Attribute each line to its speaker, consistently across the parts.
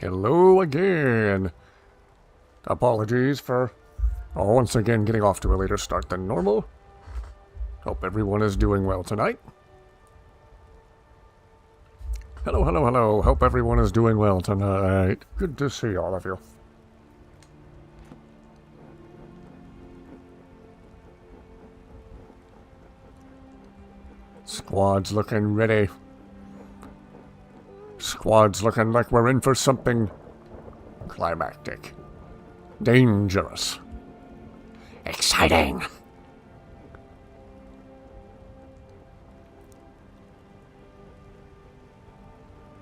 Speaker 1: Hello again. Apologies for once again getting off to a later start than normal. Hope everyone is doing well tonight. Hello, hello, hello. Hope everyone is doing well tonight. Good to see all of you. Squad's looking ready. Squad's looking like we're in for something climactic. Dangerous. Exciting.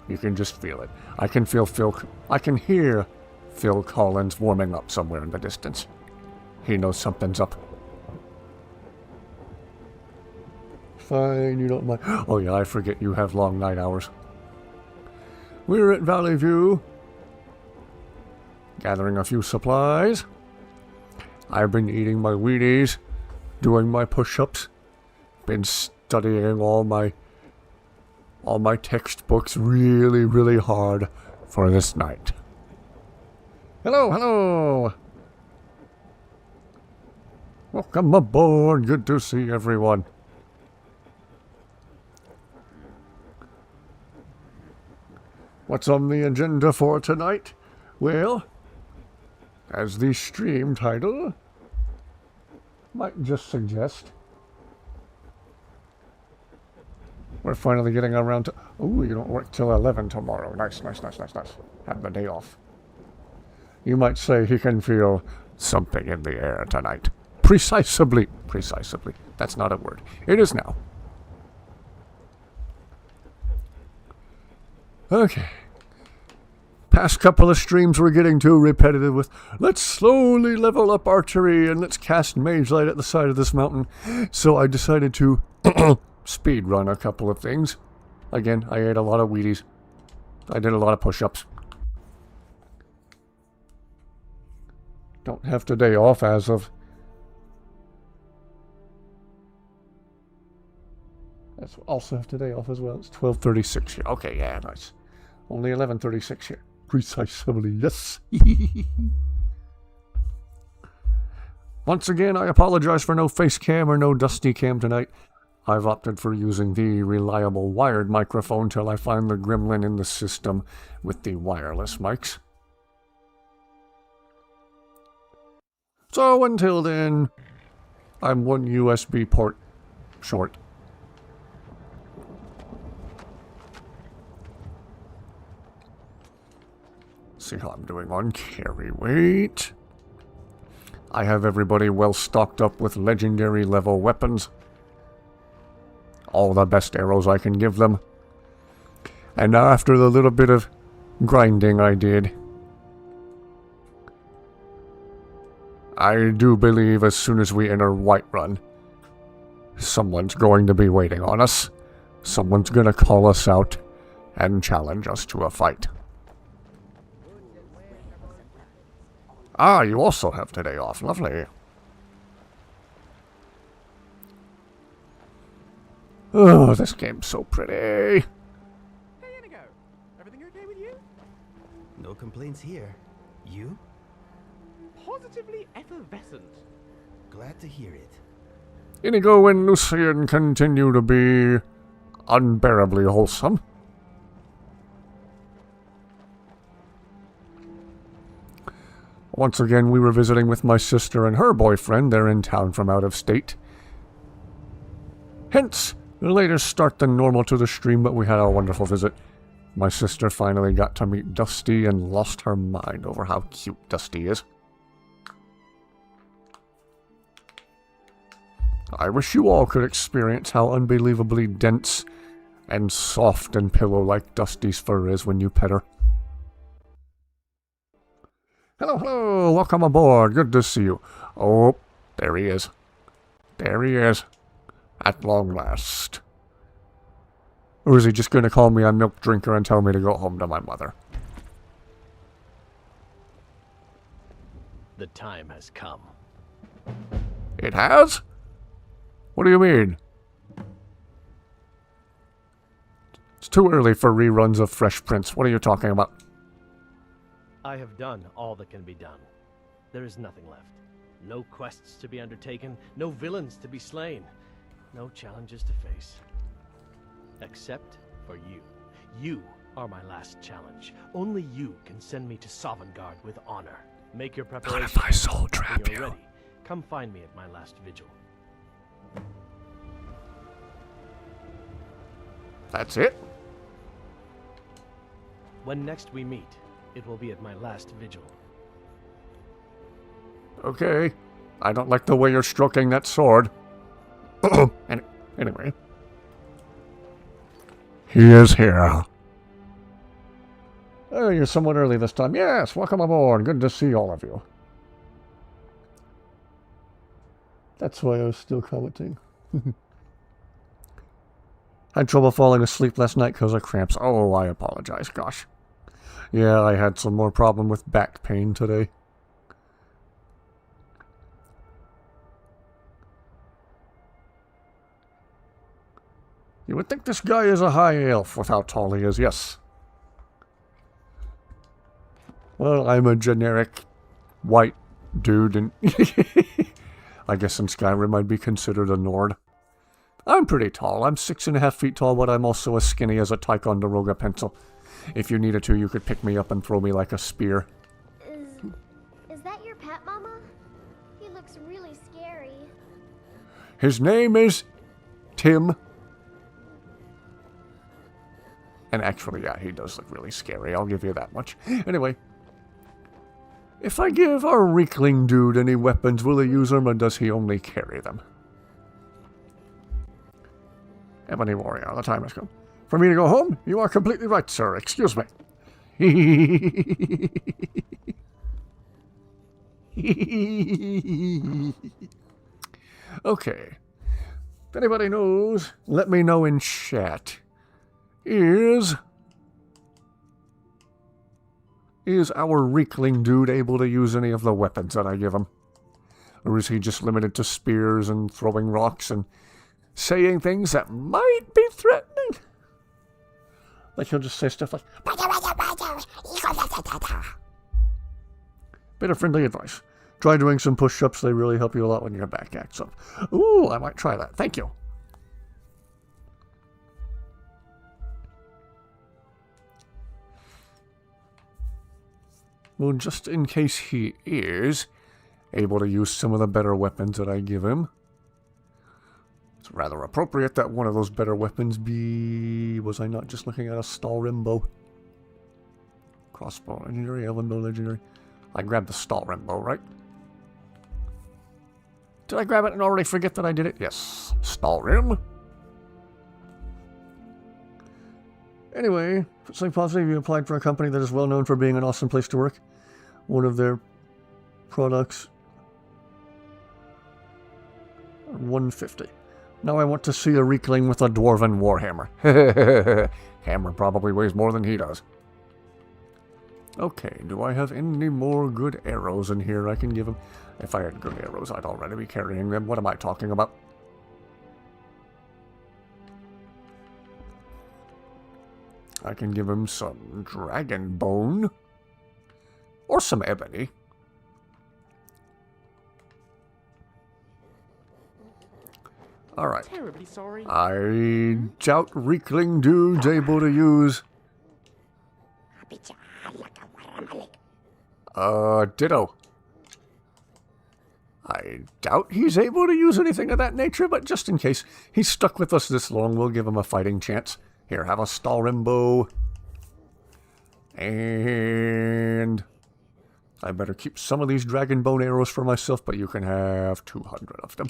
Speaker 1: You can just feel it. I can hear Phil Collins warming up somewhere in the distance. He knows something's up. Fine, you don't mind. Oh yeah, I forget you have long night hours. We're at Valley View, gathering a few supplies. I've been eating my Wheaties, doing my push-ups, been studying all my textbooks really, really hard for this night. Hello, hello! Welcome aboard, good to see everyone. What's on the agenda for tonight? Well, as the stream title might just suggest, we're finally getting around to... Ooh, you don't work till 11 tomorrow. Nice, nice, nice, nice, nice. Have the day off. You might say he can feel something in the air tonight. Precisely. Precisely. That's not a word. It is now. Okay. Past couple of streams we're getting too repetitive with, let's slowly level up archery and let's cast Mage Light at the side of this mountain. So I decided to speed run a couple of things. Again, I ate a lot of Wheaties. I did a lot of push-ups. Don't have today off as of... That's also have today off as well. It's 12:36 here. Okay, yeah, nice. Only 11:36 here. Precisely, yes. Once again, I apologize for no face cam or no dusty cam tonight. I've opted for using the reliable wired microphone till I find the gremlin in the system with the wireless mics. So until then, I'm one USB port short. See how I'm doing on carry weight. I have everybody well stocked up with legendary level weapons. All the best arrows I can give them. And after the little bit of grinding I did, I do believe as soon as we enter Whiterun, someone's going to be waiting on us. Someone's going to call us out and challenge us to a fight. Ah, you also have today off. Lovely. Oh, this game's so pretty.
Speaker 2: Hey, Inigo. Everything okay with you?
Speaker 3: No complaints here. You?
Speaker 2: Positively effervescent.
Speaker 3: Glad to hear it.
Speaker 1: Inigo and Lucian continue to be unbearably wholesome. Once again, we were visiting with my sister and her boyfriend. They're in town from out of state. Hence, a later start than normal to the stream, but we had a wonderful visit. My sister finally got to meet Dusty and lost her mind over how cute Dusty is. I wish you all could experience how unbelievably dense and soft and pillow-like Dusty's fur is when you pet her. Hello, hello, welcome aboard, good to see you. Oh, there he is. There he is. At long last. Or is he just going to call me a milk drinker and tell me to go home to my mother?
Speaker 4: The time has come.
Speaker 1: It has? What do you mean? It's too early for reruns of Fresh Prince. What are you talking about?
Speaker 4: I have done all that can be done. There is nothing left. No quests to be undertaken, no villains to be slain, no challenges to face. Except for you. You are my last challenge. Only you can send me to Sovngarde with honor. Make your preparations.
Speaker 1: Not if I soul trap
Speaker 4: When you're
Speaker 1: you.
Speaker 4: ready, come find me at my last vigil.
Speaker 1: That's it?
Speaker 4: When next we meet, it will be at my last vigil.
Speaker 1: Okay. I don't like the way you're stroking that sword. Anyway. He is here. Oh, you're somewhat early this time. Yes, welcome aboard. Good to see all of you. That's why I was still commenting. Had trouble falling asleep last night because of cramps. Oh, I apologize. Gosh. Yeah, I had some more problem with back pain today. You would think this guy is a high elf with how tall he is, yes. Well, I'm a generic white dude, and I guess in Skyrim I'd be considered a Nord. I'm pretty tall. I'm 6.5 feet tall, but I'm also as skinny as a Ticonderoga pencil. If you needed to, you could pick me up and throw me like a spear.
Speaker 5: Is that your pet, Mama? He looks really scary.
Speaker 1: His name is Tim. And actually, yeah, he does look really scary. I'll give you that much. Anyway. If I give our Reekling dude any weapons, will he use them or does he only carry them? Ebony Warrior, the time has come. For me to go home? You are completely right, sir. Excuse me. Okay. If anybody knows, let me know in chat. Is our Reekling dude able to use any of the weapons that I give him? Or is he just limited to spears and throwing rocks and saying things that might be threatening? Like he'll just say stuff like, bit of friendly advice. Try doing some push-ups. They really help you a lot when your back acts up. Ooh, I might try that. Thank you. Well, just in case he is able to use some of the better weapons that I give him, it's rather appropriate that one of those better weapons be... Was I not just looking at a Skyrim bow? Crossbow legendary, elven bow legendary. I grabbed the Skyrim bow, right? Did I grab it and already forget that I did it? Yes. Skyrim. Anyway, if it's something positive, you applied for a company that is well known for being an awesome place to work. One of their products, 150. Now I want to see a Reekling with a Dwarven Warhammer. Hammer probably weighs more than he does. Okay, do I have any more good arrows in here I can give him? If I had good arrows, I'd already be carrying them. What am I talking about? I can give him some dragon bone. Or some ebony. Alright.
Speaker 2: Terribly sorry.
Speaker 1: I doubt Reekling dude's able to use... ditto. I doubt he's able to use anything of that nature, but just in case he's stuck with us this long, we'll give him a fighting chance. Here, have a Skyrim bow. And... I better keep some of these dragon bone arrows for myself, but you can have 200 of them.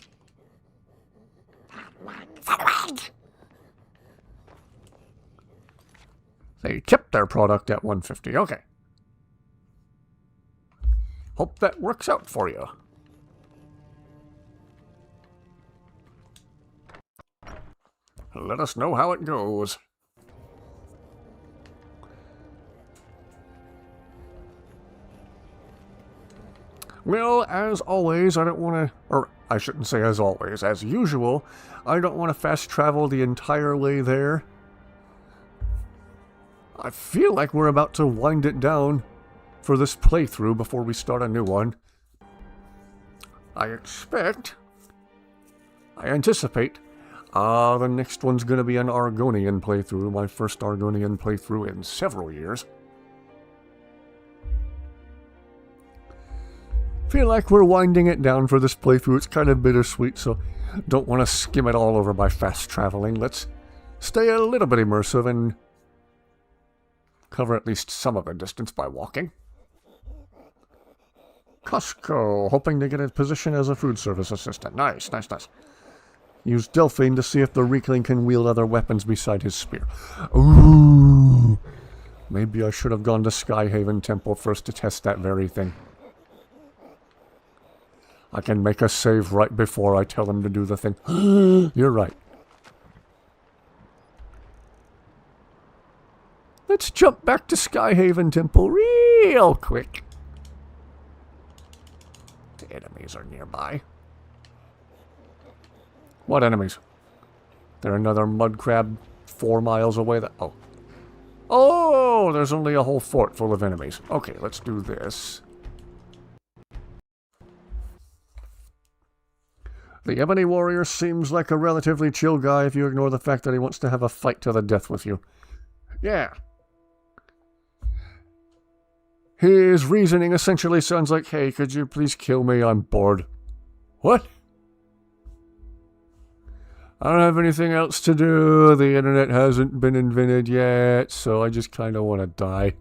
Speaker 1: They kept their product at 150. Okay. Hope that works out for you. Let us know how it goes. Well, as always, I don't want to... Or, I shouldn't say as always. As usual, I don't want to fast travel the entire way there. I feel like we're about to wind it down. for this playthrough before we start a new one. I anticipate, the next one's going to be an Argonian playthrough, my first Argonian playthrough in several years. Feel like we're winding it down for this playthrough. It's kind of bittersweet, so don't want to skim it all over by fast traveling. Let's stay a little bit immersive and cover at least some of the distance by walking. Costco, hoping to get a position as a food service assistant. Nice, nice, nice. Use Delphine to see if the Reekling can wield other weapons beside his spear. Ooh! Maybe I should have gone to Skyhaven Temple first to test that very thing. I can make a save right before I tell him to do the thing. You're right. Let's jump back to Skyhaven Temple real quick. The enemies are nearby. What enemies? There another mud crab 4 miles away that... Oh. Oh, there's only a whole fort full of enemies. Okay, let's do this. The Ebony Warrior seems like a relatively chill guy if you ignore the fact that he wants to have a fight to the death with you. Yeah. His reasoning essentially sounds like, hey, could you please kill me? I'm bored. What? I don't have anything else to do. The internet hasn't been invented yet, so I just kind of want to die.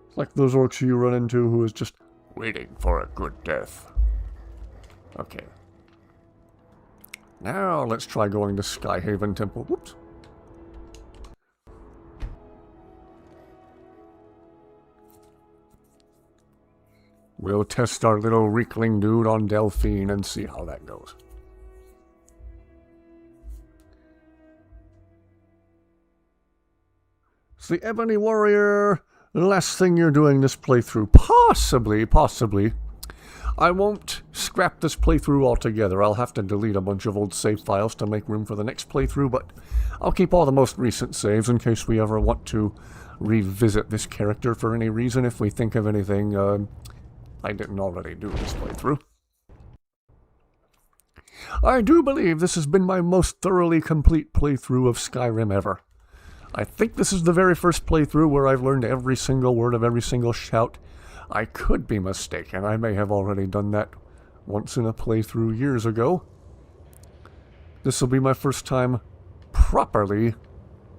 Speaker 1: It's like those orcs you run into who is just waiting for a good death. Okay. Now let's try going to Skyhaven Temple. Whoops. We'll test our little Reekling dude on Delphine and see how that goes. It's the Ebony Warrior. Last thing you're doing this playthrough. Possibly. I won't scrap this playthrough altogether. I'll have to delete a bunch of old save files to make room for the next playthrough, but I'll keep all the most recent saves in case we ever want to revisit this character for any reason if we think of anything I didn't already do this playthrough. I do believe this has been my most thoroughly complete playthrough of Skyrim ever. I think this is the very first playthrough where I've learned every single word of every single shout. I could be mistaken. I may have already done that once in a playthrough years ago. This will be my first time properly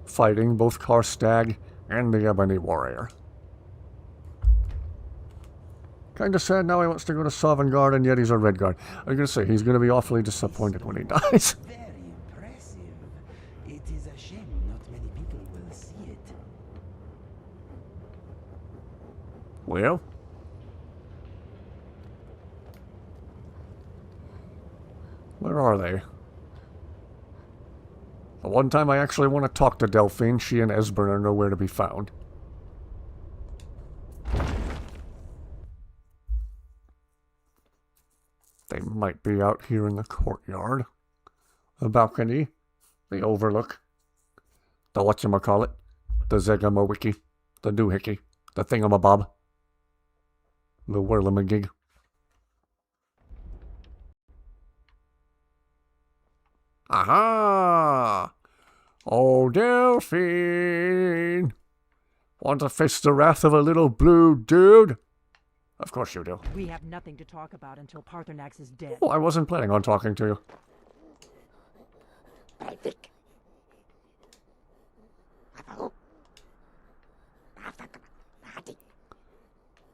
Speaker 1: fighting both Karstag and the Ebony Warrior. Kinda sad now he wants to go to Sovngarde and yet he's a Redguard. I was gonna say, he's gonna be awfully disappointed when he dies.
Speaker 3: Very impressive. It is a shame not many people will see it.
Speaker 1: Well? Where are they? The one time I actually want to talk to Delphine, she and Esbern are nowhere to be found. They might be out here in the courtyard. The balcony. The overlook. The whatchamacallit. The Zegamawiki. The doohickey. The thingamabob. The whirlamagig. Aha! Oh, Delphine! Want to face the wrath of a little blue dude? Of course you do.
Speaker 6: We have nothing to talk about until Parthenax is dead.
Speaker 1: Oh, I wasn't planning on talking to you.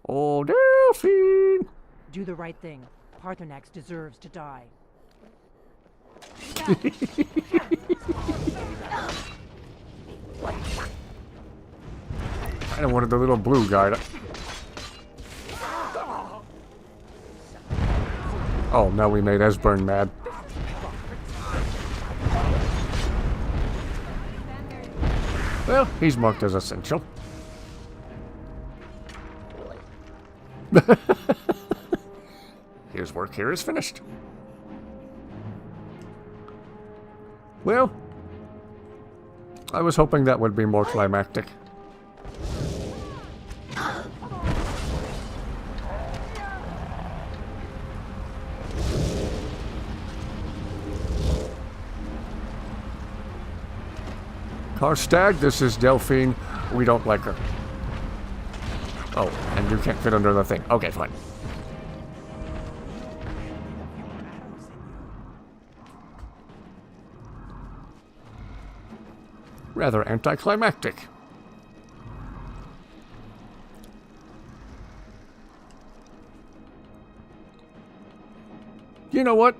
Speaker 1: Oh, Delphine!
Speaker 6: Do the right thing. Parthenax deserves to die.
Speaker 1: I wanted the little blue guy to... Oh, now we made Esbern mad. Well, he's marked as essential. His work here is finished. Well, I was hoping that would be more climactic. Karstag, this is Delphine. We don't like her. Oh, and you can't fit under the thing. Okay, fine. Rather anticlimactic. You know what?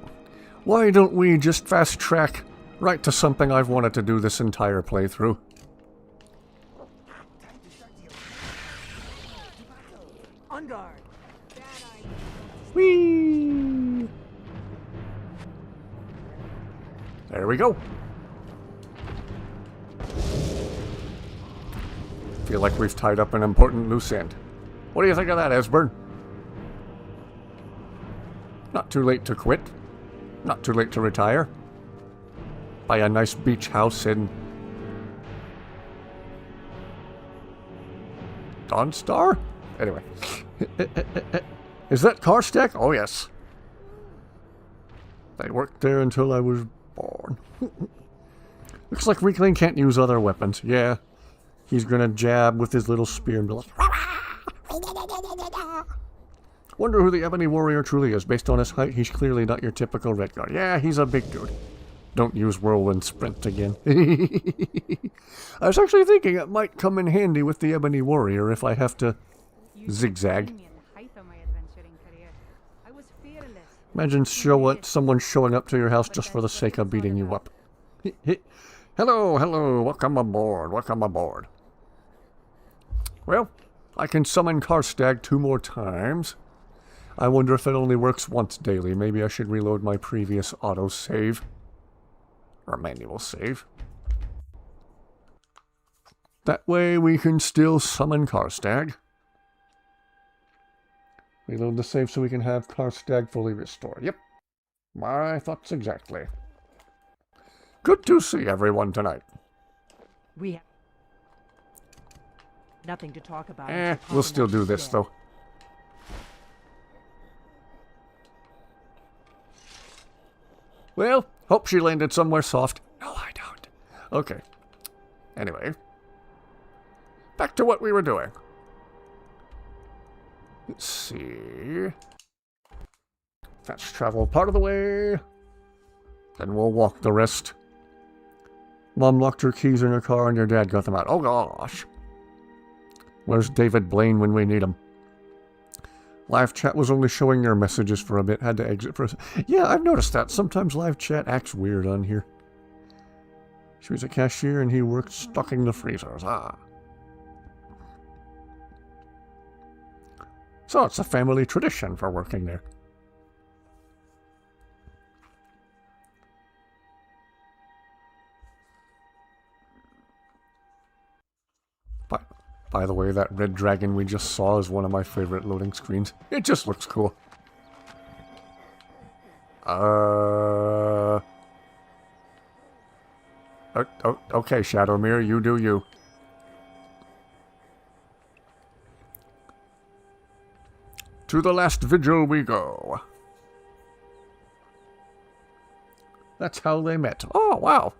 Speaker 1: Why don't we just fast track right to something I've wanted to do this entire playthrough?
Speaker 6: On guard.
Speaker 1: Whee! There we go. Feel like we've tied up an important loose end. What do you think of that, Esbern? Not too late to quit. Not too late to retire. Buy a nice beach house in Dawnstar? Anyway. Is that Karstag? Oh, yes. They worked there until I was born. Looks like Weakling can't use other weapons. Yeah. He's gonna jab with his little spear and be like... Wonder who the Ebony Warrior truly is. Based on his height, he's clearly not your typical red guard. Yeah, he's a big dude. Don't use Whirlwind Sprint again. I was actually thinking it might come in handy with the Ebony Warrior if I have to zigzag. Imagine someone showing up to your house just for the sake of beating you up. Hello, hello, welcome aboard, welcome aboard. Well, I can summon Karstag 2 more times. I wonder if it only works once daily. Maybe I should reload my previous autosave. Or manual save. That way we can still summon Karstag. Reload the save so we can have Karstag fully restored. Yep. My thoughts exactly. Good to see everyone tonight.
Speaker 6: We have nothing to talk about.
Speaker 1: We'll still do this though. Well, hope she landed somewhere soft. No, I don't. Okay. Anyway. Back to what we were doing. Let's see. Fast travel part of the way. Then we'll walk the rest. Mom locked her keys in her car and your dad got them out. Oh gosh. Where's David Blaine when we need him? Live chat was only showing your messages for a bit. Had to exit for a... Yeah, I've noticed that. Sometimes live chat acts weird on here. She was a cashier and he worked stocking the freezers. Ah. So it's a family tradition for working there. By the way, that red dragon we just saw is one of my favorite loading screens. It just looks cool. Okay, Shadowmere, you do you. To the last vigil we go. That's how they met. Oh, wow.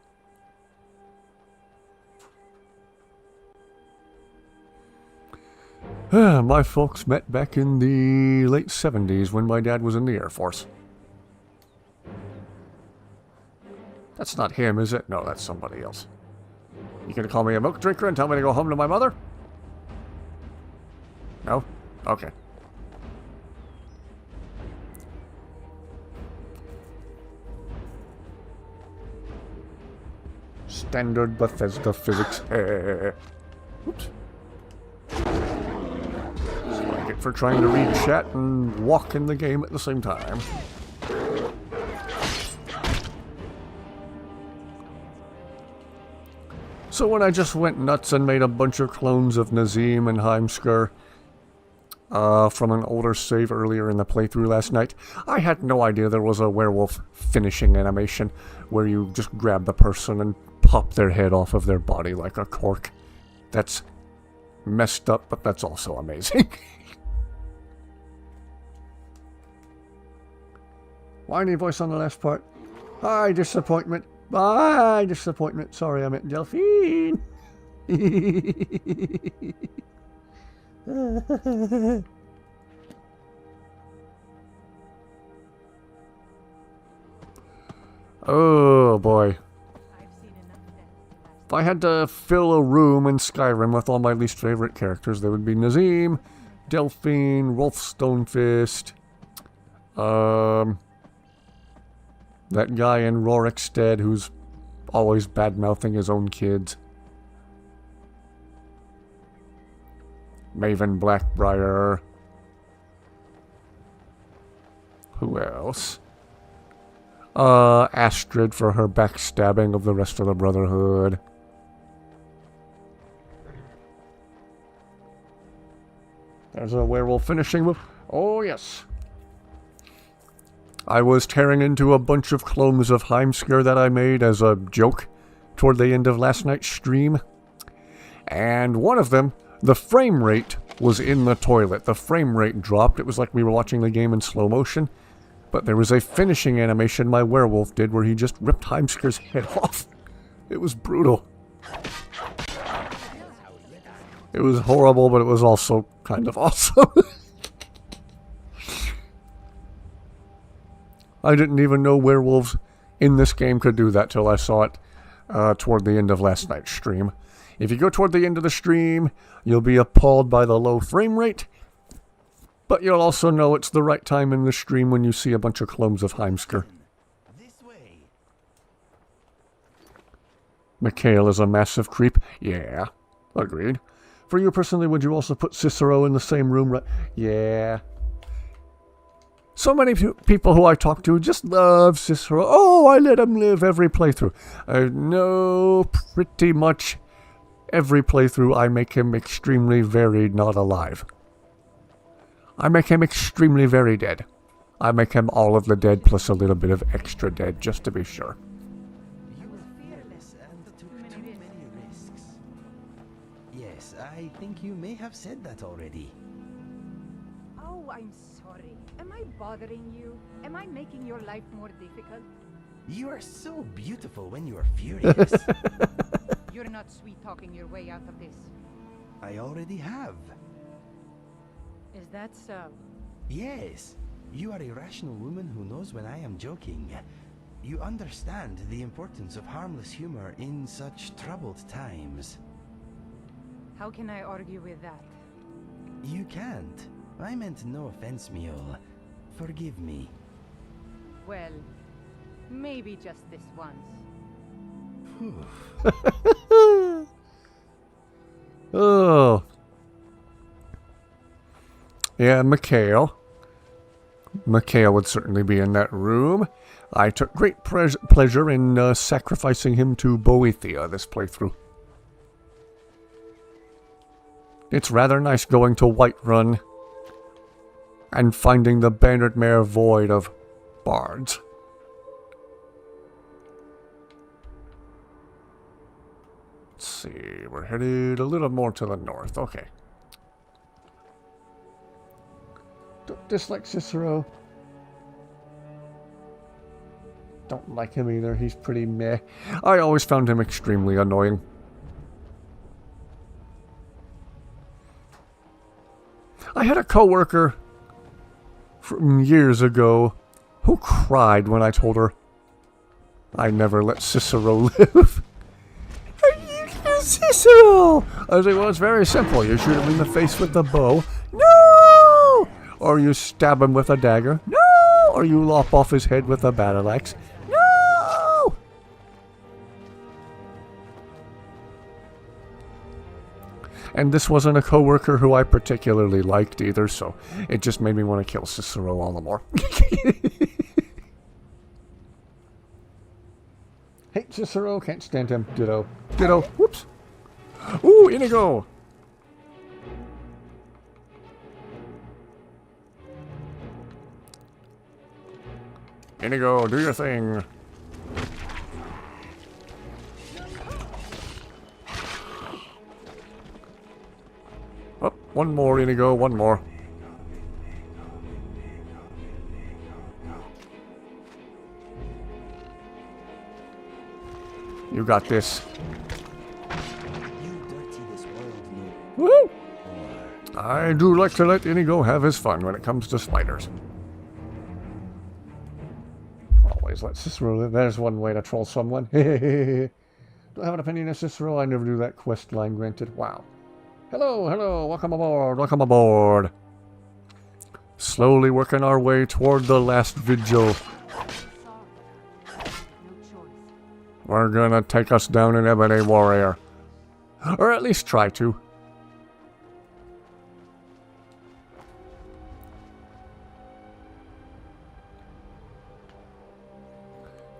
Speaker 1: My folks met back in the late 70s when my dad was in the Air Force. That's not him, is it? No, that's somebody else. You gonna call me a milk drinker and tell me to go home to my mother? No? Okay. Standard Bethesda physics. Oops. For trying to read chat and walk in the game at the same time. So when I just went nuts and made a bunch of clones of Nazim and Heimskar from an older save earlier in the playthrough last night, I had no idea there was a werewolf finishing animation where you just grab the person and pop their head off of their body like a cork. That's messed up, but that's also amazing. Whiny voice on the last part. Hi, disappointment. Bye, disappointment. Sorry, I meant Delphine. Oh boy. If I had to fill a room in Skyrim with all my least favorite characters, there would be Nazim, Delphine, Rolf Stonefist, that guy in Rorikstead who's always bad-mouthing his own kids. Maven Blackbriar. Who else? Astrid for her backstabbing of the rest of the Brotherhood. There's a werewolf finishing move. Oh, yes. I was tearing into a bunch of clones of Heimskr that I made as a joke toward the end of last night's stream. And one of them, the frame rate was in the toilet. The frame rate dropped. It was like we were watching the game in slow motion. But there was a finishing animation my werewolf did where he just ripped Heimskr's head off. It was brutal. It was horrible, but it was also kind of awesome. I didn't even know werewolves in this game could do that till I saw it toward the end of last night's stream. If you go toward the end of the stream, you'll be appalled by the low frame rate, but you'll also know it's the right time in the stream when you see a bunch of clones of Heimskr.
Speaker 3: This way.
Speaker 1: Mikhail is a massive creep. Yeah, agreed. For you personally, would you also put Cicero in the same room? Right? Yeah. So many people who I talk to just love Cicero. Oh, I let him live every playthrough. No, pretty much every playthrough I make him extremely very not alive. I make him extremely very dead. I make him all of the dead plus a little bit of extra dead just to be sure.
Speaker 3: You were fearless and took too many risks. Yes, I think you may have said that already.
Speaker 7: Oh, I'm sorry. Am I bothering you? Am I making your life more difficult?
Speaker 3: You are so beautiful when you are furious.
Speaker 7: You're not sweet-talking your way out of this.
Speaker 3: I already have.
Speaker 7: Is that so?
Speaker 3: Yes. You are a rational woman who knows when I am joking. You understand the importance of harmless humor in such troubled times.
Speaker 7: How can I argue with that?
Speaker 3: You can't. I meant no offense, Mule. Forgive me.
Speaker 7: Well, maybe just this once.
Speaker 1: Oh. Yeah, Mikhail. Mikhail would certainly be in that room. I took great pleasure in sacrificing him to Boethia this playthrough. It's rather nice going to Whiterun and finding the Bannered Mare void of bards. Let's see, we're headed a little more to the north. Okay. Don't dislike Cicero. Don't like him either. He's pretty meh. I always found him extremely annoying. I had a coworker from years ago who cried when I told her I never let Cicero live. Cicero! I was like, well, it's very simple. You shoot him in the face with the bow. No! Or you stab him with a dagger. No! Or you lop off his head with a battle axe. No! And this wasn't a coworker who I particularly liked either, so it just made me want to kill Cicero all the more. Hate Cicero, can't stand him. Ditto. Ditto. Whoops. Ooh, Inigo! Inigo, do your thing. Oh, one more, Inigo, one more. You got this.
Speaker 3: You dirty this world, no.
Speaker 1: Woo!
Speaker 3: Or
Speaker 1: I do like to let Inigo have his fun when it comes to spiders. Always let Cicero live. There's one way to troll someone. Do I have an opinion of Cicero? I never do that quest line, granted. Wow. Hello, hello, welcome aboard, welcome aboard. Slowly working our way toward the last vigil. We're gonna take us down an Ebony Warrior. Or at least try to.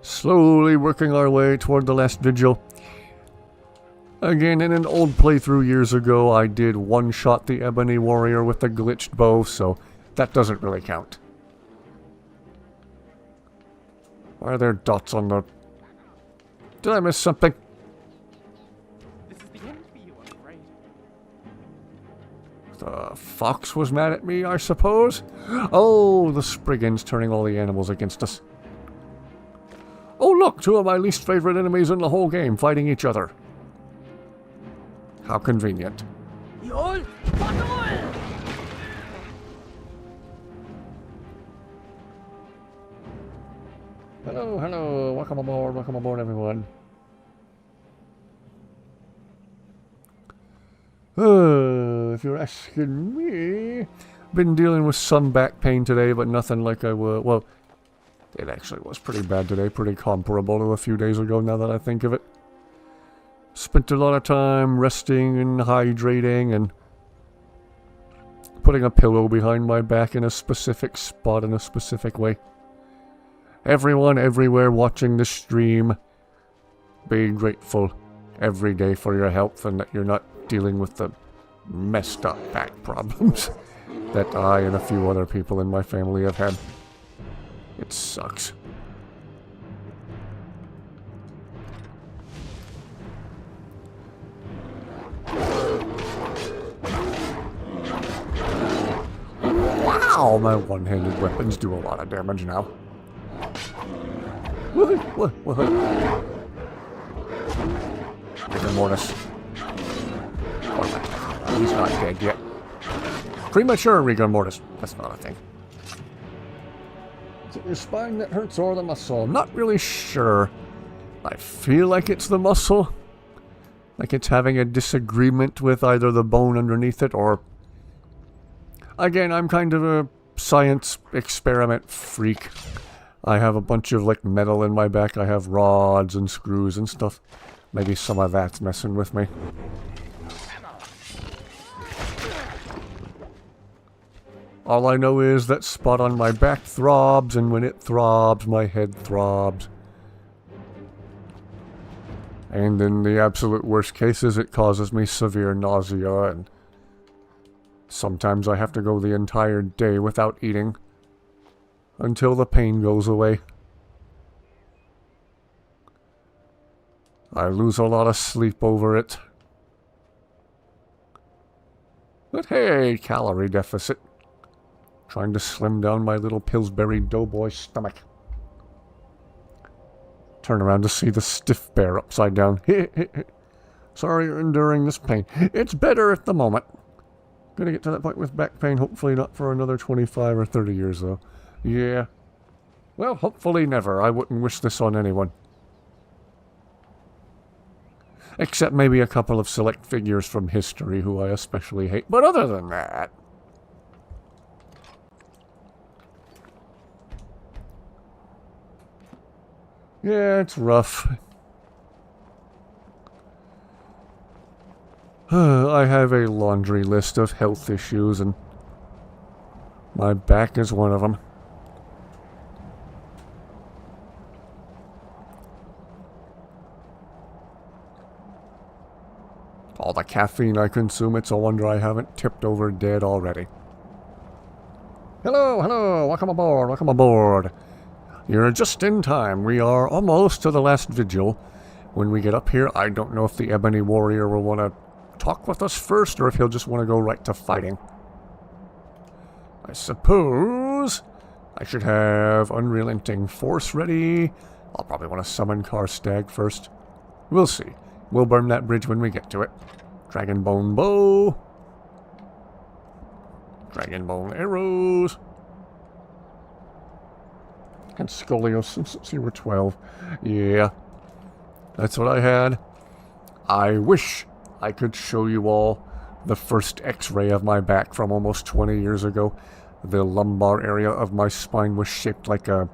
Speaker 1: Slowly working our way toward the last vigil. Again, in an old playthrough years ago, I did one-shot the Ebony Warrior with the glitched bow, so that doesn't really count. Why are there dots on the... Did I miss something?
Speaker 2: This is the end for you, I'm afraid.
Speaker 1: The fox was mad at me, I suppose? Oh, the Spriggans turning all the animals against us. Oh look, two of my least favorite enemies in the whole game fighting each other. How convenient. Hello, hello, welcome aboard everyone. If you're asking me, been dealing with some back pain today, but nothing like I would. Well, it actually was pretty bad today, pretty comparable to a few days ago now that I think of it. Spent a lot of time resting and hydrating and putting a pillow behind my back in a specific spot in a specific way. Everyone everywhere watching the stream, be grateful every day for your health and that you're not dealing with the messed up back problems that I and a few other people in my family have had. It sucks. Wow, my one-handed weapons do a lot of damage now. What? Rigor mortis. Oh, he's not dead yet. Premature rigor mortis. That's not a thing. Is it your spine that hurts or the muscle? I'm not really sure. I feel like it's the muscle. Like it's having a disagreement with either the bone underneath it or... Again, I'm kind of a science experiment freak. I have a bunch of like metal in my back. I have rods and screws and stuff. Maybe some of that's messing with me. All I know is that spot on my back throbs, and when it throbs, my head throbs. And in the absolute worst cases, it causes me severe nausea, and sometimes I have to go the entire day without eating until the pain goes away. I lose a lot of sleep over it. But hey, calorie deficit. Trying to slim down my little Pillsbury Doughboy stomach. Turn around to see the stiff bear upside down. Sorry you're enduring this pain. It's better at the moment. Gonna get to that point with back pain, hopefully not for another 25 or 30 years though. Yeah. Well, hopefully never. I wouldn't wish this on anyone. Except maybe a couple of select figures from history who I especially hate. But other than that... Yeah, it's rough. I have a laundry list of health issues, and my back is one of them. All the caffeine I consume, it's a wonder I haven't tipped over dead already. Hello, hello, welcome aboard, welcome aboard. You're just in time. We are almost to the last vigil. When we get up here, I don't know if the Ebony Warrior will want to talk with us first, or if he'll just want to go right to fighting. I suppose I should have Unrelenting Force ready. I'll probably want to summon Karstag first. We'll see. We'll burn that bridge when we get to it. Dragon bone bow. Dragon bone arrows. And scoliosis since you were 12. Yeah. That's what I had. I wish I could show you all the first x-ray of my back from almost 20 years ago. The lumbar area of my spine was shaped like a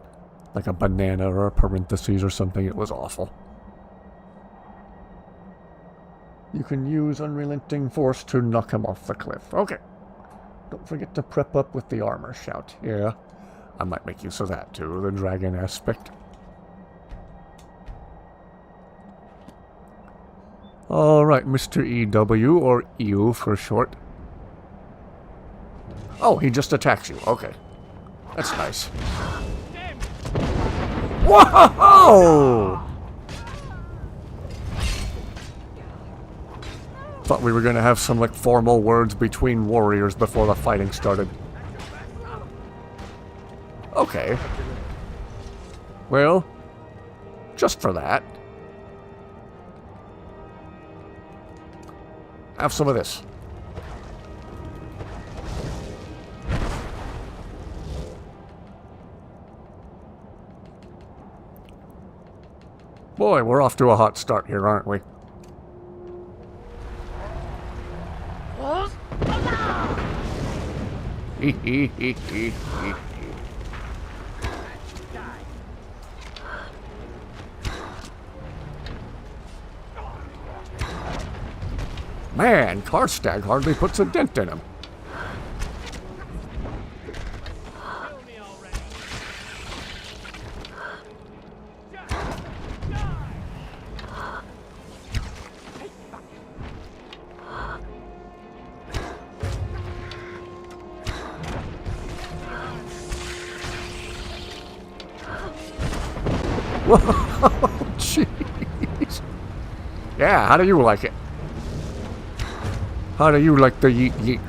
Speaker 1: banana or a parentheses or something. It was awful. You can use unrelenting force to knock him off the cliff. Okay. Don't forget to prep up with the armor shout. Yeah. I might make use of that too, the dragon aspect. Alright, Mr. EW, or EU for short. Oh, he just attacks you. Okay. That's nice. Whoa! Thought we were gonna have some, like, formal words between warriors before the fighting started. Okay. Well, just for that. Have some of this. Boy, we're off to a hot start here, aren't we? Man, Karstag hardly puts a dent in him. Whoa, jeez. Yeah, how do you like it? How do you like the yeet yeet?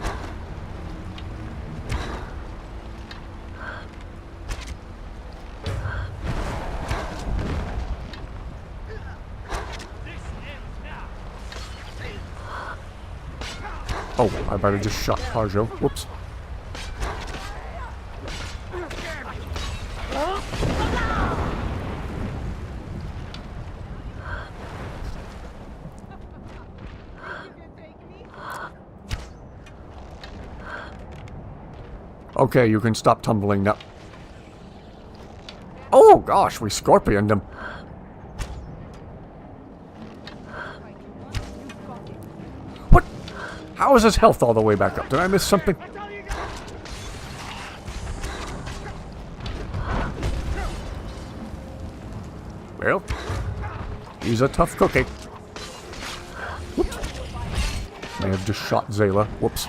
Speaker 1: Oh, I better just shot Harjo. Whoops. Okay, you can stop tumbling now. Oh gosh, we scorpioned him. What? How is his health all the way back up? Did I miss something? Well, he's a tough cookie. Whoops. May have just shot Zayla. Whoops.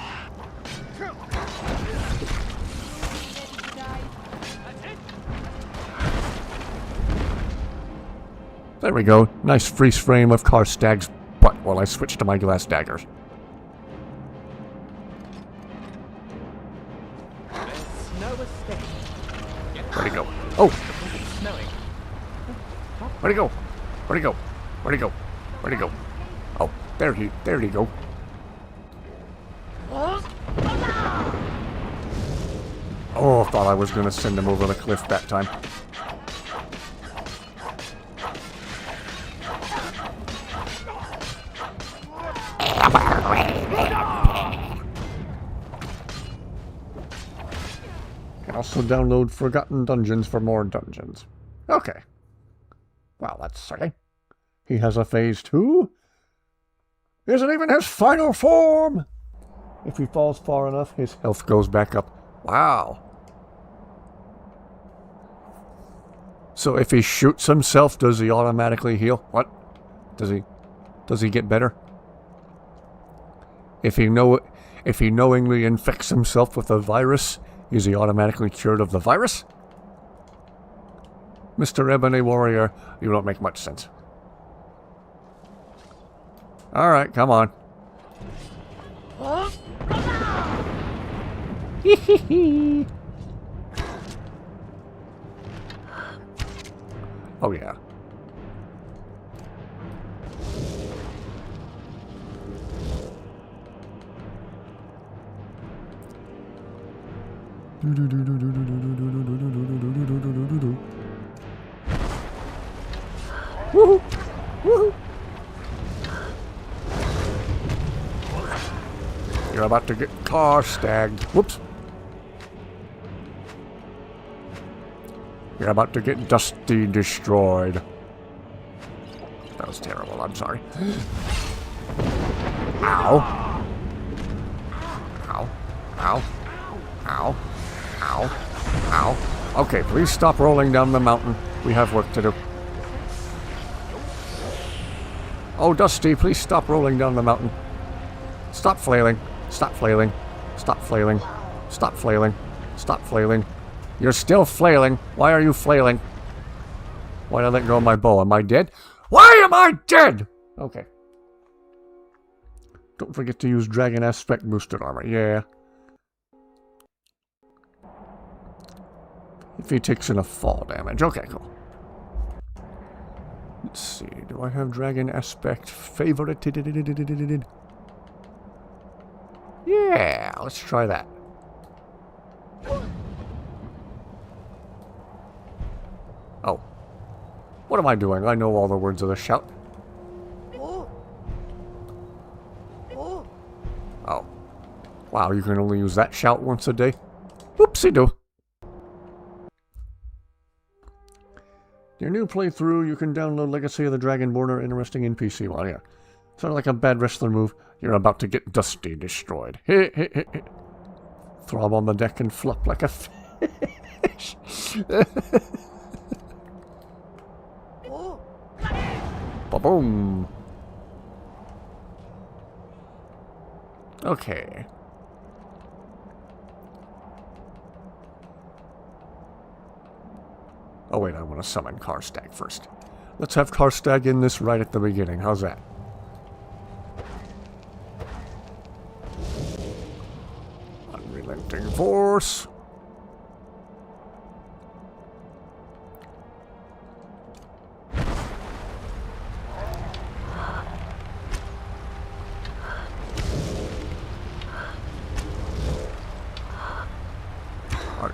Speaker 1: There we go. Nice freeze frame of Karstag's butt while I switch to my glass daggers. Where'd he go? Oh! Where'd he go? Where'd he go? Where'd he go? Where'd he go? Oh, there he go. Oh, thought I was gonna send him over the cliff that time. Can also download Forgotten Dungeons for more dungeons. Okay. Well, that's silly. He has a phase 2? Isn't even his final form! If he falls far enough, his health goes back up. Wow. So if he shoots himself, does he automatically heal? What? Does he get better? If he knowingly infects himself with a virus, is he automatically cured of the virus? Mr. Ebony Warrior, you don't make much sense. Alright, come on. Oh yeah. Woohoo! Woohoo! You're about to get car stagged. Whoops. You're about to get Dusty destroyed. That was terrible. I'm sorry. Ow. Ow. Ow. Ow. Ow. Ow. Okay, please stop rolling down the mountain. We have work to do. Oh, Dusty, please stop rolling down the mountain. Stop flailing. Stop flailing. Stop flailing. Stop flailing. Stop flailing. You're still flailing. Why are you flailing? Why did I let go of my bow? Am I dead? Why am I dead? Okay. Don't forget to use Dragon Aspect boosted armor. Yeah. If he takes enough fall damage. Okay, cool. Let's see. Do I have Dragon Aspect favorited? Yeah, let's try that. Oh. What am I doing? I know all the words of the shout. Oh. Wow, you can only use that shout once a day? Whoopsie-doo. Your new playthrough, you can download Legacy of the Dragonborn or interesting NPC one. Yeah. Sounds like a bad wrestler move. You're about to get Dusty destroyed. Hey, hey, hey, hey. Throb on the deck and flop like a fish. Ba-boom. Okay. Oh wait, I want to summon Karstag first. Let's have Karstag in this right at the beginning. How's that? Unrelenting force.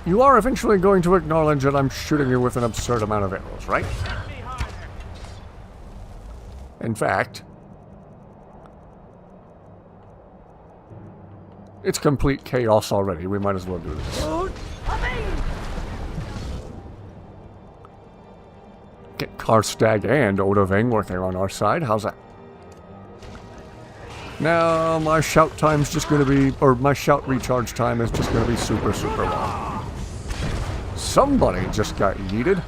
Speaker 1: You are eventually going to acknowledge that I'm shooting you with an absurd amount of arrows, right? In fact, it's complete chaos already. We might as well do this. Get Karstag and Odoving working on our side. How's that? Now, my shout time's just going to be, or my shout recharge time is just going to be super, super long. Somebody just got yeeted.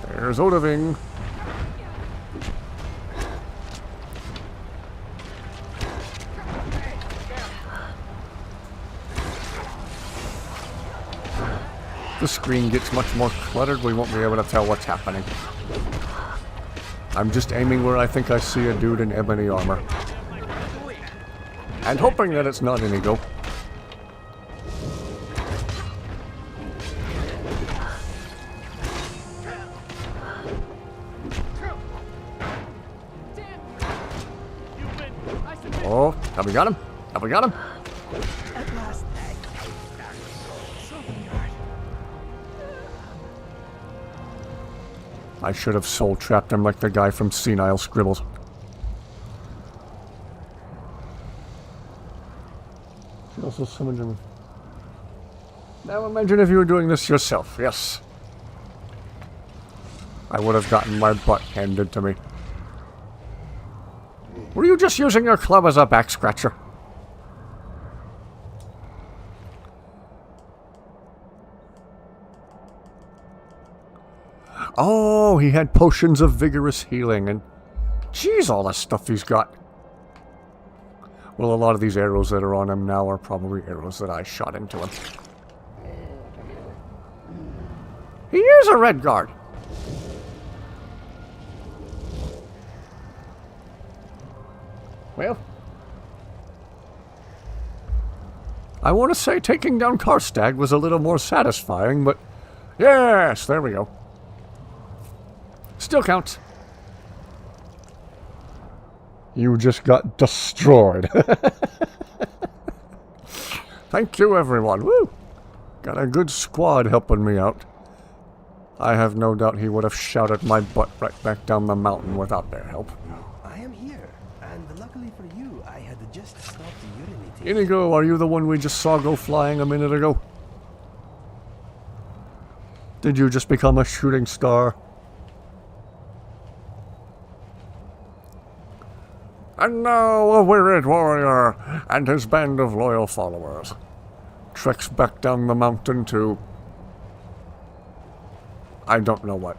Speaker 1: There's Odoving. The screen gets much more cluttered, we won't be able to tell what's happening. I'm just aiming where I think I see a dude in ebony armor. And hoping that it's not Inigo. Oh, have we got him? Have we got him? I should have soul trapped him like the guy from Senile Scribbles. She also summoned him. Now imagine if you were doing this yourself, yes. I would have gotten my butt handed to me. Were you just using your club as a back scratcher? Oh, he had potions of vigorous healing and... Jeez, all the stuff he's got. Well, a lot of these arrows that are on him now are probably arrows that I shot into him. He is a red guard. Well, I want to say taking down Karstag was a little more satisfying, but yes, there we go. Still counts. You just got destroyed. Thank you, everyone. Woo! Got a good squad helping me out. I have no doubt he would have shouted my butt right back down the mountain without their help.
Speaker 3: I am here, and luckily for you, I had just stopped urinating.
Speaker 1: Inigo, are you the one we just saw go flying a minute ago? Did you just become a shooting star? And now a wearied warrior and his band of loyal followers treks back down the mountain to... I don't know what.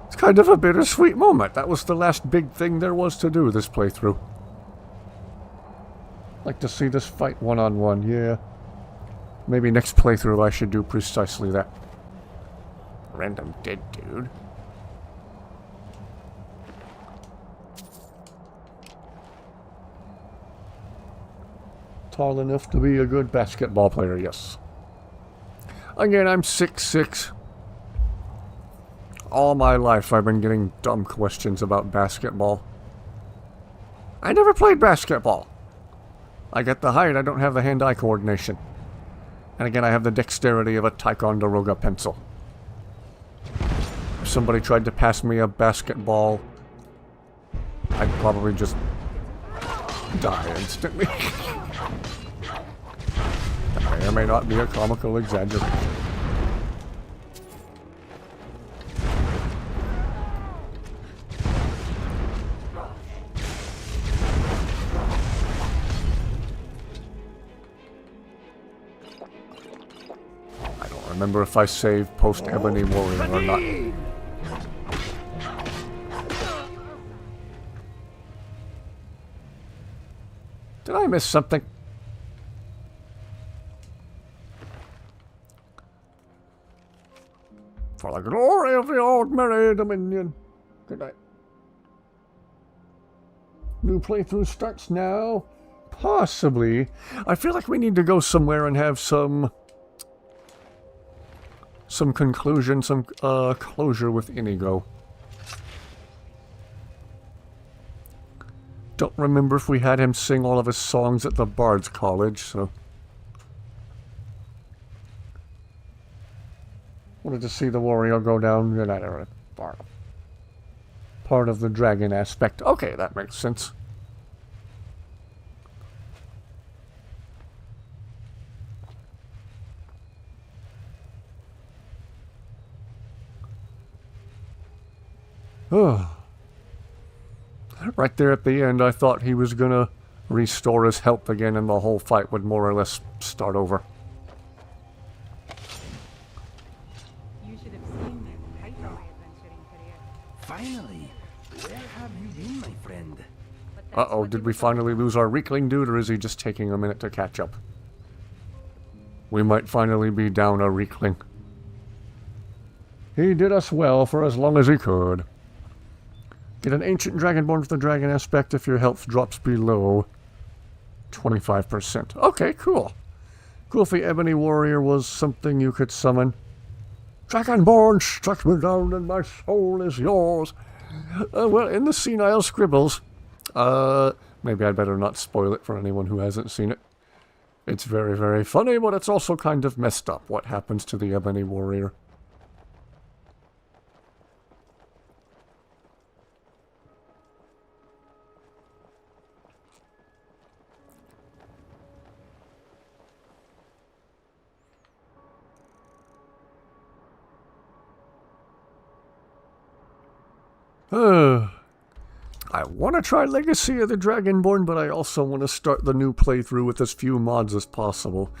Speaker 1: It's kind of a bittersweet moment. That was the last big thing there was to do this playthrough. Like to see this fight one-on-one, yeah. Maybe next playthrough I should do precisely that. Random dead dude. Tall enough to be a good basketball player, yes. Again, I'm 6'6". All my life I've been getting dumb questions about basketball. I never played basketball. I get the height, I don't have the hand-eye coordination. And again, I have the dexterity of a Ticonderoga pencil. If somebody tried to pass me a basketball, I'd probably just die instantly. That may or may not be a comical exaggeration. I don't remember if I saved post-Ebony Warrior or not. Did I miss something? For the glory of the old Merry Dominion. Good night. New playthrough starts now. Possibly. I feel like we need to go somewhere and have some conclusion, some closure with Inigo. Don't remember if we had him sing all of his songs at the Bard's College, so... Wanted to see the warrior go down in that part of the dragon aspect. Okay, that makes sense. Right there at the end, I thought he was gonna restore his health again and the whole fight would more or less start over.
Speaker 7: You should have seen the height of my adventuring career.
Speaker 3: Finally! Where have you been, my friend?
Speaker 7: But that's
Speaker 1: Uh-oh,
Speaker 7: what
Speaker 1: did
Speaker 7: it
Speaker 1: we
Speaker 7: was all
Speaker 1: finally lose our Reekling dude, or is he just taking a minute to catch up? We might finally be down a Reekling. He did us well for as long as he could. Get an Ancient Dragonborn with the dragon aspect if your health drops below 25%. Okay, cool. Cool if the Ebony Warrior was something you could summon. Dragonborn struck me down and my soul is yours. Well, in the Senile Scribbles, maybe I'd better not spoil it for anyone who hasn't seen it. It's very, very funny, but it's also kind of messed up what happens to the Ebony Warrior. I want to try Legacy of the Dragonborn, but I also want to start the new playthrough with as few mods as possible.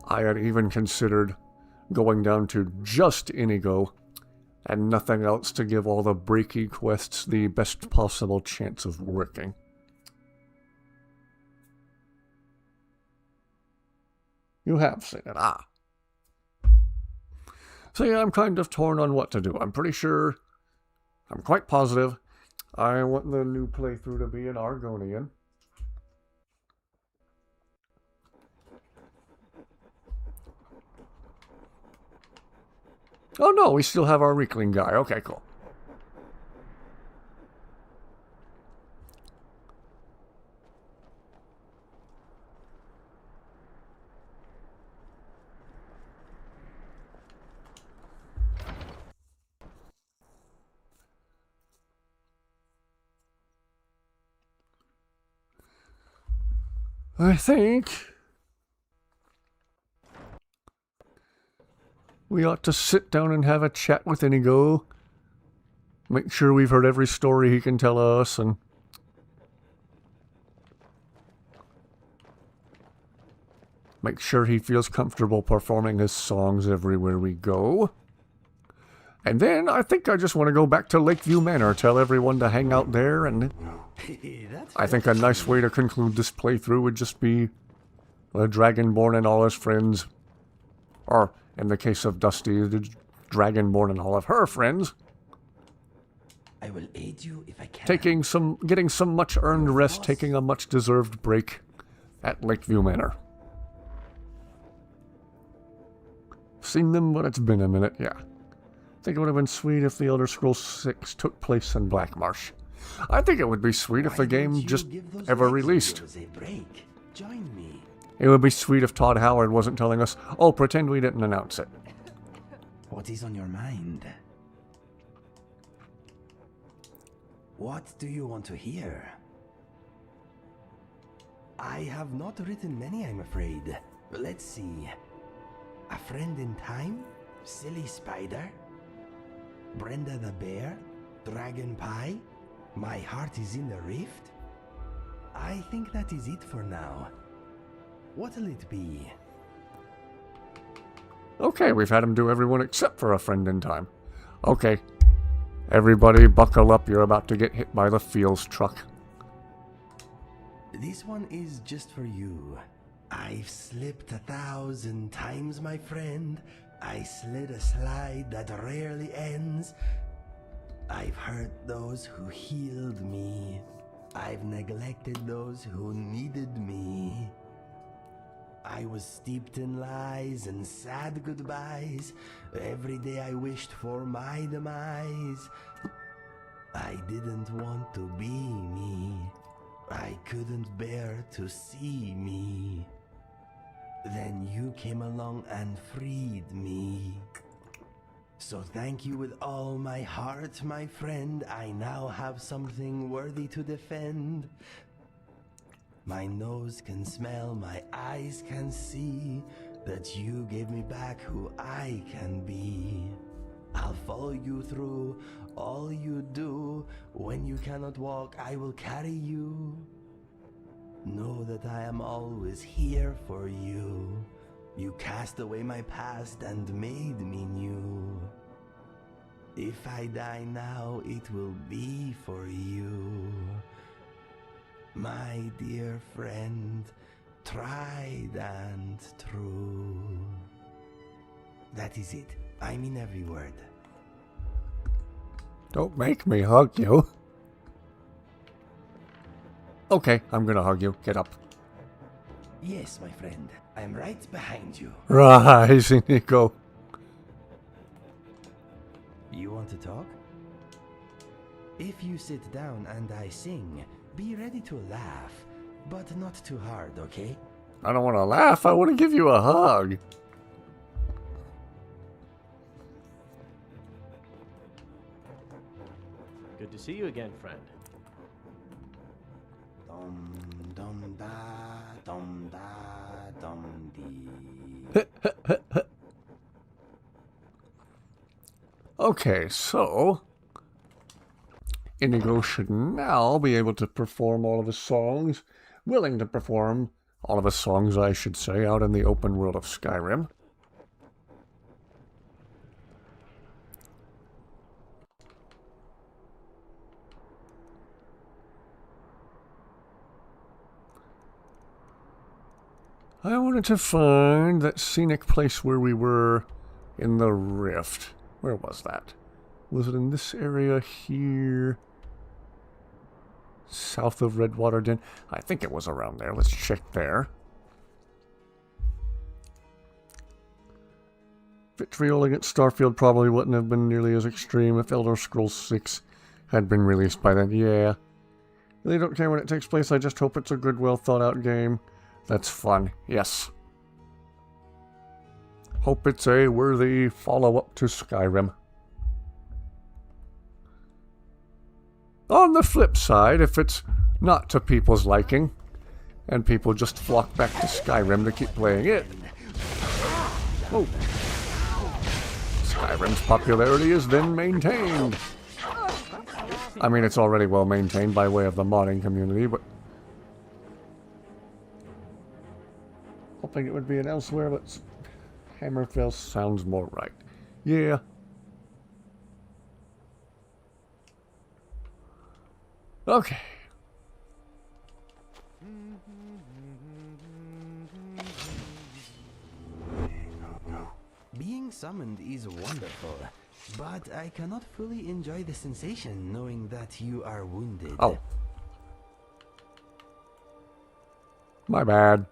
Speaker 1: I had even considered going down to just Inigo and nothing else to give all the breaky quests the best possible chance of working. You have seen it, ah. So yeah, I'm kind of torn on what to do. I'm pretty sure, I'm quite positive, I want the new playthrough to be an Argonian. Oh no, we still have our Reekling guy. Okay, cool. I think we ought to sit down and have a chat with Inigo. Make sure we've heard every story he can tell us, and make sure he feels comfortable performing his songs everywhere we go. And then I think I just want to go back to Lakeview Manor, tell everyone to hang out there, and I think a nice way to conclude this playthrough would just be the Dragonborn and all his friends, or in the case of Dusty, the Dragonborn and all of her friends,
Speaker 3: I will aid you if I can.
Speaker 1: getting some much earned rest, taking a much deserved break at Lakeview Manor. Seen them, but it's been a minute, yeah. I think it would have been sweet if the Elder Scrolls 6 took place in Blackmarsh. I think it would be sweet if the game just ever released.
Speaker 3: Join me.
Speaker 1: It would be sweet if Todd Howard wasn't telling us, oh, pretend we didn't announce it.
Speaker 3: What is on your mind? What do you want to hear? I have not written many, I'm afraid. Let's see. A Friend in Time? Silly Spider? Brenda the Bear? Dragon Pie? My Heart is in the Rift? I think that is it for now. What'll it be?
Speaker 1: Okay, we've had him do everyone except for A Friend in Time. Okay. Everybody buckle up, you're about to get hit by the Fields truck.
Speaker 3: This one is just for you. I've slipped 1,000 times, my friend. I slid a slide that rarely ends. I've hurt those who healed me. I've neglected those who needed me. I was steeped in lies and sad goodbyes. Every day I wished for my demise. I didn't want to be me. I couldn't bear to see me. Then you came along and freed me. So thank you with all my heart, my friend. I now have something worthy to defend. My nose can smell, my eyes can see that you gave me back who I can be. I'll follow you through all you do. When you cannot walk, I will carry you. Know that I am always here for you. You cast away my past and made me new. If I die now, it will be for you. My dear friend, tried and true. That is it. I mean every word.
Speaker 1: Don't make me hug you. Okay, I'm gonna hug you. Get up.
Speaker 3: Yes, my friend. I am right behind you.
Speaker 1: Rise, Inigo.
Speaker 3: You want to talk? If you sit down and I sing, be ready to laugh, but not too hard, okay?
Speaker 1: I don't want to laugh. I want to give you a hug.
Speaker 4: Good to see you again, friend.
Speaker 3: Dum dum da dum da dum dee.
Speaker 1: Okay, so Inigo should now be able to perform all of his songs, willing to perform all of his songs, I should say, out in the open world of Skyrim. I wanted to find that scenic place where we were in the Rift. Where was that? Was it in this area here? South of Redwater Den? I think it was around there. Let's check there. Vitriol against Starfield probably wouldn't have been nearly as extreme if Elder Scrolls 6 had been released by then. Yeah. They don't care when it takes place. I just hope it's a good, well thought out game. That's fun. Yes. Hope it's a worthy follow-up to Skyrim. On the flip side, if it's not to people's liking, And people just flock back to Skyrim to keep playing it. Oh. Skyrim's popularity is then maintained. I mean, it's already well maintained by way of the modding community, but... hoping it would be an elsewhere, but Hammerfell sounds more right. Yeah. Okay.
Speaker 3: Being summoned is wonderful, but I cannot fully enjoy the sensation knowing that you are wounded.
Speaker 1: Oh. My bad.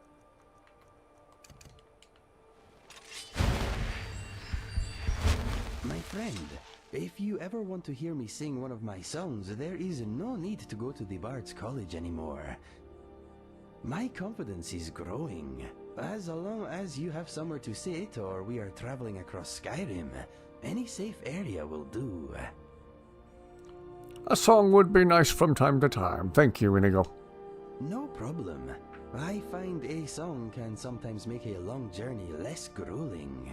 Speaker 3: My friend, if you ever want to hear me sing one of my songs, there is no need to go to the Bard's College anymore. My confidence is growing. As long as you have somewhere to sit or we are traveling across Skyrim, any safe area will do.
Speaker 1: A song would be nice from time to time. Thank you, Inigo.
Speaker 3: No problem. I find a song can sometimes make a long journey less grueling.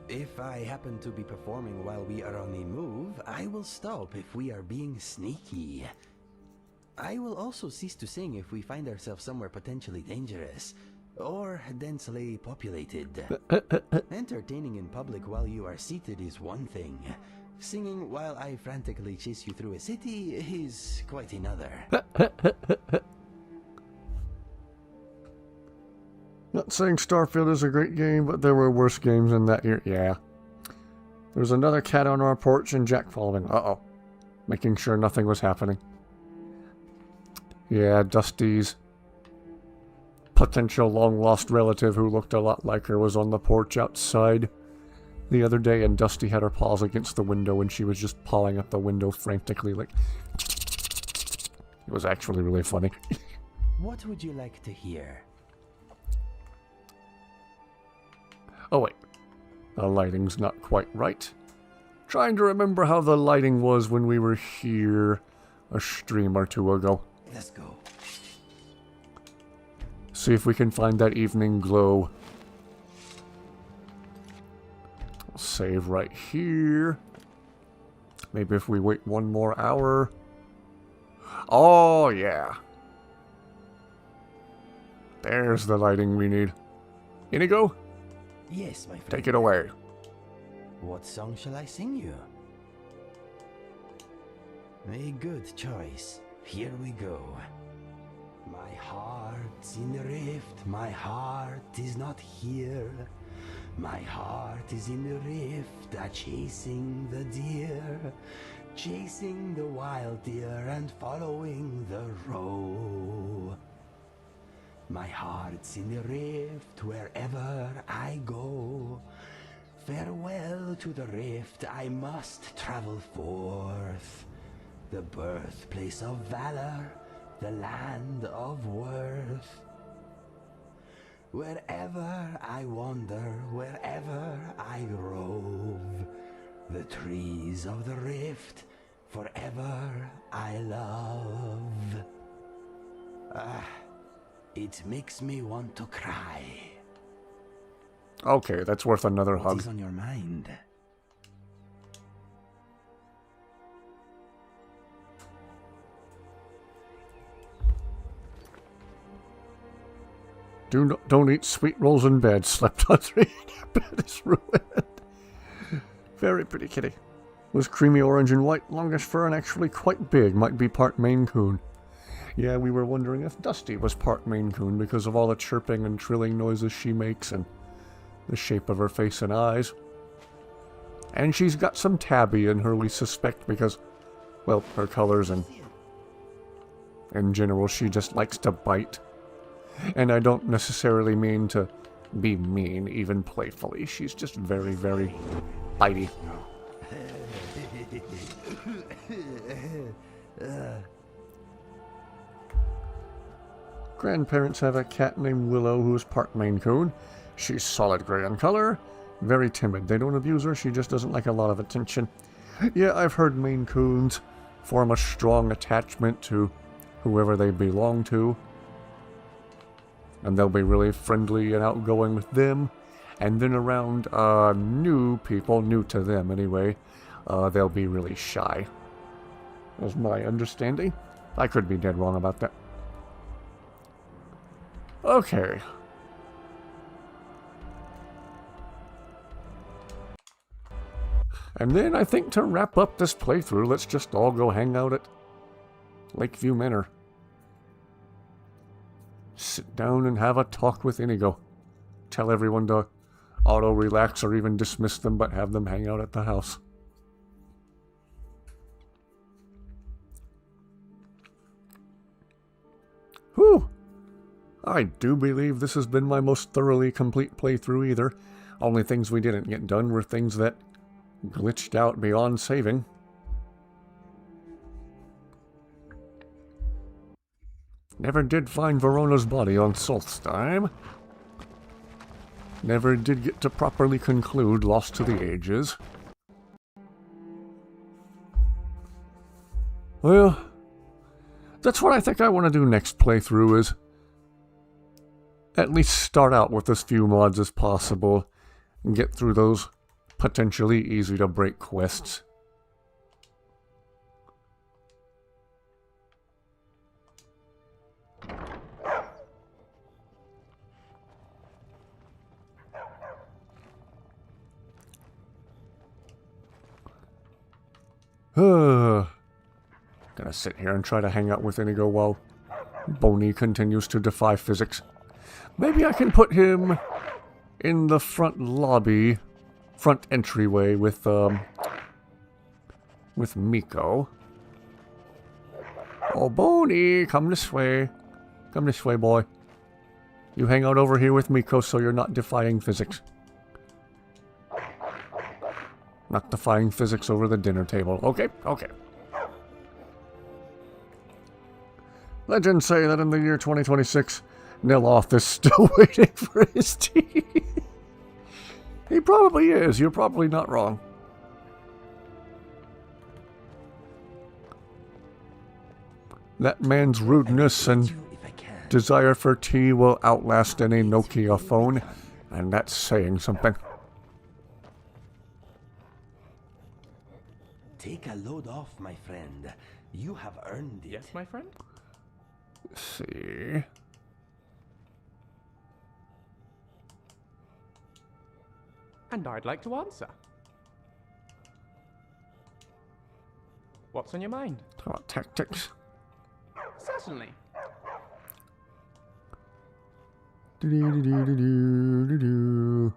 Speaker 3: If I happen to be performing while we are on the move, I will stop if we are being sneaky. I will also cease to sing if we find ourselves somewhere potentially dangerous or densely populated. Entertaining in public while you are seated is one thing. Singing while I frantically chase you through a city is quite another.
Speaker 1: Not saying Starfield is a great game, but there were worse games in that year. Yeah. There's another cat on our porch and Jack following. Uh-oh. Making sure nothing was happening. Yeah, Dusty's potential long-lost relative who looked a lot like her was on the porch outside the other day, and Dusty had her paws against the window and she was just pawing at the window frantically, like... It was actually really funny.
Speaker 3: What would you like to hear?
Speaker 1: Oh wait, the lighting's not quite right. Trying to remember how the lighting was when we were here a stream or two ago.
Speaker 3: Let's go.
Speaker 1: See if we can find that evening glow. Save right here. Maybe if we wait one more hour. Oh yeah. There's the lighting we need. Inigo?
Speaker 3: Yes, my friend.
Speaker 1: Take it away.
Speaker 3: What song shall I sing you? A good choice. Here we go. My heart's in the rift, my heart is not here. My heart is in the rift, chasing the deer. Chasing the wild deer and following the roe. My heart's in the rift wherever I go. Farewell to the rift, I must travel forth. The birthplace of valor, the land of worth. Wherever I wander, wherever I rove, the trees of the rift, forever I love. It makes me want to cry.
Speaker 1: Okay, that's worth another hug.
Speaker 3: What is on your mind?
Speaker 1: Don't eat sweet rolls in bed. Slept on 3. Bed is ruined. Very pretty kitty. Was creamy orange and white, longish fur, and actually quite big. Might be part Maine Coon. Yeah, we were wondering if Dusty was part Maine Coon because of all the chirping and trilling noises she makes and the shape of her face and eyes. And she's got some tabby in her, we suspect, because, well, her colors and in general, she just likes to bite. And I don't necessarily mean to be mean, even playfully. She's just very, very bitey. Grandparents have a cat named Willow who is part Maine Coon. She's solid gray in color, very timid. They don't abuse her, she just doesn't like a lot of attention. Yeah, I've heard Maine Coons form a strong attachment to whoever they belong to. and they'll be really friendly and outgoing with them. And then around new people, new to them anyway, they'll be really shy. That's my understanding. I could be dead wrong about that. Okay. And then I think to wrap up this playthrough, let's just all go hang out at Lakeview Manor. Sit down and have a talk with Inigo. Tell everyone to auto-relax or even dismiss them, but have them hang out at the house. Whew! I do believe this has been my most thoroughly complete playthrough either. Only things we didn't get done were things that glitched out beyond saving. Never did find Verona's body on Solstheim. Never did get to properly conclude Lost to the Ages. Well, that's what I think I want to do next playthrough, is at least start out with as few mods as possible and get through those potentially easy to break quests. Gonna sit here and try to hang out with Inigo while Boney continues to defy physics. Maybe I can put him in the front lobby, front entryway with Miko. Oh, Boney, come this way. Come this way, boy. You hang out over here with Miko so you're not defying physics. Not defying physics over the dinner table. Okay, okay. Legends say that in the year 2026, Niloth is still waiting for his tea. He probably is. You're probably not wrong. That man's rudeness and desire for tea will outlast any Nokia phone, and that's saying something.
Speaker 3: Take a load off, my friend. You have earned it.
Speaker 2: Yes, my friend?
Speaker 1: Let's see.
Speaker 2: And I'd like to answer. What's on your mind?
Speaker 1: How about tactics?
Speaker 2: Certainly.
Speaker 1: Do-do-do-do-do-do-do.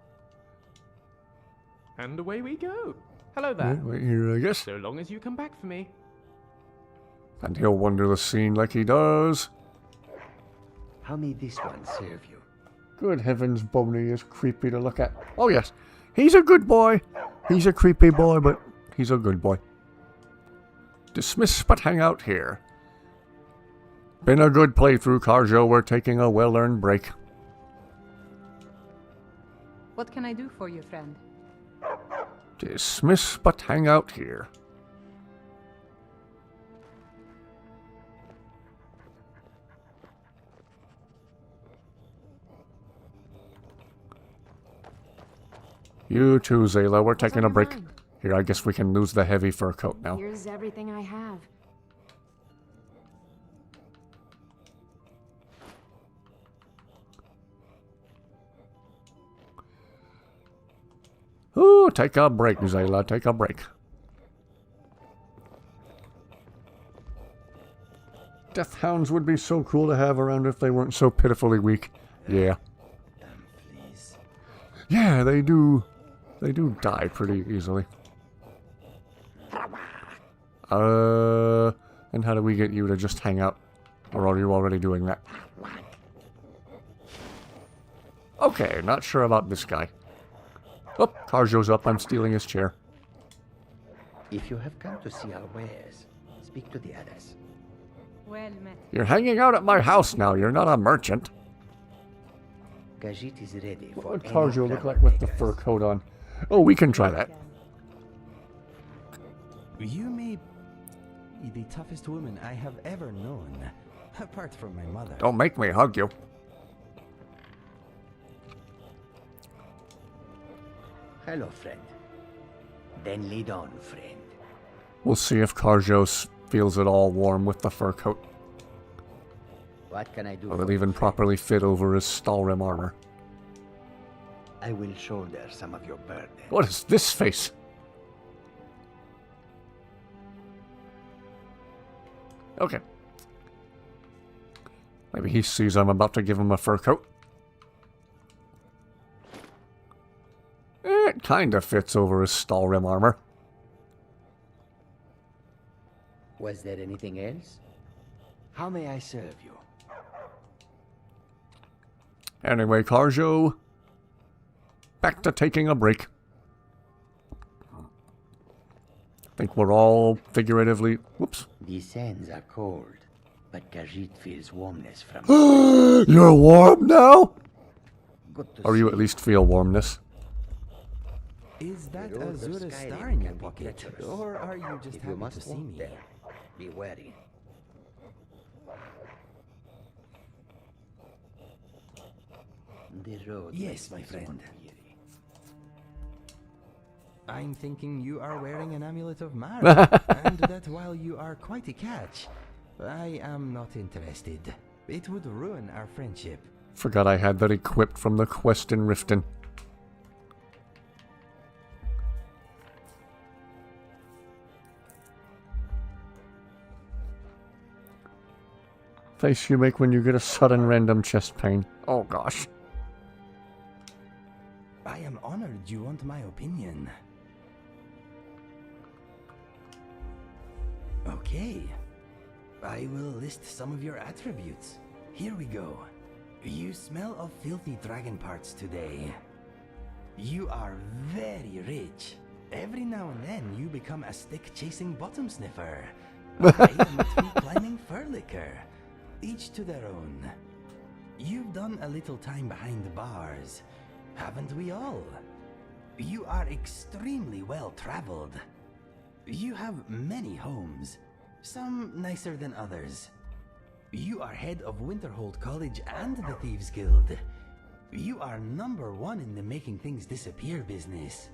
Speaker 2: And away we go. Hello there.
Speaker 1: Wait here, I guess.
Speaker 2: So long as you come back for me.
Speaker 1: And he'll wander the scene like he does.
Speaker 8: How may this one serve you?
Speaker 1: Good heavens, Boney is creepy to look at. Oh yes, he's a good boy. He's a creepy boy, but he's a good boy. Dismiss but hang out here. Been a good playthrough, Carjo. We're taking a well-earned break.
Speaker 7: What can I do for you, friend?
Speaker 1: Dismiss but hang out here. You too, Zayla. We're taking a break. Here, I guess we can lose the heavy fur coat now.
Speaker 9: Here's everything I have.
Speaker 1: Ooh, take a break, Zayla. Take a break. Death hounds would be so cool to have around if they weren't so pitifully weak. Yeah.
Speaker 3: Please.
Speaker 1: Yeah, they do. They do die pretty easily. And how do we get you to just hang out? Or are you already doing that? Okay, not sure about this guy. Oh, Carjo's up. I'm stealing his chair.
Speaker 8: If you have come to see our wares, speak to the others.
Speaker 7: Well met.
Speaker 1: You're hanging out at my house now. You're not a merchant.
Speaker 8: Khajiit is ready
Speaker 1: What
Speaker 8: for
Speaker 1: would
Speaker 8: any
Speaker 1: Carjo look
Speaker 8: flower
Speaker 1: like with the
Speaker 8: makers.
Speaker 1: fur coat on? Oh, we can try that.
Speaker 10: You may be the toughest woman I have ever known, apart from my mother.
Speaker 1: Don't make me hug you.
Speaker 8: Hello, friend. Then lead on, friend.
Speaker 1: We'll see if Karjos feels at all warm with the fur coat.
Speaker 8: What can I do?
Speaker 1: Will
Speaker 8: for
Speaker 1: it
Speaker 8: you,
Speaker 1: even
Speaker 8: friend?
Speaker 1: properly fit over his Stalrim armor?
Speaker 8: I will shoulder some of your burden.
Speaker 1: What is this face? Okay. Maybe he sees I'm about to give him a fur coat. It kinda fits over his Stalrim armor.
Speaker 8: Was there anything else? How may I serve you?
Speaker 1: Anyway, Karjo, back to taking a break. I think we're all figuratively... Whoops.
Speaker 8: The sands are cold, but Khajiit feels warmness from...
Speaker 1: You're warm now?
Speaker 8: Good to
Speaker 1: Or you
Speaker 8: see
Speaker 1: at least feel warmness.
Speaker 10: Is that
Speaker 8: The roads of
Speaker 10: Azura
Speaker 8: Skyrim
Speaker 10: star in your
Speaker 8: can be
Speaker 10: pocket?
Speaker 8: treacherous.
Speaker 10: Or are you just
Speaker 8: If you
Speaker 10: happy
Speaker 8: must
Speaker 10: to see
Speaker 8: walk
Speaker 10: me?
Speaker 8: there, be wary. The road
Speaker 10: Yes,
Speaker 8: makes
Speaker 10: my
Speaker 8: me
Speaker 10: friend.
Speaker 8: eerie.
Speaker 10: I'm thinking you are wearing an amulet of Mara, and that while you are quite a catch, I am not interested. It would ruin our friendship.
Speaker 1: Forgot I had that equipped from the quest in Riften. Face you make when you get a sudden random chest pain. Oh gosh.
Speaker 10: I am honored you want my opinion. Okay. I will list some of your attributes. Here we go. You smell of filthy dragon parts today. You are very rich. Every now and then you become a stick-chasing bottom sniffer. I am a tree-climbing fur licker. Each to their own. You've done a little time behind the bars, haven't we all? You are extremely well-traveled. You have many homes, some nicer than others. You are head of Winterhold College and the Thieves Guild. You are #1 in the making things disappear business.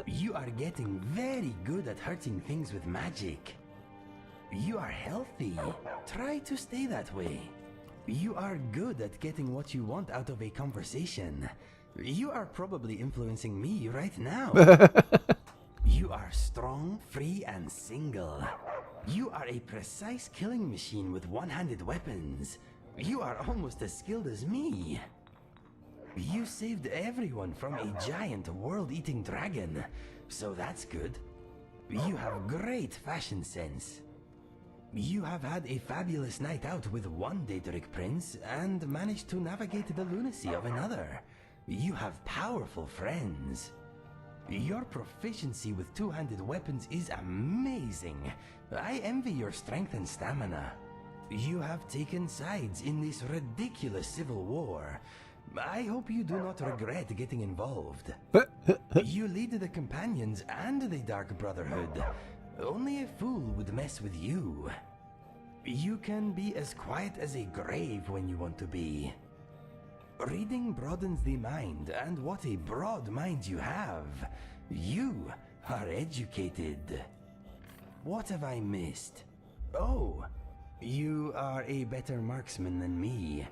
Speaker 10: You are getting very good at hurting things with magic. You are healthy. Try to stay that way. You are good at getting what you want out of a conversation. You are probably influencing me right now. You are strong, free, and single. You are a precise killing machine with one-handed weapons. You are almost as skilled as me. You saved everyone from a giant world-eating dragon, so that's good. You have great fashion sense. You have had a fabulous night out with one Daedric prince and managed to navigate the lunacy of another. You have powerful friends. Your proficiency with two-handed weapons is amazing. I envy your strength and stamina. You have taken sides in this ridiculous civil war. I hope you do not regret getting involved. You lead the companions and the Dark Brotherhood. Only a fool would mess with you. You can be as quiet as a grave when you want to be. Reading broadens the mind, and what a broad mind you have. You are educated. What have I missed? Oh, you are a better marksman than me.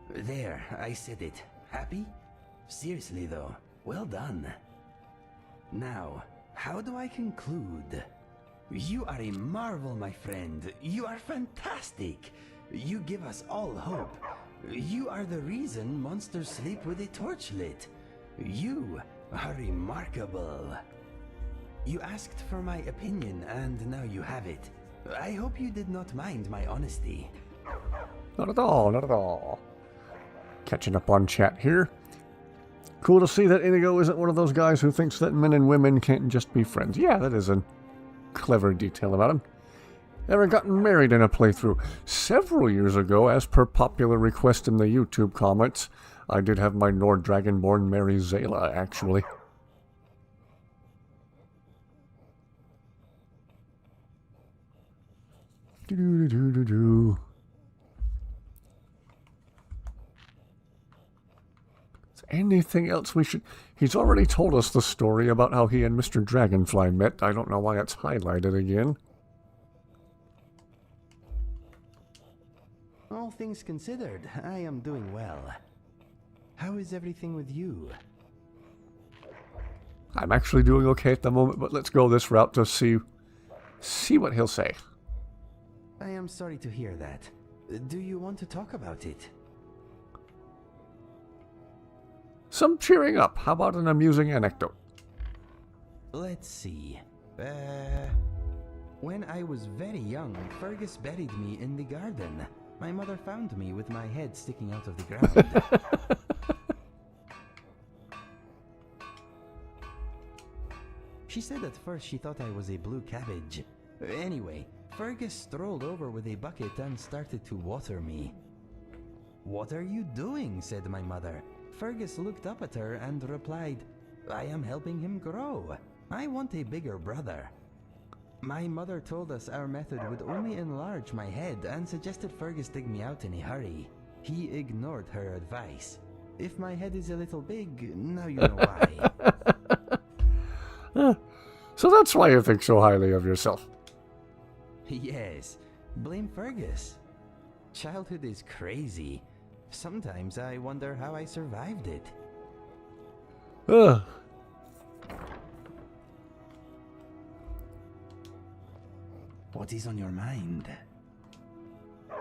Speaker 10: There, I said it. Happy? Seriously though, well done. Now, how do I conclude? You are a marvel, my friend. You are fantastic. You give us all hope. You are the reason monsters sleep with a torch lit. You are remarkable. You asked for my opinion, and now you have it. I hope you did not mind my honesty.
Speaker 1: Not at all, not at all. Catching up on chat here. Cool to see that Inigo isn't one of those guys who thinks that men and women can't just be friends. Yeah, that is a clever detail about him. Ever gotten married in a playthrough? Several years ago, as per popular request in the YouTube comments, I did have my Nord Dragonborn marry Zayla, actually. Do-do-do-do-do. Is anything else we should... He's already told us the story about how he and Mr. Dragonfly met. I don't know why it's highlighted again.
Speaker 10: All things considered, I am doing well. How is everything with you?
Speaker 1: I'm actually doing okay at the moment, but let's go this route to see what he'll say.
Speaker 10: I am sorry to hear that. Do you want to talk about it?
Speaker 1: Some cheering up. How about an amusing anecdote?
Speaker 10: Let's see. When I was very young, Fergus buried me in the garden. My mother found me with my head sticking out of the ground. She said at first she thought I was a blue cabbage. Anyway, Fergus strolled over with a bucket and started to water me. "What are you doing?" said my mother. Fergus looked up at her and replied, "I am helping him grow. I want a bigger brother." My mother told us our method would only enlarge my head and suggested Fergus dig me out in a hurry. He ignored her advice. If my head is a little big, now you know why.
Speaker 1: So that's why you think so highly of yourself.
Speaker 10: Yes, blame Fergus. Childhood is crazy. Sometimes I wonder how I survived it. What is on your mind?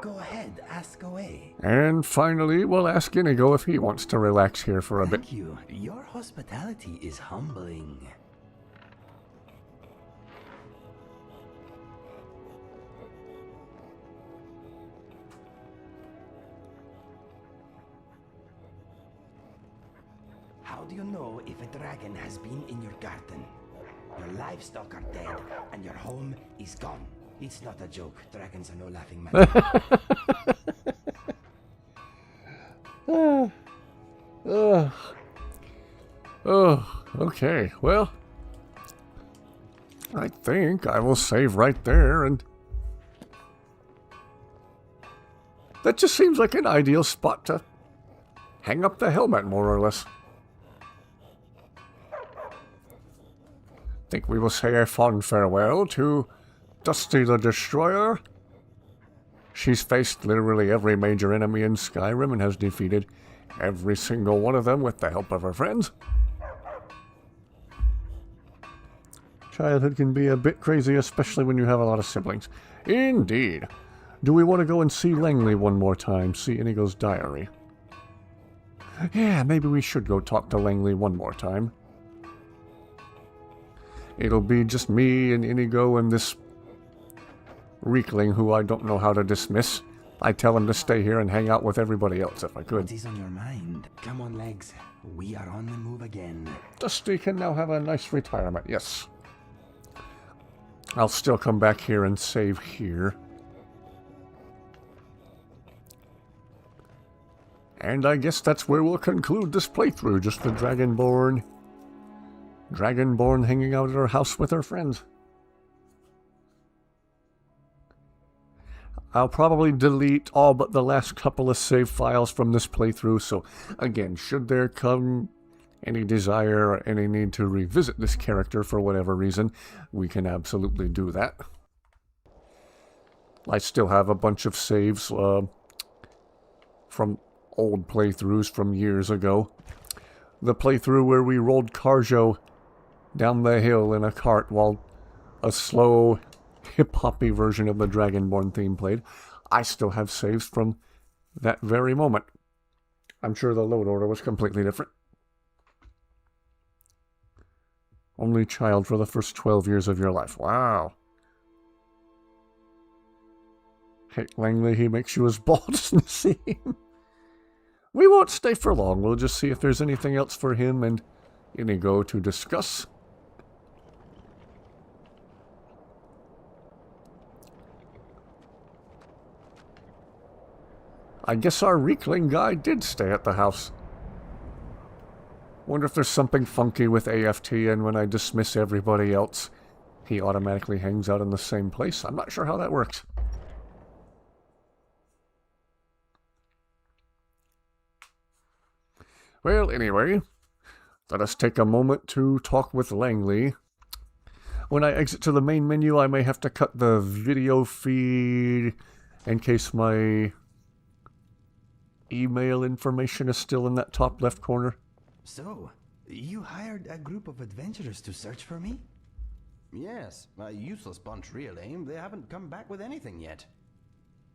Speaker 10: Go ahead, ask away.
Speaker 1: And finally, we'll ask Inigo if he wants to relax here for a bit.
Speaker 10: Thank you. Your hospitality is humbling. How do you know if a dragon has been in your garden? Your livestock are dead and your home is gone. It's not a joke. Dragons are no laughing matter.
Speaker 1: Okay. Well, I think I will save right there, and that just seems like an ideal spot to hang up the helmet, more or less. Think we will say a fond farewell to Dusty the Destroyer. She's faced literally every major enemy in Skyrim and has defeated every single one of them with the help of her friends. Childhood can be a bit crazy, especially when you have a lot of siblings. Indeed. Do we want to go and see Langley one more time? See Inigo's diary? Yeah, maybe we should go talk to Langley one more time. It'll be just me and Inigo and this Reekling who I don't know how to dismiss. I tell him to stay here and hang out with everybody else if I could.
Speaker 10: What is on your mind? Come on, legs. We are on the move again.
Speaker 1: Dusty can now have a nice retirement, yes. I'll still come back here and save here. And I guess that's where we'll conclude this playthrough. Just the Dragonborn hanging out at her house with her friends. I'll probably delete all but the last couple of save files from this playthrough, so again, should there come any desire or any need to revisit this character for whatever reason, we can absolutely do that. I still have a bunch of saves from old playthroughs from years ago. The playthrough where we rolled Carjo down the hill in a cart while a slow, hip-hoppy version of the Dragonborn theme played. I still have saves from that very moment. I'm sure the load order was completely different. Only child for the first 12 years of your life. Wow. Hey, Langley, he makes you as bald as Nassim. We won't stay for long. We'll just see if there's anything else for him and Inigo to discuss. I guess our Reekling guy did stay at the house. Wonder if there's something funky with AFT and when I dismiss everybody else, he automatically hangs out in the same place. I'm not sure how that works. Well, anyway, let us take a moment to talk with Langley. When I exit to the main menu, I may have to cut the video feed in case my email information is still in that top left corner.
Speaker 3: So, you hired a group of adventurers to search for me?
Speaker 10: Yes, a useless bunch really. They haven't come back with anything yet.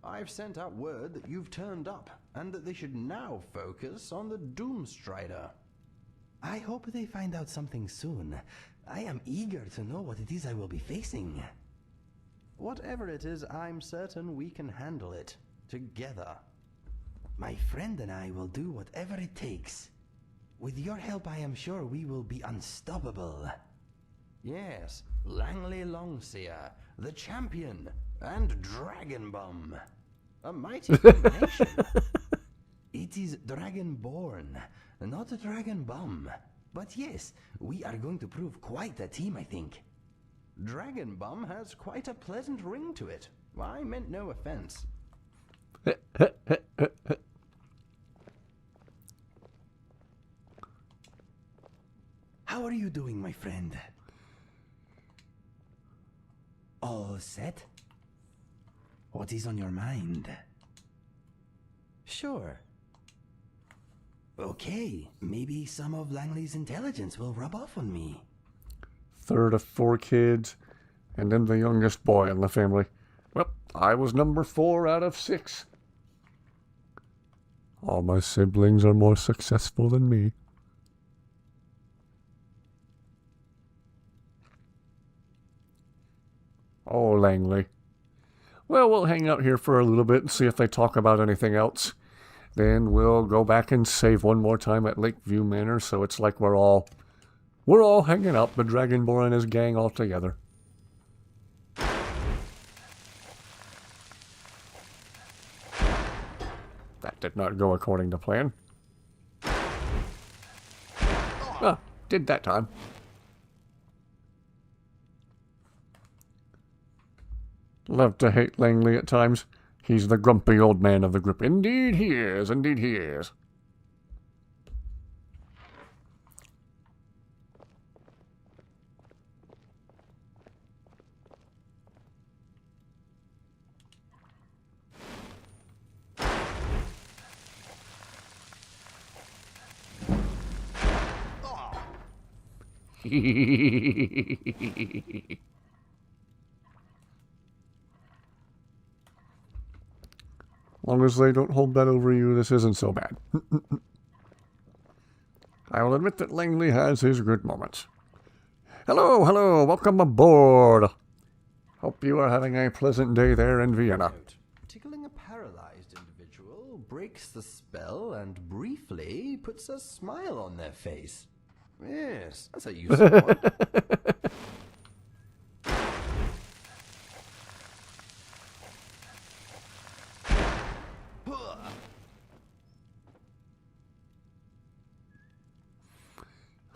Speaker 10: I've sent out word that you've turned up, and that they should now focus on the Doomstrider.
Speaker 3: I hope they find out something soon. I am eager to know what it is I will be facing.
Speaker 10: Whatever it is, I'm certain we can handle it. Together.
Speaker 3: My friend and I will do whatever it takes. With your help, I am sure we will be unstoppable.
Speaker 10: Yes, Langley Longseer, the champion, and Dragon Bum. A mighty combination.
Speaker 3: It is Dragonborn, not a Dragon Bum. But yes, we are going to prove quite a team, I think.
Speaker 10: Dragon Bum has quite a pleasant ring to it. I meant no offense.
Speaker 3: How are you doing, my friend? All set? What is on your mind? Sure. Okay, maybe some of Langley's intelligence will rub off on me.
Speaker 1: Third of 4 kids, and then the youngest boy in the family. Well, I was number 4 out of 6. All my siblings are more successful than me. Oh, Langley. Well, we'll hang out here for a little bit and see if they talk about anything else. Then we'll go back and save one more time at Lakeview Manor, so it's like we're all hanging out, the Dragonborn and his gang all together. That did not go according to plan. Ah, did that time. Love to hate Langley at times. He's the grumpy old man of the group. Indeed he is. Indeed he is. Long as they don't hold that over you, this isn't so bad. I will admit that Langley has his good moments. Hello, hello, welcome aboard. Hope you are having a pleasant day there in Vienna.
Speaker 10: Tickling a paralyzed individual breaks the spell and briefly puts a smile on their face. Yes, that's a useful one.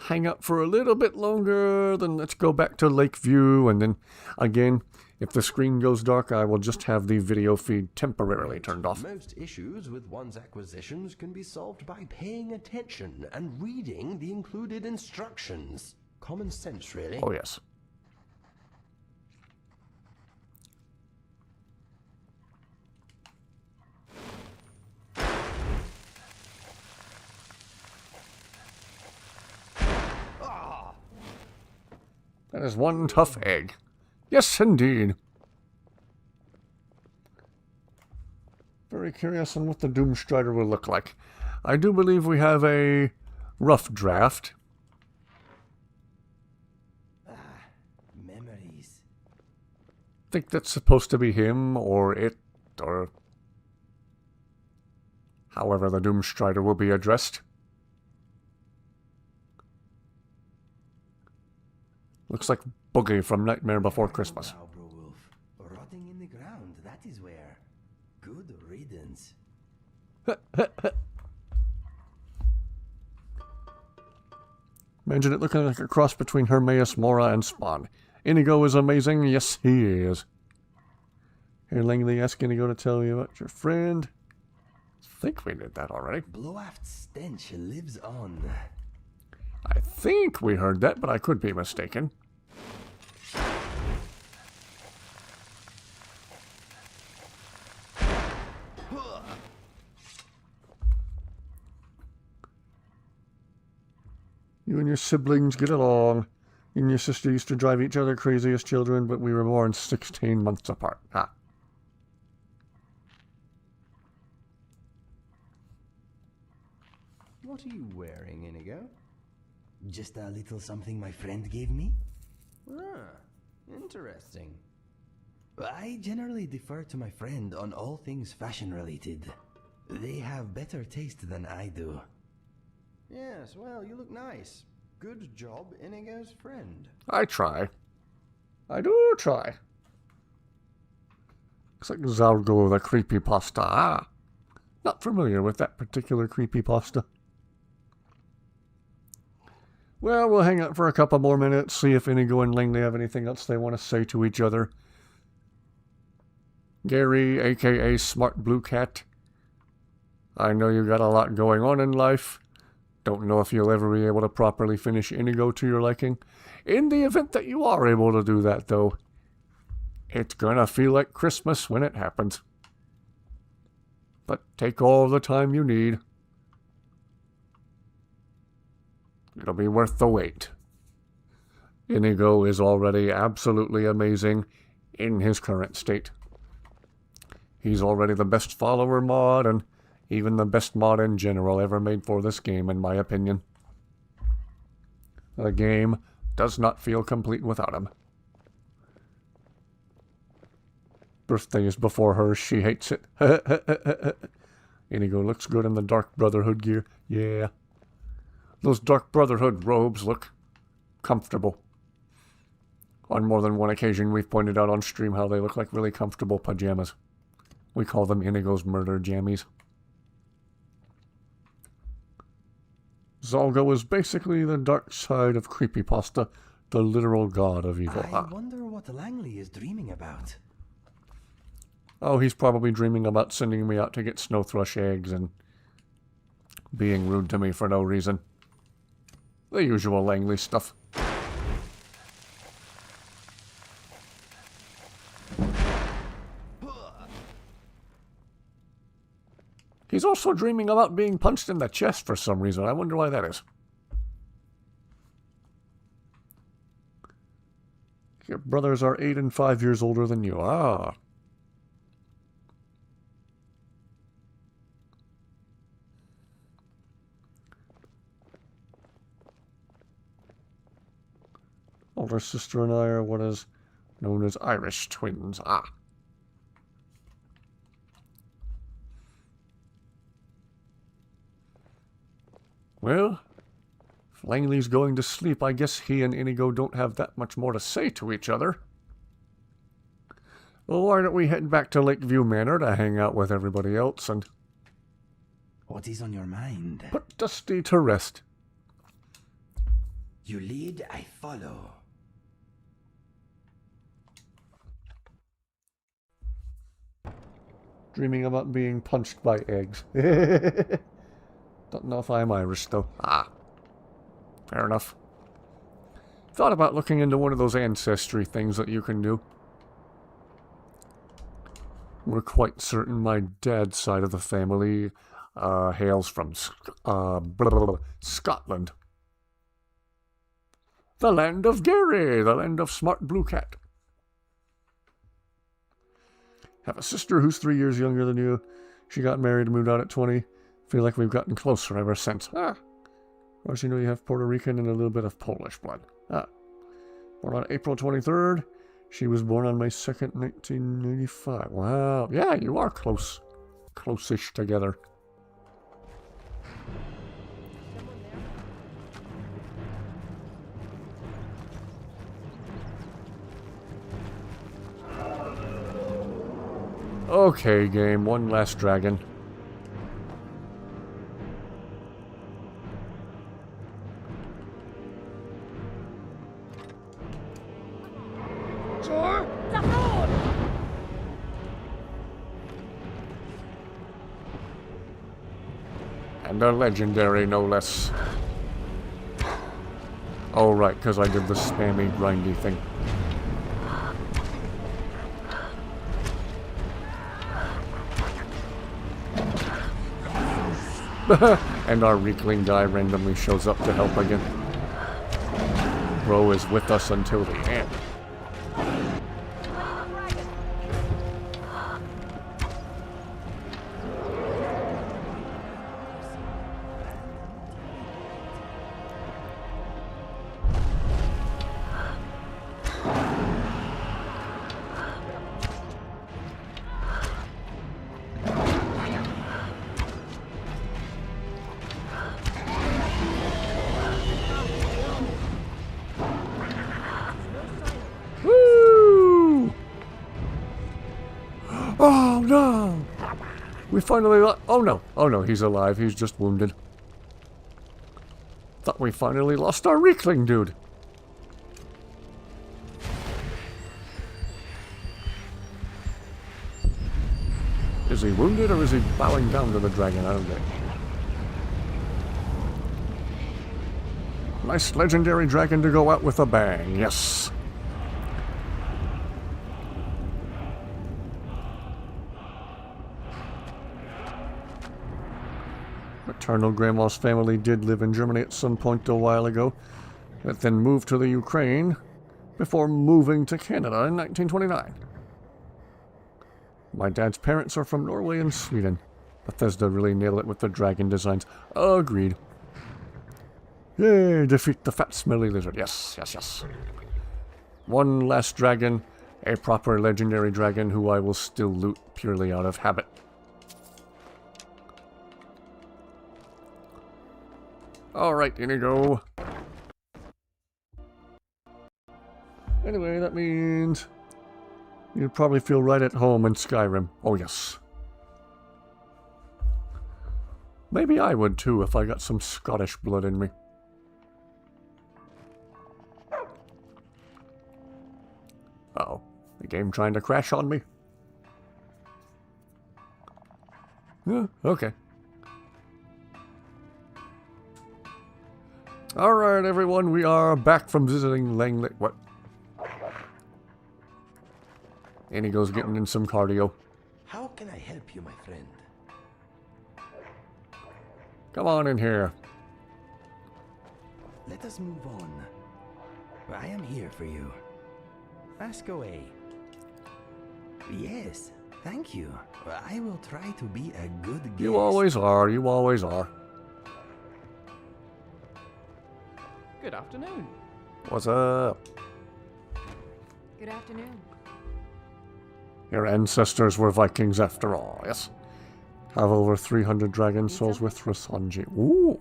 Speaker 1: Hang up for a little bit longer, then let's go back to Lakeview, and then again, if the screen goes dark, I will just have the video feed temporarily turned off.
Speaker 10: Most issues with one's acquisitions can be solved by paying attention and reading the included instructions. Common sense, really.
Speaker 1: Oh, yes. That is one tough egg. Yes, indeed. Very curious on what the Doomstrider will look like. I do believe we have a rough draft.
Speaker 3: Memories.
Speaker 1: Think that's supposed to be him, or it, or however the Doomstrider will be addressed. Looks like Boogie from Nightmare Before Christmas.
Speaker 3: Now, Bro Wolf, rotting in the ground, that is where. Good riddance.
Speaker 1: Imagine it looking like a cross between Hermaeus Mora and Spawn. Inigo is amazing. Yes, he is. Here, Langley, ask Inigo to tell you about your friend. think we did that already.
Speaker 3: Blowaft stench lives on.
Speaker 1: I think we heard that, but I could be mistaken. You and your siblings get along. You and your sister used to drive each other crazy as children, but we were born 16 months apart. Ah.
Speaker 10: What are you wearing, Inigo?
Speaker 3: Just a little something my friend gave me.
Speaker 10: Ah, interesting.
Speaker 3: I generally defer to my friend on all things fashion-related. They have better taste than I do.
Speaker 10: Yes, well, you look nice. Good job, Inigo's friend.
Speaker 1: I try. I do try. Looks like Zalgo the creepypasta. Ah. Not familiar with that particular creepypasta. Well, we'll hang out for a couple more minutes, see if Inigo and Langley have anything else they want to say to each other. Gary, a.k.a. Smart Blue Cat. I know you got a lot going on in life. Don't know if you'll ever be able to properly finish Inigo to your liking. In the event that you are able to do that, though, it's gonna feel like Christmas when it happens. But take all the time you need. It'll be worth the wait. Inigo is already absolutely amazing in his current state. He's already the best follower mod, and even the best mod in general ever made for this game, in my opinion. The game does not feel complete without him. Birthday is before hers, she hates it. Inigo looks good in the Dark Brotherhood gear. Yeah. Those Dark Brotherhood robes look comfortable. On more than one occasion, we've pointed out on stream how they look like really comfortable pajamas. We call them Inigo's murder jammies. Zalgo is basically the dark side of creepypasta, the literal god of evil.
Speaker 3: I wonder what Langley is dreaming about.
Speaker 1: Oh, he's probably dreaming about sending me out to get snow thrush eggs and being rude to me for no reason. The usual Langley stuff. He's also dreaming about being punched in the chest for some reason. I wonder why that is. Your brothers are 8 and 5 years older than you. Ah. Older sister and I are what is known as Irish twins. Ah. Well, if Langley's going to sleep, I guess he and Inigo don't have that much more to say to each other. Well, why don't we head back to Lakeview Manor to hang out with everybody else and
Speaker 3: What is on your mind?
Speaker 1: put Dusty to rest.
Speaker 3: You lead, I follow.
Speaker 1: Dreaming about being punched by eggs. Don't know if I'm Irish, though. Ah. Fair enough. Thought about looking into one of those ancestry things that you can do. We're quite certain my dad's side of the family hails from Scotland. The land of Gary, the land of Smart Blue Cat. Have a sister who's 3 years younger than you. She got married and moved out at 20. Feel like we've gotten closer ever since. Ah. Of course, you know you have Puerto Rican and a little bit of Polish blood. Ah. Born on April 23rd. She was born on May 2nd, 1985. Wow. Yeah, you are close. Close-ish together. Okay, game. One last dragon.
Speaker 6: Zafron!
Speaker 1: And a legendary, no less. Oh, right, because I did the spammy, grindy thing. And our Reekling guy randomly shows up to help again. Bro is with us until the end. Oh no! We finally oh no. Oh no, he's alive. He's just wounded. Thought we finally lost our Reekling dude. Is he wounded or is he bowing down to the dragon? I don't know. Nice legendary dragon to go out with a bang. Yes. Maternal grandma's family did live in Germany at some point a while ago, but then moved to the Ukraine before moving to Canada in 1929. My dad's parents are from Norway and Sweden. Bethesda really nailed it with the dragon designs. Agreed. Yay, defeat the fat smelly lizard. Yes, yes, yes. One last dragon, a proper legendary dragon who I will still loot purely out of habit. Alright, in you go. Anyway, that means you'd probably feel right at home in Skyrim. Oh, yes. Maybe I would too if I got some Scottish blood in me. Uh-oh. The game trying to crash on me? Yeah, okay. Alright, everyone, we are back from visiting Langley. What? Inigo's getting in some cardio.
Speaker 3: How can I help you, my friend?
Speaker 1: Come on in here.
Speaker 3: Let us move on. I am here for you. Ask away. Yes, thank you. I will try to be a good guest.
Speaker 1: You always are, you always are.
Speaker 2: Good afternoon.
Speaker 1: What's up?
Speaker 6: Good afternoon.
Speaker 1: Your ancestors were Vikings after all, yes? Have over 300 dragon souls with Rasanji. Ooh!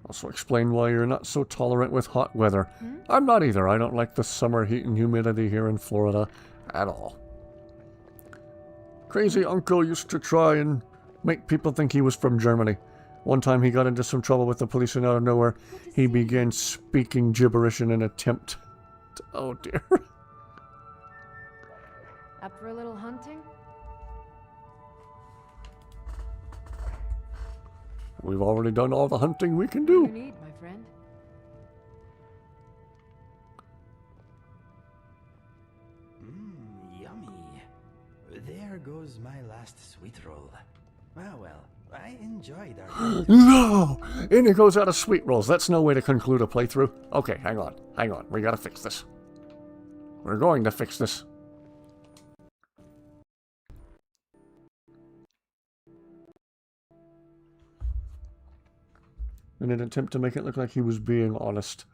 Speaker 1: Also explain why you're not so tolerant with hot weather. I'm not either. I don't like the summer heat and humidity here in Florida at all. Crazy uncle used to try and make people think he was from Germany. One time he got into some trouble with the police and out of nowhere he began speaking gibberish in an attempt to... Oh dear.
Speaker 6: Up for a little hunting?
Speaker 1: We've already done all the hunting we can
Speaker 6: What do you
Speaker 1: do.
Speaker 6: need, my friend?
Speaker 3: Yummy. There goes my last sweet roll. Ah, well, I enjoyed our...
Speaker 1: No! Inigo's out of sweet rolls. That's no way to conclude a playthrough. Okay, hang on. Hang on. We gotta fix this. We're going to fix this. In an attempt to make it look like he was being honest.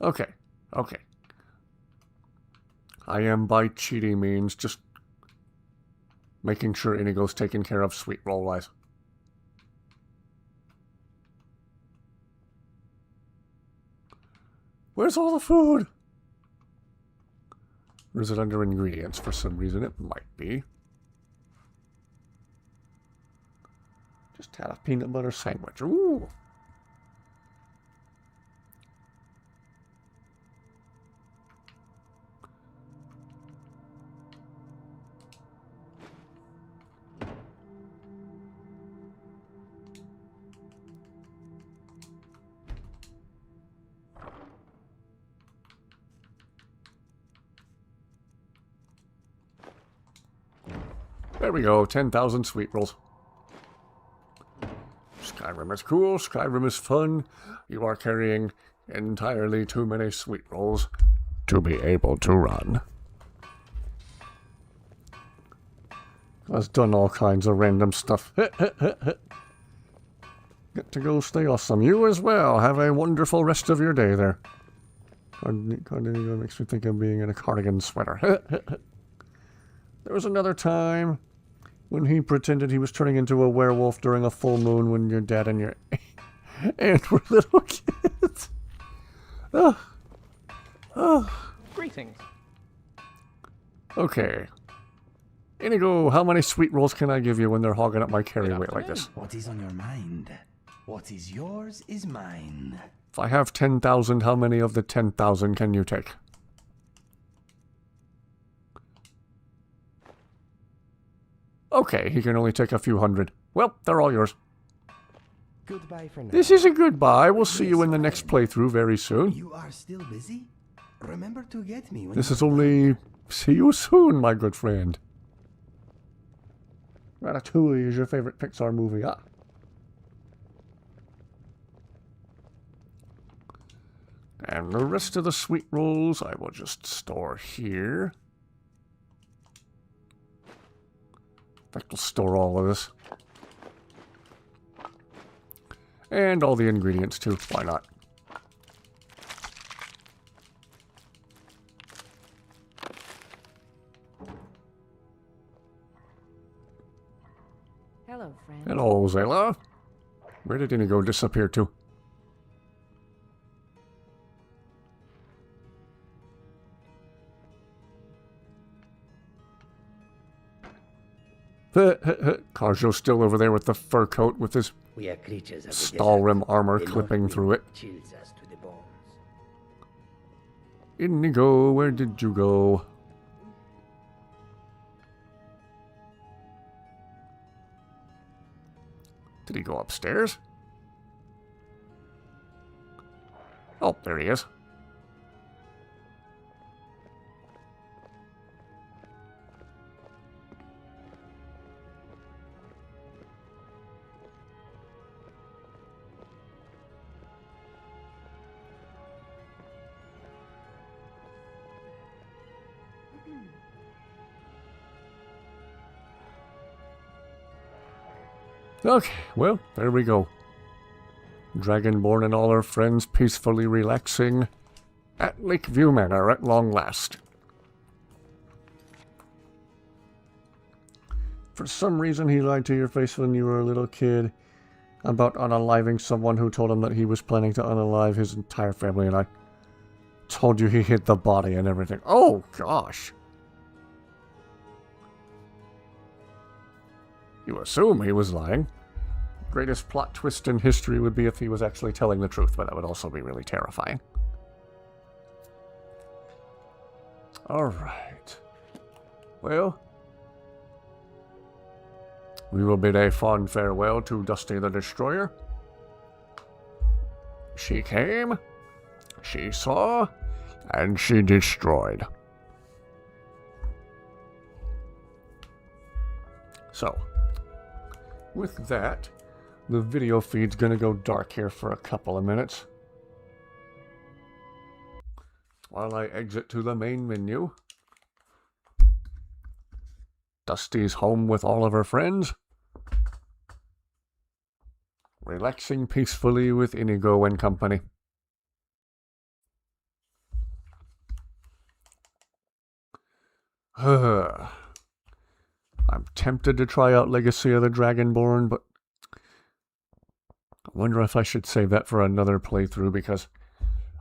Speaker 1: Okay. Okay. I am by cheating means just making sure Inigo's taken care of sweet roll-wise. Where's all the food? Or is it under ingredients for some reason? It might be. Just had a peanut butter sandwich. Ooh. There we go, 10,000 sweet rolls. Skyrim is cool, Skyrim is fun. You are carrying entirely too many sweet rolls to be able to run. I've done all kinds of random stuff. Get to go stay awesome. You as well. Have a wonderful rest of your day there. Cardigan makes me think of being in a cardigan sweater. There was another time when he pretended he was turning into a werewolf during a full moon when your dad and your aunt were little kids.
Speaker 4: Greetings.
Speaker 1: Okay. Inigo, how many sweet rolls can I give you when they're hogging up my carry weight like this?
Speaker 10: What is on your mind? What is yours is mine.
Speaker 1: If I have 10,000, how many of the 10,000 can you take? Okay, he can only take a few hundred. Well, they're all yours.
Speaker 8: Goodbye for now.
Speaker 1: This is a goodbye. We'll see you in the next playthrough very soon.
Speaker 3: You are still busy? Remember to get me when
Speaker 1: This
Speaker 3: you
Speaker 1: is only... See you soon, my good friend. Ratatouille is your favorite Pixar movie, ah. And the rest of the sweet rolls I will just store here. In fact, we'll store all of this. And all the ingredients too, why not?
Speaker 6: Hello, friend.
Speaker 1: Hello, Zayla. Where did Inigo disappear to? Karjo's still over there with the fur coat with his
Speaker 8: We are creatures of the
Speaker 1: Stalrim
Speaker 8: desert.
Speaker 1: armor
Speaker 8: The
Speaker 1: clipping
Speaker 8: north
Speaker 1: through
Speaker 8: wind
Speaker 1: it.
Speaker 8: chills us to the bones.
Speaker 1: Inigo, where did you go? Did he go upstairs? Oh, there he is. Okay, well, there we go. Dragonborn and all our friends peacefully relaxing at Lakeview Manor at long last. For some reason, he lied to your face when you were a little kid about unaliving someone who told him that he was planning to unalive his entire family, and I told you he hid the body and everything. Oh, gosh. You assume he was lying. Greatest plot twist in history would be if he was actually telling the truth, but that would also be really terrifying. Alright. Well, we will bid a fond farewell to Dusty the Destroyer. She came, she saw, and she destroyed. So, with that, the video feed's gonna go dark here for a couple of minutes while I exit to the main menu. Dusty's home with all of her friends, relaxing peacefully with Inigo and company. I'm tempted to try out Legacy of the Dragonborn, but I wonder if I should save that for another playthrough, because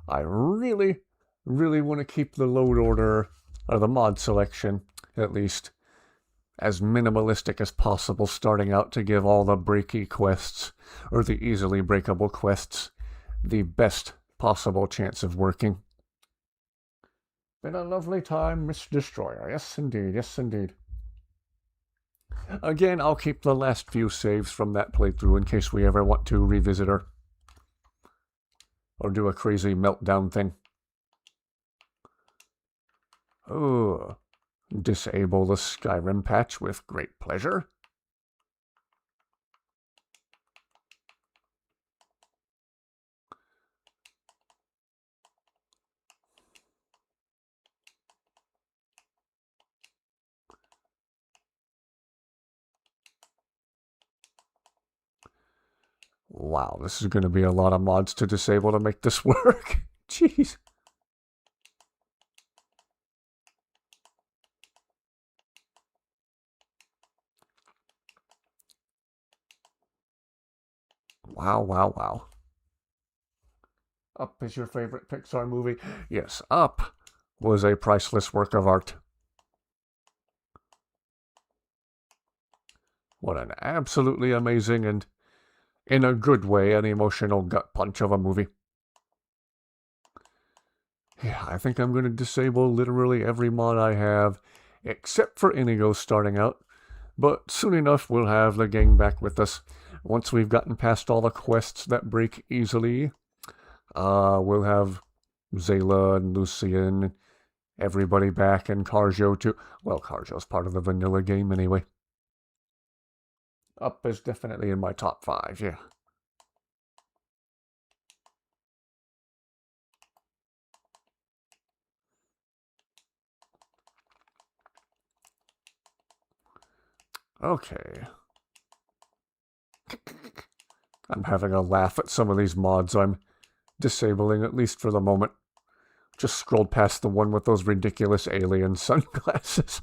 Speaker 1: I really want to keep the load order, or the mod selection, at least, as minimalistic as possible, starting out to give all the breaky quests, or the easily breakable quests, the best possible chance of working. Been a lovely time, Miss Destroyer. Yes, indeed. Yes, indeed. Again, I'll keep the last few saves from that playthrough in case we ever want to revisit her. Or do a crazy meltdown thing. Oh, disable the Skyrim patch with great pleasure. Wow, this is going to be a lot of mods to disable to make this work. Jeez. Wow, wow, wow. Up is your favorite Pixar movie? Yes, Up was a priceless work of art. What an absolutely amazing and, in a good way, an emotional gut punch of a movie. Yeah, I think I'm going to disable literally every mod I have, except for Inigo starting out. But soon enough, we'll have the gang back with us. Once we've gotten past all the quests that break easily, we'll have Zayla and Lucian, everybody back, and Karjo too. Well, Karjo's part of the vanilla game anyway. Up is definitely in my top 5, yeah. Okay. I'm having a laugh at some of these mods I'm disabling, at least for the moment. Just scrolled past the one with those ridiculous alien sunglasses.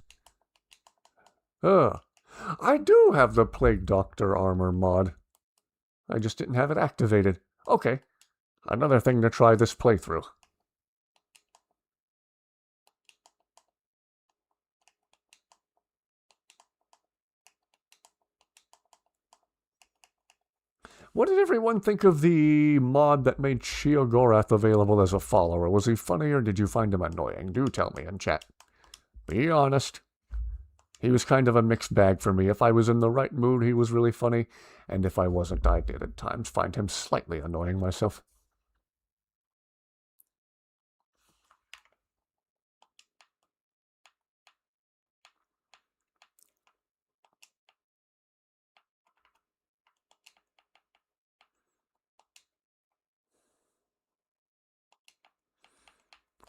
Speaker 1: I do have the Plague Doctor armor mod. I just didn't have it activated. Okay, another thing to try this playthrough. What did everyone think of the mod that made Sheogorath available as a follower? Was he funny or did you find him annoying? Do tell me in chat. Be honest. He was kind of a mixed bag for me. If I was in the right mood, he was really funny. And if I wasn't, I did at times find him slightly annoying myself.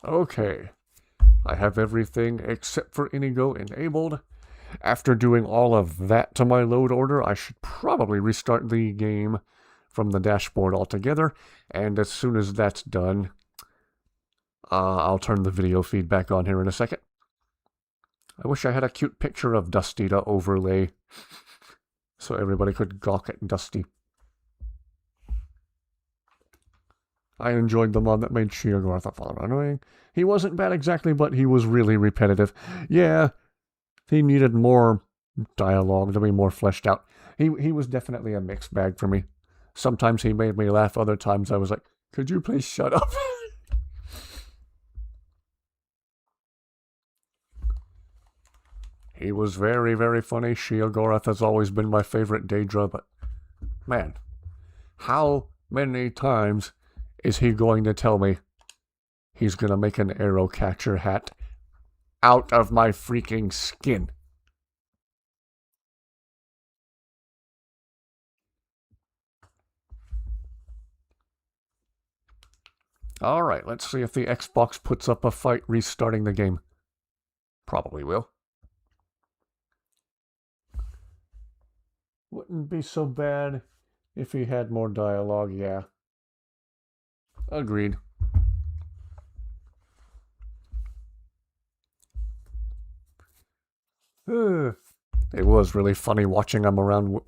Speaker 1: Okay. I have everything except for Inigo enabled. After doing all of that to my load order, I should probably restart the game from the dashboard altogether. And as soon as that's done, I'll turn the video feed back on here in a second. I wish I had a cute picture of Dusty to overlay so everybody could gawk at Dusty. I enjoyed the mod that made Sheogorath a follower annoying. He wasn't bad exactly, but he was really repetitive. Yeah, he needed more dialogue to be more fleshed out. He was definitely a mixed bag for me. Sometimes he made me laugh, other times I was like, could you please shut up? He was very, very funny. Sheogorath has always been my favorite Daedra, but man, how many times is he going to tell me he's going to make an arrow catcher hat out of my freaking skin? Alright, let's see if the Xbox puts up a fight restarting the game. Probably will. Wouldn't be so bad if he had more dialogue, yeah. Agreed. It was really funny watching him run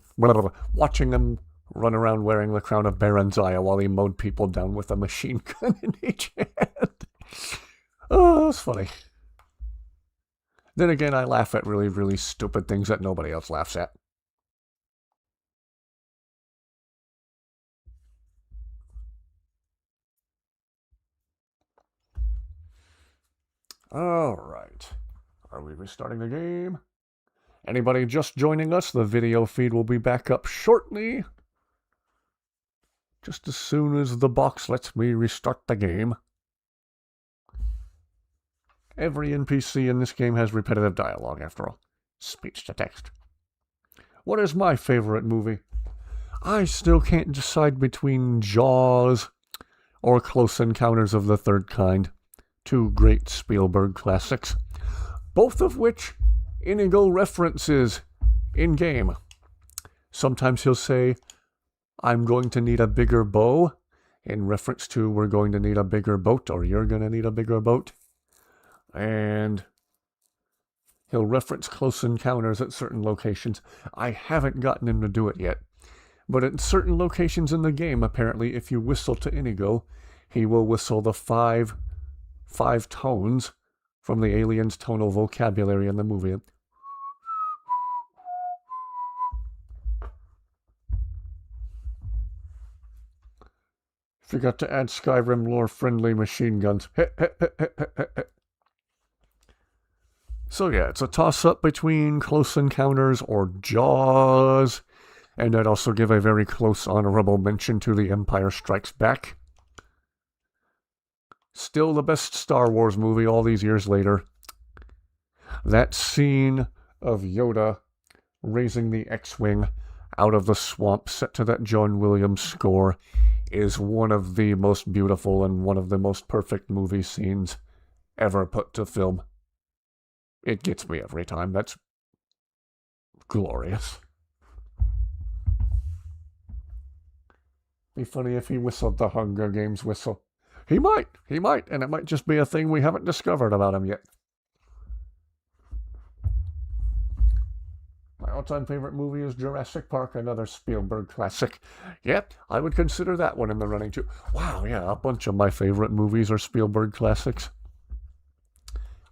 Speaker 1: around wearing the crown of Baranzaya while he mowed people down with a machine gun in each hand. Oh, that was funny. Then again, I laugh at really, really stupid things that nobody else laughs at. Alright. Are we restarting the game? Anybody just joining us, the video feed will be back up shortly. Just as soon as the box lets me restart the game. Every NPC in this game has repetitive dialogue, after all. Speech to text. What is my favorite movie? I still can't decide between Jaws or Close Encounters of the Third Kind. Two great Spielberg classics. Both of which Inigo references in-game. Sometimes he'll say, I'm going to need a bigger bow, in reference to we're going to need a bigger boat, or you're going to need a bigger boat. And he'll reference Close Encounters at certain locations. I haven't gotten him to do it yet. But at certain locations in the game, apparently, if you whistle to Inigo, he will whistle the five tones from the alien's tonal vocabulary in the movie. Forgot to add Skyrim lore-friendly machine guns. So yeah, it's a toss-up between Close Encounters or Jaws, and I'd also give a very close honorable mention to The Empire Strikes Back. Still the best Star Wars movie all these years later. That scene of Yoda raising the X-Wing out of the swamp set to that John Williams score is one of the most beautiful and one of the most perfect movie scenes ever put to film. It gets me every time. That's glorious. Be funny if he whistled the Hunger Games whistle. He might, and it might just be a thing we haven't discovered about him yet. My all-time favorite movie is Jurassic Park, another Spielberg classic. Yep, I would consider that one in the running too. Wow, yeah, a bunch of my favorite movies are Spielberg classics.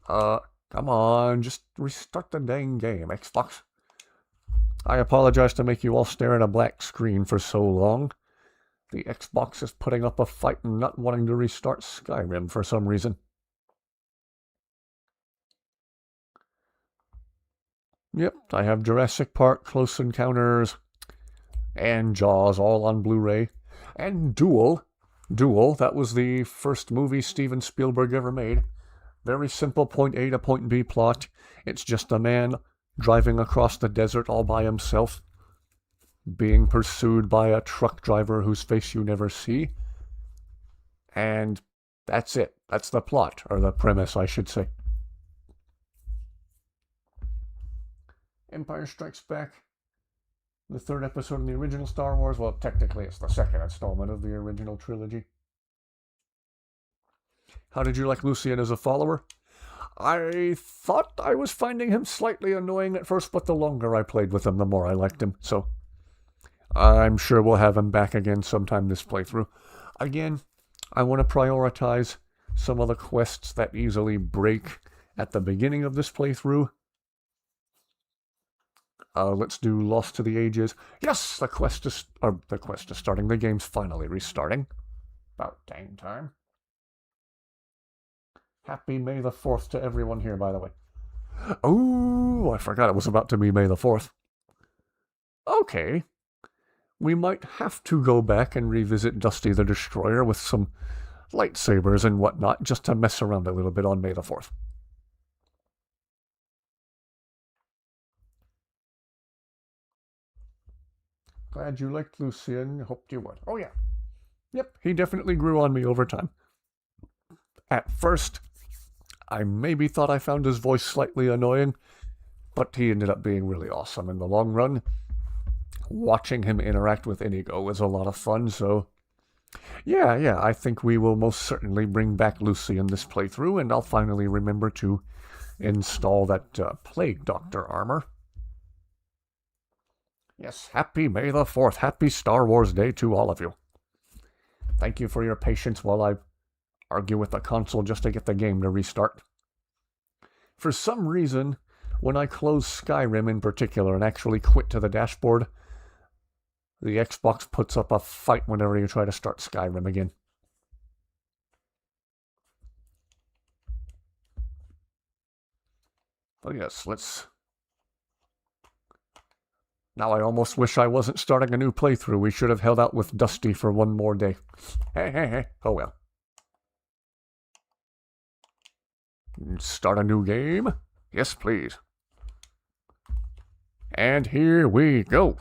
Speaker 1: Come on, just restart the dang game, Xbox. I apologize to make you all stare at a black screen for so long. The Xbox is putting up a fight and not wanting to restart Skyrim for some reason. Yep, I have Jurassic Park, Close Encounters, and Jaws all on Blu-ray. And Duel, that was the first movie Steven Spielberg ever made. Very simple point A to point B plot. It's just a man driving across the desert all by himself, being pursued by a truck driver whose face you never see. And that's it. That's the plot, or the premise, I should say. Empire Strikes Back, the third episode in the original Star Wars. Well, technically it's the second installment of the original trilogy. How did you like Lucien as a follower? I thought I was finding him slightly annoying at first, but the longer I played with him, the more I liked him. So I'm sure we'll have him back again sometime this playthrough. Again, I want to prioritize some of the quests that easily break at the beginning of this playthrough. Let's do Lost to the Ages. Yes, the quest is starting. The game's finally restarting. About dang time. Happy May the 4th to everyone here, by the way. Oh, I forgot it was about to be May the 4th. Okay. We might have to go back and revisit Dusty the Destroyer with some lightsabers and whatnot, just to mess around a little bit on May the 4th. Glad you liked Lucien. Hoped you would. Oh, yeah. Yep, he definitely grew on me over time. At first, I maybe thought I found his voice slightly annoying, but he ended up being really awesome in the long run. Watching him interact with Inigo was a lot of fun, so yeah, I think we will most certainly bring back Lucy in this playthrough, and I'll finally remember to install that Plague Doctor armor. Yes, happy May the 4th. Happy Star Wars Day to all of you. Thank you for your patience while I argue with the console just to get the game to restart. For some reason, when I close Skyrim in particular and actually quit to the dashboard, the Xbox puts up a fight whenever you try to start Skyrim again. But yes, let's... Now I almost wish I wasn't starting a new playthrough. We should have held out with Dusty for one more day. Hey. Oh well. Start a new game? Yes, please. And here we go.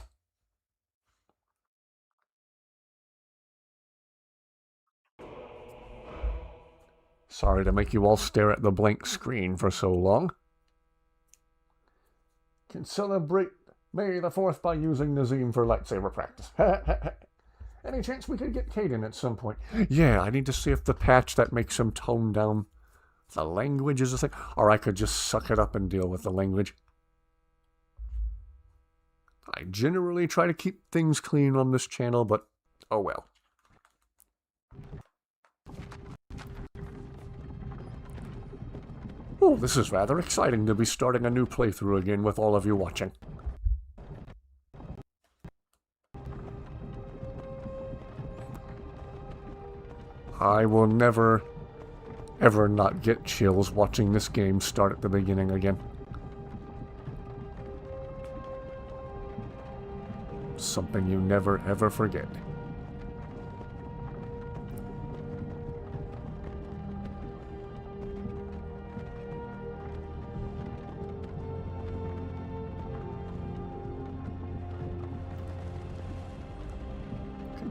Speaker 1: Sorry to make you all stare at the blank screen for so long. Can celebrate May the 4th by using Nazim for lightsaber practice. Any chance we could get Caden at some point? Yeah, I need to see if the patch that makes him tone down the language is a thing, or I could just suck it up and deal with the language. I generally try to keep things clean on this channel, but oh well. Oh, this is rather exciting to be starting a new playthrough again with all of you watching. I will never, ever not get chills watching this game start at the beginning again. Something you never, ever forget.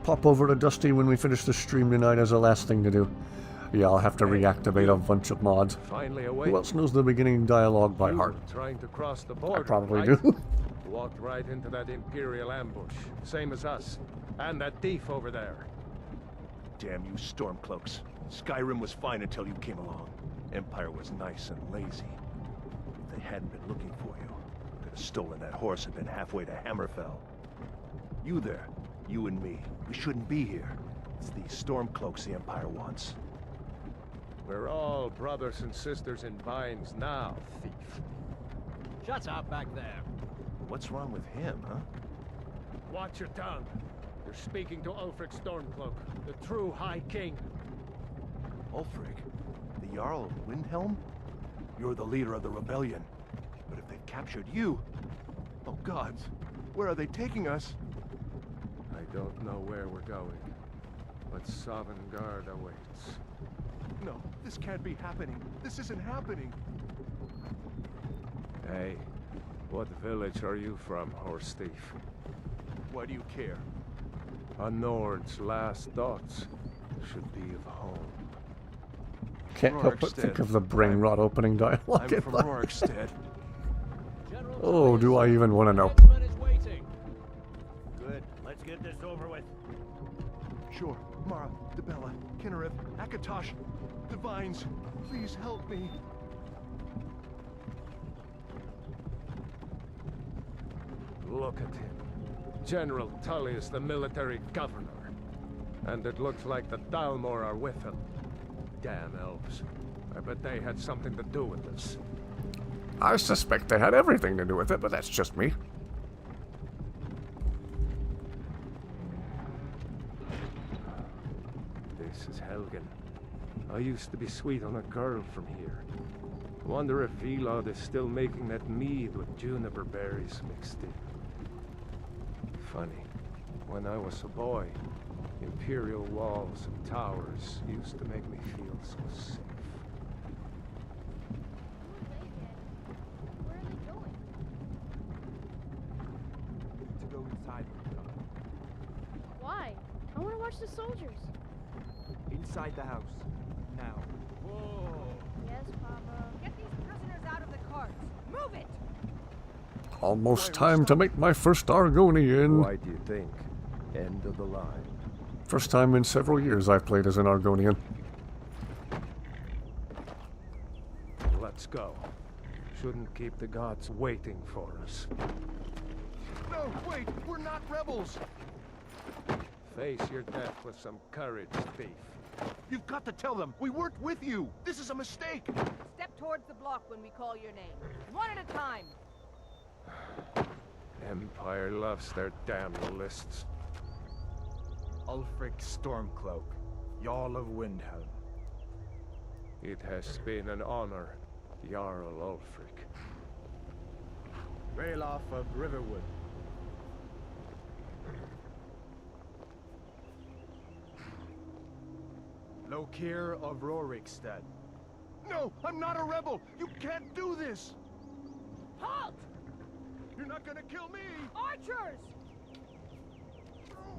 Speaker 1: Pop over to Dusty when we finish the stream tonight as the last thing to do. Yeah, I'll have to reactivate a bunch of mods.
Speaker 9: Finally awake.
Speaker 1: Who else knows the beginning dialogue by heart?
Speaker 9: Trying to cross the border.
Speaker 1: I probably
Speaker 9: right?
Speaker 1: do.
Speaker 9: Walked right into that Imperial ambush, same as us, and that thief over there.
Speaker 11: Damn you Stormcloaks. Skyrim was fine until you came along. Empire was nice and lazy. If they hadn't been looking for you, could have stolen that horse and been halfway to Hammerfell. You there, you and me, we shouldn't be here. It's these Stormcloaks the Empire wants.
Speaker 9: We're all brothers and sisters in binds now, thief.
Speaker 4: Shut up back there.
Speaker 11: What's wrong with him, huh?
Speaker 9: Watch your tongue. You're speaking to Ulfric Stormcloak, the true High King.
Speaker 11: Ulfric? The Jarl of Windhelm? You're the leader of the rebellion. But if they've captured you... Oh gods, where are they taking us?
Speaker 9: I don't know where we're going, but Sovngarde awaits.
Speaker 11: No, this can't be happening. This isn't happening.
Speaker 9: Hey, what village are you from, horse thief?
Speaker 11: Why do you care?
Speaker 9: A Nord's last thoughts should be of home.
Speaker 1: Can't help but think of the brain rot opening dialogue.
Speaker 11: I'm from Rorikstead.
Speaker 1: Oh, do I even want to know?
Speaker 8: Good. Let's get this over with.
Speaker 11: Sure. Mara, Debella, Kinnereth, Akatosh, Divines, please help me.
Speaker 9: Look at him. General Tullius, the military governor. And it looks like the Dalmor are with him. Damn elves. I bet they had something to do with this.
Speaker 1: I suspect they had everything to do with it, but that's just me.
Speaker 9: This is Helgen. I used to be sweet on a girl from here. Wonder if Vilod is still making that mead with juniper berries mixed in. Funny. When I was a boy, imperial walls and towers used to make me feel so safe.
Speaker 5: Where are they going?
Speaker 2: To go inside.
Speaker 5: Why? I want to watch the soldiers.
Speaker 2: Inside the house. Now.
Speaker 5: Yes, Papa.
Speaker 7: Get these prisoners out of the carts. Move it!
Speaker 1: Almost time to make my first Argonian.
Speaker 9: Why do you think? End of the line.
Speaker 1: First time in several years I've played as an Argonian.
Speaker 9: Let's go. Shouldn't keep the gods waiting for us.
Speaker 11: No, wait, we're not rebels.
Speaker 9: Face your death with some courage, thief.
Speaker 11: You've got to tell them, we weren't with you. This is a mistake.
Speaker 7: Step towards the block when we call your name. One at a time.
Speaker 9: Empire loves their damn lists.
Speaker 2: Ulfric Stormcloak, Jarl of Windhelm.
Speaker 9: It has been an honor, Jarl Ulfric.
Speaker 2: Ralof of Riverwood. Lokir of Rorikstead.
Speaker 11: No, I'm not a rebel. You can't do this.
Speaker 7: Halt!
Speaker 11: You're not gonna kill me.
Speaker 7: Archers!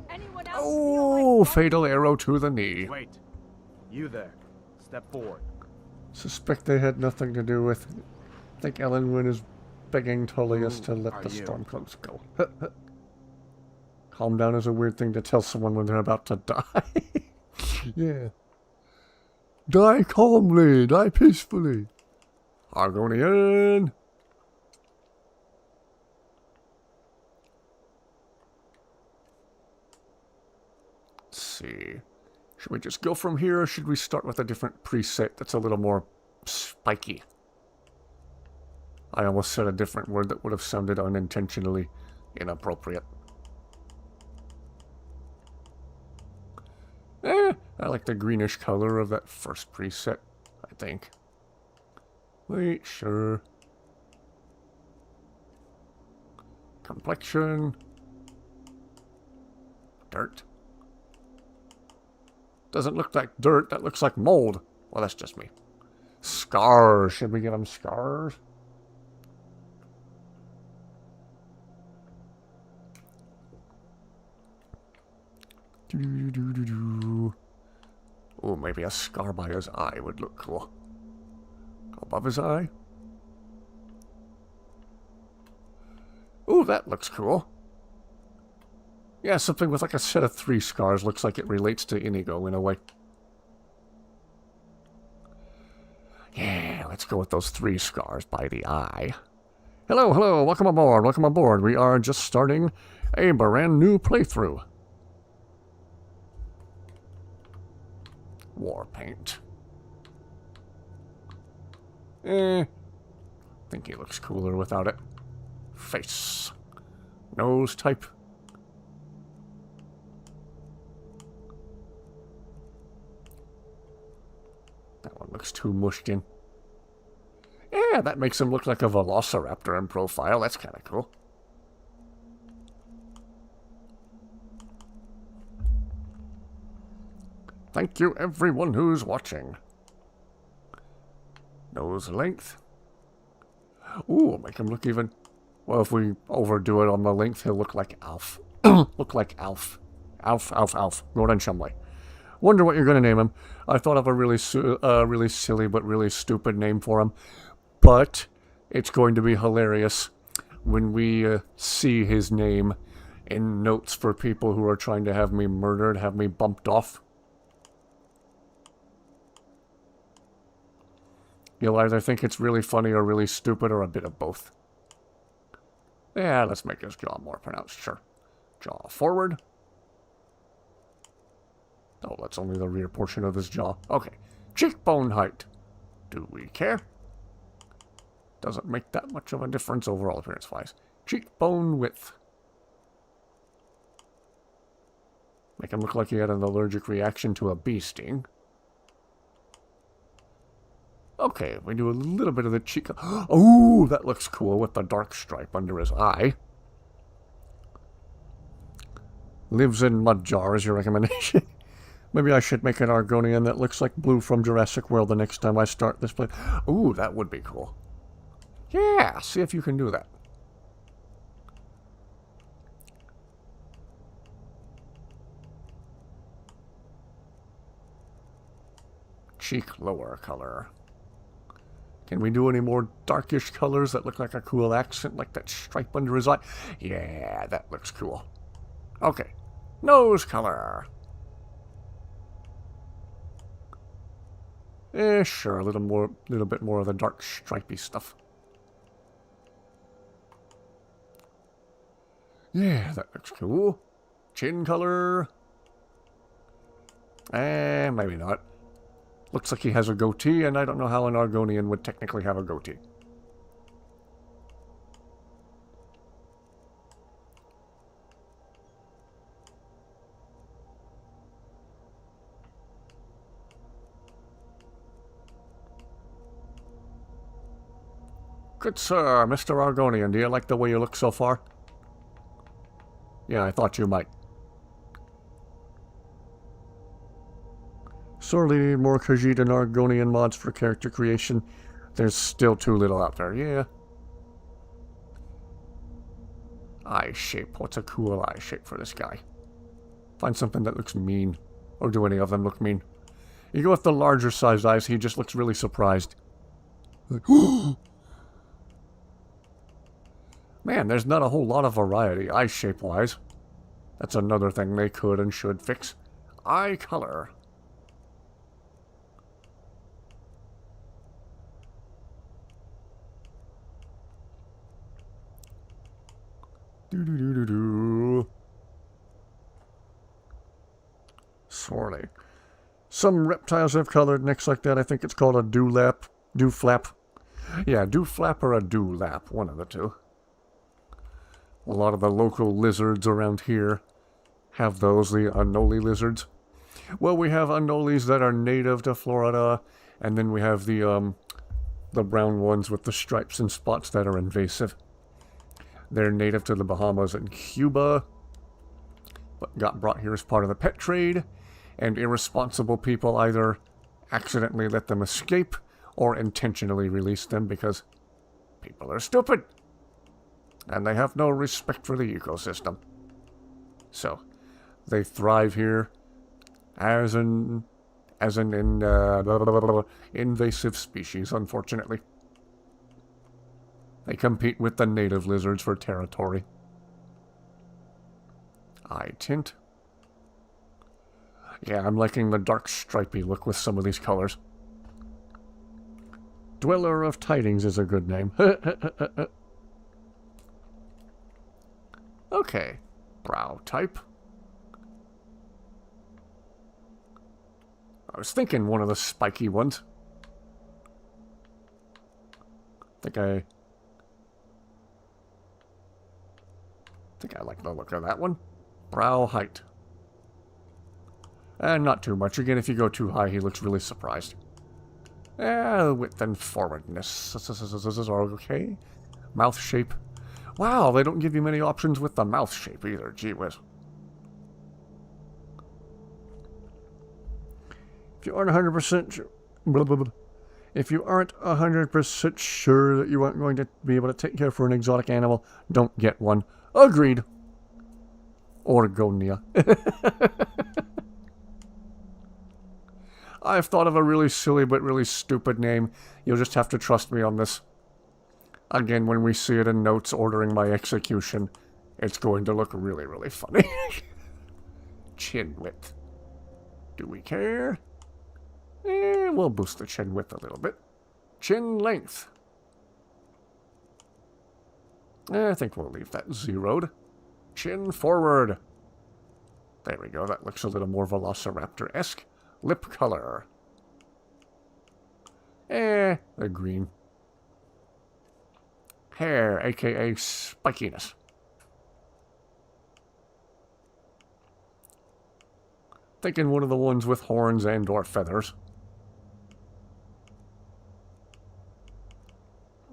Speaker 7: Anyone else?
Speaker 1: Oh, fatal arrow to the knee.
Speaker 2: Wait. You there. Step forward.
Speaker 1: Suspect they had nothing to do with it. I think Ellenwyn is begging Tullius to let the Stormcloaks go. Calm down is a weird thing to tell someone when they're about to die. Yeah. Die calmly, die peacefully. Argonian. Let's see. Should we just go from here, or should we start with a different preset that's a little more spiky? I almost said a different word that would have sounded unintentionally inappropriate. I like the greenish color of that first preset, I think. Wait, sure. Complexion. Dirt. Doesn't look like dirt, that looks like mold. Well, that's just me. Scars. Should we give them scars? Oh, maybe a scar by his eye would look cool. Above his eye. Oh, that looks cool. Yeah, something with like a set of 3 scars looks like it relates to Inigo in a way. Yeah, let's go with those 3 scars by the eye. Hello, hello, welcome aboard, welcome aboard. We are just starting a brand new playthrough. War paint. I think he looks cooler without it. Face. Nose type. That one looks too mushed in. Yeah, that makes him look like a velociraptor in profile. That's kind of cool. Thank you, everyone who's watching. Nose length. Ooh, make him look even... Well, if we overdo it on the length, he'll look like Alf. Look like Alf. Alf. Gordon Shumway. Wonder what you're going to name him. I thought of a really silly but really stupid name for him. But it's going to be hilarious when we see his name in notes for people who are trying to have me murdered, have me bumped off. You'll either think it's really funny or really stupid or a bit of both. Yeah, let's make his jaw more pronounced, sure. Jaw forward. Oh, that's only the rear portion of his jaw. Okay. Cheekbone height. Do we care? Doesn't make that much of a difference overall appearance-wise. Cheekbone width. Make him look like he had an allergic reaction to a bee sting. Okay, we do a little bit of the cheek. Oh, that looks cool with the dark stripe under his eye. Lives in mud jar is your recommendation. Maybe I should make an Argonian that looks like Blue from Jurassic World the next time I start this play. Ooh, that would be cool. Yeah, see if you can do that. Cheek lower color. Can we do any more darkish colors that look like a cool accent, like that stripe under his eye? Yeah, that looks cool. Okay. Nose color. Sure, a little bit more of the dark stripy stuff. Yeah, that looks cool. Chin color. Maybe not. Looks like he has a goatee, and I don't know how an Argonian would technically have a goatee. Good sir, Mr. Argonian, do you like the way you look so far? Yeah, I thought you might. Sorely need more Khajiit and Argonian mods for character creation. There's still too little out there, yeah. Eye shape. What's a cool eye shape for this guy? Find something that looks mean. Or do any of them look mean? You go with the larger sized eyes, he just looks really surprised. Like, man, there's not a whole lot of variety, eye shape-wise. That's another thing they could and should fix. Eye color. Do-do-do-do-do. Sorely. Some reptiles have colored necks like that. I think it's called a dewlap. Dewflap. Yeah, dewflap or a dewlap. One of the two. A lot of the local lizards around here have those, the Anole lizards. Well, we have Anoles that are native to Florida, and then we have the brown ones with the stripes and spots that are invasive. They're native to the Bahamas and Cuba, but got brought here as part of the pet trade, and irresponsible people either accidentally let them escape or intentionally release them because people are stupid. And they have no respect for the ecosystem. So, they thrive here as an invasive species, unfortunately. They compete with the native lizards for territory. Eye tint. Yeah, I'm liking the dark stripy look with some of these colors. Dweller of Tidings is a good name. Okay. Brow type. I was thinking one of the spiky ones. think I like the look of that one. Brow height. And not too much. Again, if you go too high, he looks really surprised. Width and forwardness are okay. Mouth shape. Wow, they don't give you many options with the mouth shape either. Gee whiz. If you aren't 100% sure, if you aren't 100% sure that you aren't going to be able to take care for an exotic animal, don't get one. Agreed. Orgonia. I've thought of a really silly but really stupid name. You'll just have to trust me on this. Again, when we see it in notes ordering my execution, it's going to look really, really funny. Chin width. Do we care? We'll boost the chin width a little bit. Chin length. I think we'll leave that zeroed. Chin forward. There we go. That looks a little more Velociraptor-esque. Lip color. The green. Hair, aka spikiness. Thinking one of the ones with horns and or feathers.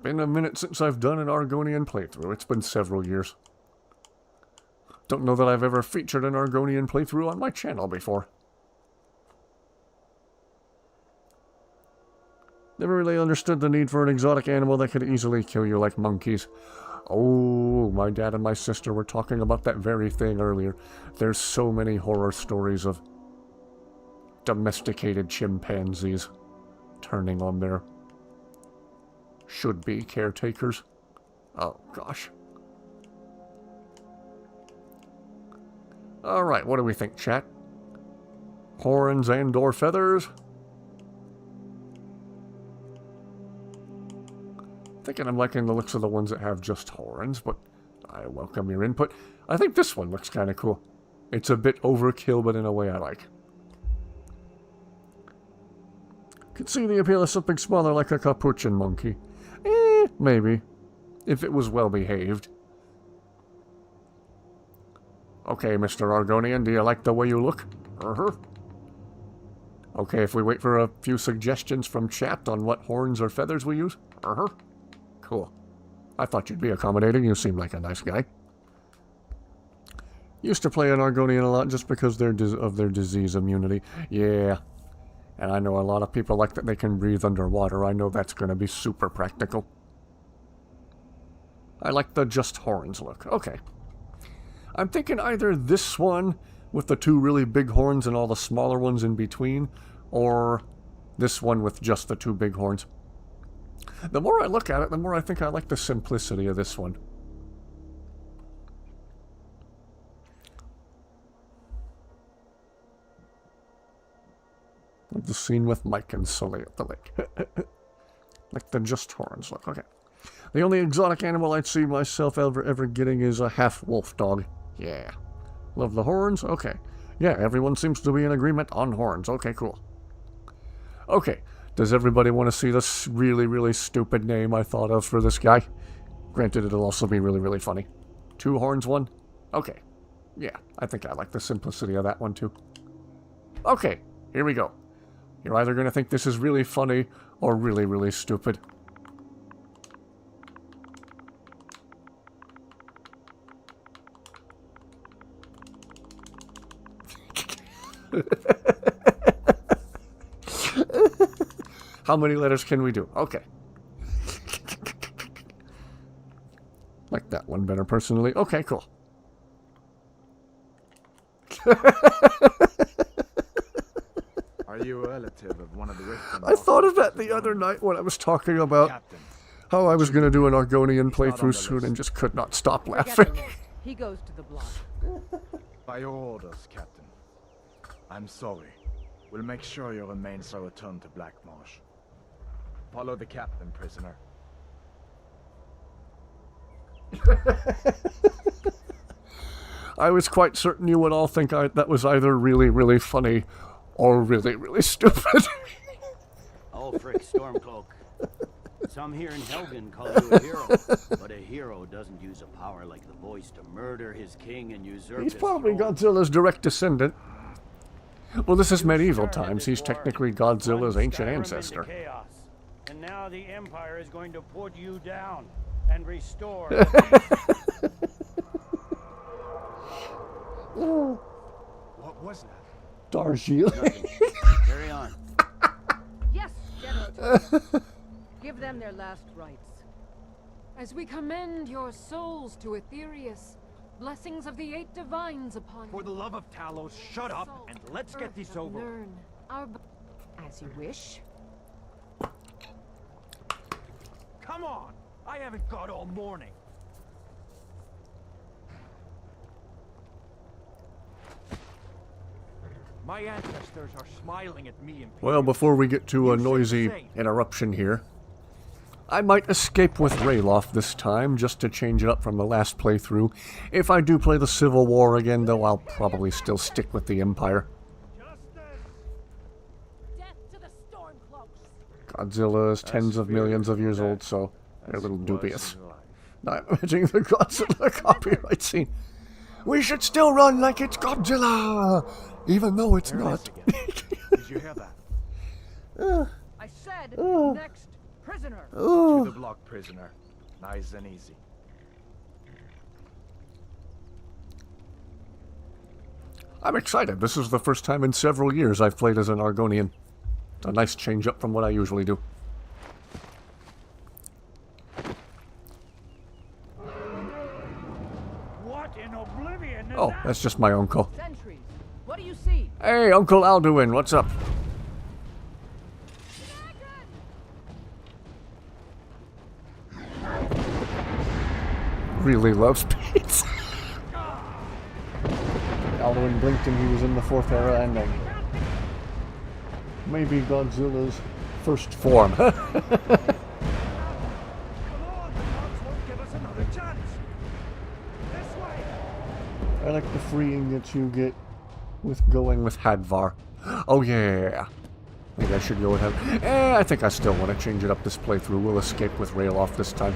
Speaker 1: Been a minute since I've done an Argonian playthrough. It's been several years. Don't know that I've ever featured an Argonian playthrough on my channel before. Never really understood the need for an exotic animal that could easily kill you like monkeys. Oh, my dad and my sister were talking about that very thing earlier. There's so many horror stories of domesticated chimpanzees turning on their should-be caretakers. Oh, gosh. Alright, what do we think, chat? Horns and or feathers? Thinking I'm liking the looks of the ones that have just horns, but I welcome your input. I think this one looks kind of cool. It's a bit overkill, but in a way I like. Could see the appeal of something smaller like a capuchin monkey. Maybe. If it was well behaved. Okay, Mr. Argonian, do you like the way you look? Okay, if we wait for a few suggestions from chat on what horns or feathers we use? Cool. I thought you'd be accommodating. You seem like a nice guy. Used to play an Argonian a lot just because of their disease immunity. Yeah. And I know a lot of people like that they can breathe underwater. I know that's going to be super practical. I like the just horns look. Okay. I'm thinking either this one with the two really big horns and all the smaller ones in between, or this one with just the two big horns. The more I look at it, the more I think I like the simplicity of this one. The scene with Mike and Sully at the lake. Like the just horns look. Okay. The only exotic animal I'd see myself ever getting is a half-wolf dog. Yeah. Love the horns? Okay. Yeah, everyone seems to be in agreement on horns. Okay, cool. Okay. Does everybody want to see this really, really stupid name I thought of for this guy? Granted, it'll also be really, really funny. Two horns, one? Okay. Yeah, I think I like the simplicity of that one, too. Okay, here we go. You're either going to think this is really funny or really, really stupid. How many letters can we do? Okay. Like that one better, personally. Okay, cool.
Speaker 2: Are you a relative of one of the victims?
Speaker 1: I thought of that the other night when I was talking about how I was going to do an Argonian playthrough soon and just could not stop laughing.
Speaker 6: He goes to the block.
Speaker 2: By your orders, Captain. I'm sorry. We'll make sure your remains are returned to Black Marsh. Follow the captain, prisoner.
Speaker 1: I was quite certain you would all think that was either really, really funny or really, really stupid.
Speaker 12: Ulfric Stormcloak. Some here in Helgen call you a hero, but a hero doesn't use a power like the voice to murder his king and usurp
Speaker 1: He's
Speaker 12: his
Speaker 1: probably
Speaker 12: throne.
Speaker 1: Godzilla's direct descendant. Well, this is medieval times. He's technically Godzilla's ancient
Speaker 12: Skyrim
Speaker 1: ancestor.
Speaker 12: into chaos. And now the Empire is going to put you down and restore.
Speaker 2: What was that?
Speaker 1: Darjeeling.
Speaker 12: Carry on.
Speaker 6: Yes, General. Give them their last rites.
Speaker 13: As we commend your souls to Aetherius, blessings of the 8 divines upon you.
Speaker 12: For the love of Talos, shut up and let's get this over.
Speaker 13: Learn our
Speaker 6: As you wish.
Speaker 12: Come on! I haven't got all morning. My ancestors are smiling at me in
Speaker 1: Well, before we get to a noisy interruption here, I might escape with Rayloff this time, just to change it up from the last playthrough. If I do play the Civil War again, though, I'll probably still stick with the Empire.
Speaker 13: death to the Stormcloaks.
Speaker 1: Godzilla is tens of millions of years old, so they're a little dubious. Now I'm imagining the Godzilla copyright scene. We should still run like it's Godzilla, even though it's not.
Speaker 2: Did you hear that?
Speaker 6: I said next prisoner.
Speaker 2: To the block, prisoner. Nice and easy.
Speaker 1: I'm excited. This is the first time in several years I've played as an Argonian. It's a nice change up from what I usually do.
Speaker 12: What in oblivion is
Speaker 1: Oh,
Speaker 12: that?
Speaker 1: that's just my uncle.
Speaker 6: Sentries. What do you see?
Speaker 1: Hey, Uncle Alduin, what's up? Really loves pizza. Alduin blinked and he was in the 4th era ending. Maybe Godzilla's first form.
Speaker 12: Come on, the dogs won't give us another chance. This way.
Speaker 1: I like the freeing that you get with going with Hadvar. Oh yeah. Maybe I should go with him. I think I still want to change it up this playthrough. We'll escape with Rayloff this time.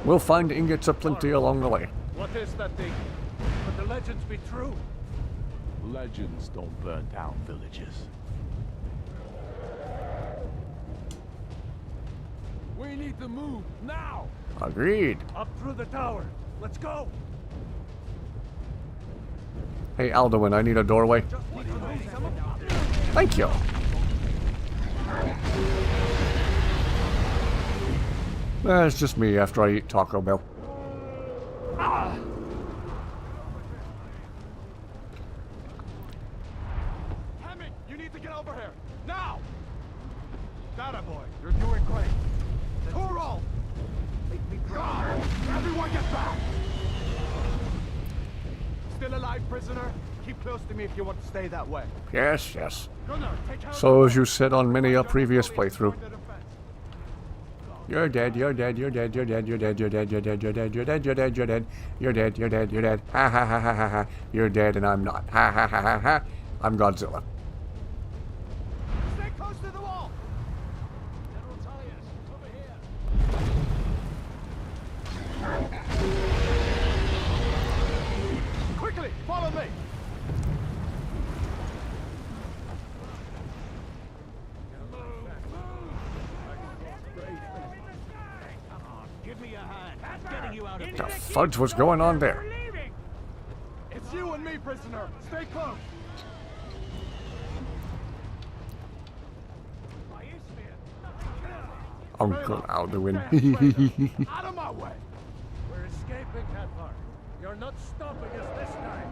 Speaker 1: We'll find ingots aplenty along the way.
Speaker 12: What is that thing? Could the legends be true?
Speaker 11: Legends don't burn down villages.
Speaker 12: We need to move now.
Speaker 1: Agreed.
Speaker 12: Up through the tower. Let's go.
Speaker 1: Hey Alduin, I need a doorway. Thank you. It's just me after I eat Taco Bell.
Speaker 2: Hemming, you need to get over here. Now! Data boy, you're doing great. Toro! Everyone get back! Still alive, prisoner? Keep close to me if you want to stay that way.
Speaker 1: Yes, yes.
Speaker 2: Gunnar, take care
Speaker 1: So as you said on many a previous playthrough. You're dead, you're dead, you're dead, you're dead, you're dead, you're dead, you're dead, you're dead, you're dead, you're dead, you're dead, you're dead, you're dead, you're dead, ha ha ha ha ha ha, you're dead and I'm not, ha ha ha ha ha, I'm Godzilla.
Speaker 2: Stay close to the wall! General Tullius, over here. Quickly, follow me!
Speaker 1: The fudge was going on there?
Speaker 2: It's you and me, prisoner. Stay close.
Speaker 1: Uncle Alduin.
Speaker 2: Out of my way.
Speaker 9: We're escaping, Cathar. You're not stopping us this time.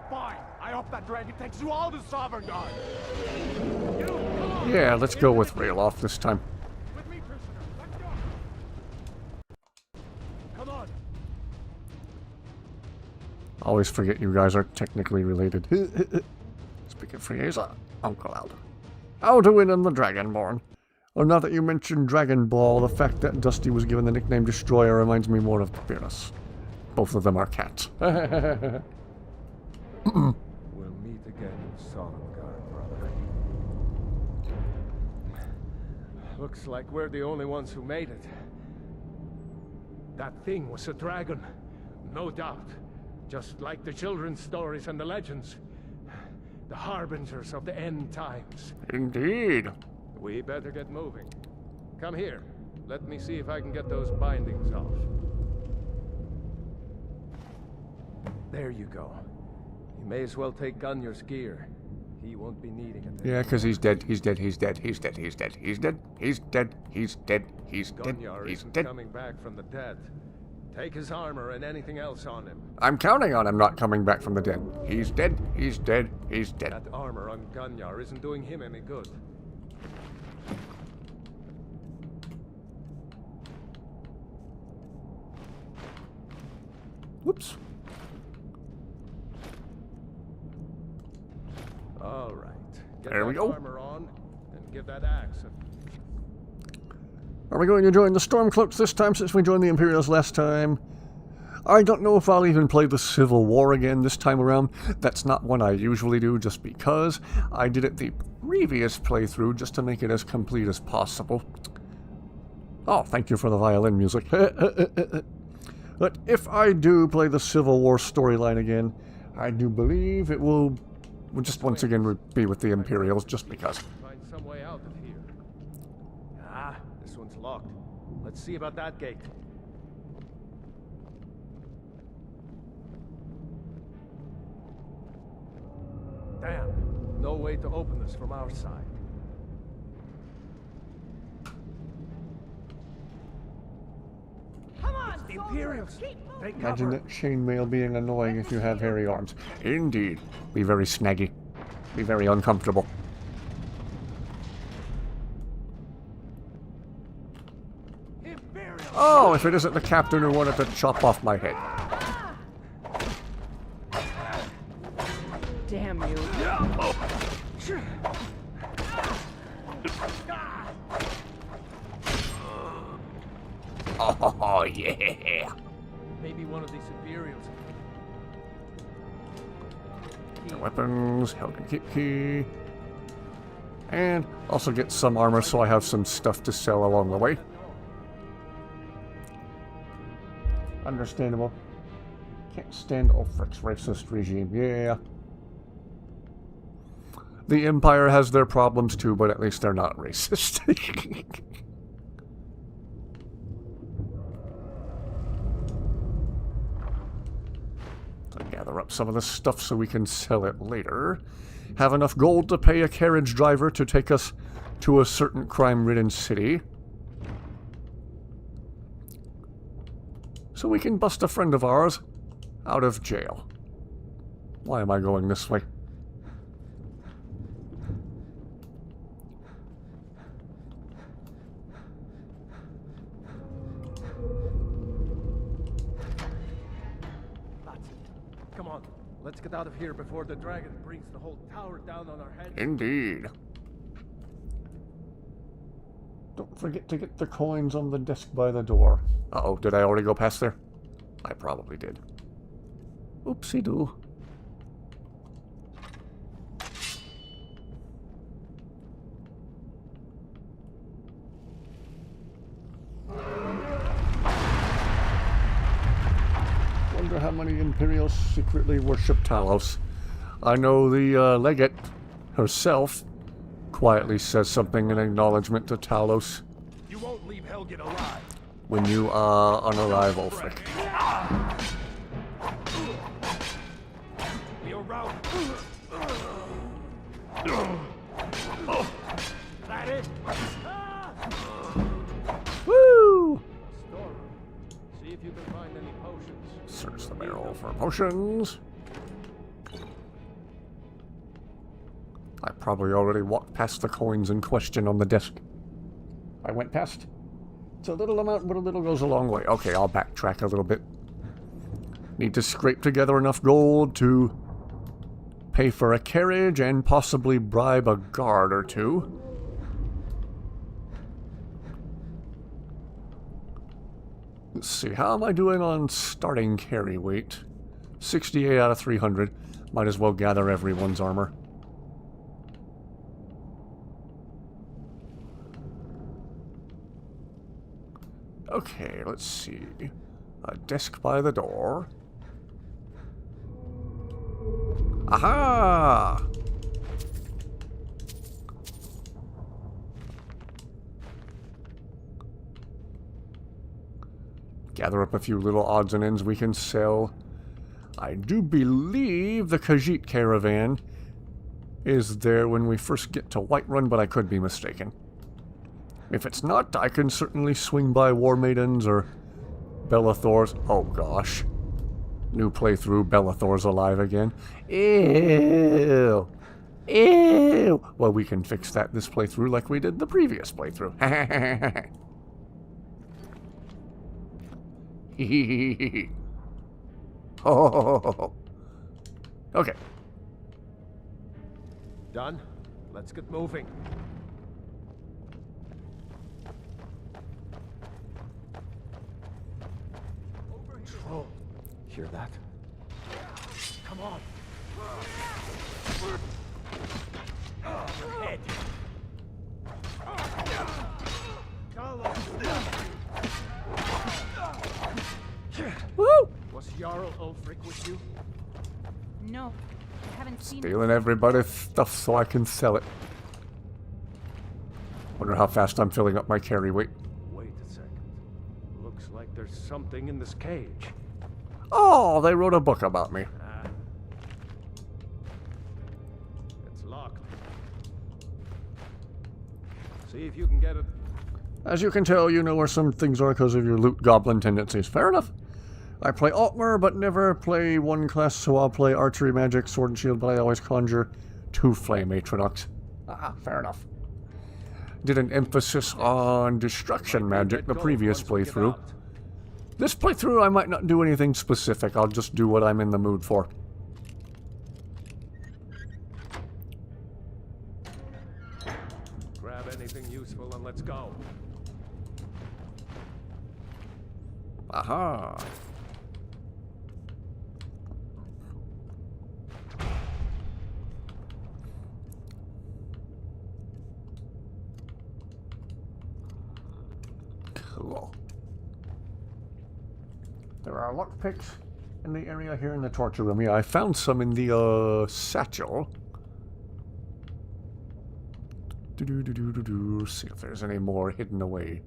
Speaker 2: Fine. I hope that dragon takes you all to Sovereign Guard.
Speaker 1: Yeah, let's go with Rayloff this time.
Speaker 2: With me, prisoner. Let's go. Come on.
Speaker 1: Always forget you guys are technically related. Speaking Frieza, Uncle Alduin. Alduin and the Dragonborn. Oh, now that you mentioned Dragon Ball, the fact that Dusty was given the nickname Destroyer reminds me more of Beerus. Both of them are cats.
Speaker 9: We'll meet again in Sovngarde, brother. Looks like we're the only ones who made it. That thing was a dragon, no doubt. Just like the children's stories and the legends. The harbingers of the end times.
Speaker 1: Indeed.
Speaker 9: We better get moving. Come here. Let me see if I can get those bindings off. There you go. You may as well take Gunnar's gear. He won't be needing it.
Speaker 1: Yeah, because he's dead, he's dead, he's dead, he's dead, he's dead, he's dead, he's dead, he's dead, he's dead,
Speaker 9: Gunnar
Speaker 1: he's
Speaker 9: isn't
Speaker 1: dead.
Speaker 9: coming back from the dead. Take his armor and anything else on him.
Speaker 1: I'm counting on him not coming back from the dead. He's dead, he's dead, he's dead.
Speaker 9: That armor on Gunnar isn't doing him any good.
Speaker 1: Whoops.
Speaker 9: All right. Get
Speaker 1: There we
Speaker 9: that
Speaker 1: go.
Speaker 9: armor on and give that axe a...
Speaker 1: Are we going to join the Stormcloaks this time since we joined the Imperials last time? I don't know if I'll even play the Civil War again this time around. That's not one I usually do just because I did it the previous playthrough just to make it as complete as possible. Oh, thank you for the violin music. But if I do play the Civil War storyline again, I do believe it will just once again be with the Imperials just because.
Speaker 9: Find some way out of here. Ah, this one's locked. Let's see about that gate. Damn, no way to open this from our side.
Speaker 7: Come on,
Speaker 9: The Imperials! Take
Speaker 1: Imagine
Speaker 9: cover!
Speaker 1: that chainmail being annoying if you have hairy arms. Indeed. Be very snaggy. Be very uncomfortable. Oh, if it isn't the captain who wanted to chop off my head.
Speaker 6: Damn you.
Speaker 1: Oh, yeah.
Speaker 9: Maybe one of these Imperials.
Speaker 1: The weapons, Helgen Keep Key. And also get some armor so I have some stuff to sell along the way. Understandable. Can't stand Ulfric's racist regime. Yeah. The Empire has their problems too, but at least they're not racist. So gather up some of this stuff so we can sell it later. Have enough gold to pay a carriage driver to take us to a certain crime-ridden city. So we can bust a friend of ours out of jail. Why am I going this way?
Speaker 9: That's it. Come on, let's get out of here before the dragon brings the whole tower down on our heads.
Speaker 1: Indeed. Don't forget to get the coins on the desk by the door. Uh-oh, did I already go past there? I probably did. Oopsie-doo. Wonder how many Imperials secretly worship Talos. I know the legate herself quietly says something in acknowledgement to Talos.
Speaker 11: You won't leave Helgen alive.
Speaker 1: When you are on arrival, Frick.
Speaker 11: Be around. That it?
Speaker 1: Woo!
Speaker 9: Storeroom. See if you can find any potions.
Speaker 1: Search the barrel for potions. I probably already walked past the coins in question on the desk. I went past. It's a little amount, but a little goes a long way. Okay, I'll backtrack a little bit. Need to scrape together enough gold to pay for a carriage and possibly bribe a guard or two. Let's see, how am I doing on starting carry weight? 68 out of 300. Might as well gather everyone's armor. Okay, let's see. A desk by the door. Aha! Gather up a few little odds and ends we can sell. I do believe the Khajiit caravan is there when we first get to Whiterun, but I could be mistaken. If it's not, I can certainly swing by War Maidens or Bellathor's. Oh gosh. New playthrough, Bellathor's alive again. Ew. Ew. Well, we can fix that this playthrough like we did the previous playthrough. Oh. Okay.
Speaker 9: Done? Let's get moving. Troll. Hear that? Come on. Your head.
Speaker 1: Woo!
Speaker 9: Was Jarl Ulfric with you?
Speaker 7: No, I haven't seen
Speaker 1: Stealing everybody's stuff so I can sell it. Wonder how fast I'm filling up my carry weight.
Speaker 9: Wait a second. Looks like there's something in this cage.
Speaker 1: Oh, they wrote a book about me.
Speaker 9: It's locked. See if you can get it.
Speaker 1: As you can tell, you know where some things are because of your loot goblin tendencies. Fair enough. I play Altmer, but never play one class, so I'll play archery, magic, sword and shield, but I always conjure 2 flame atronachs. Fair enough. Did an emphasis on destruction magic the previous playthrough. This playthrough, I might not do anything specific. I'll just do what I'm in the mood for.
Speaker 9: Grab anything useful and let's go.
Speaker 1: Aha. Cool. There are lockpicks in the area here in the torture room. Yeah, I found some in the satchel. See if there's any more hidden away.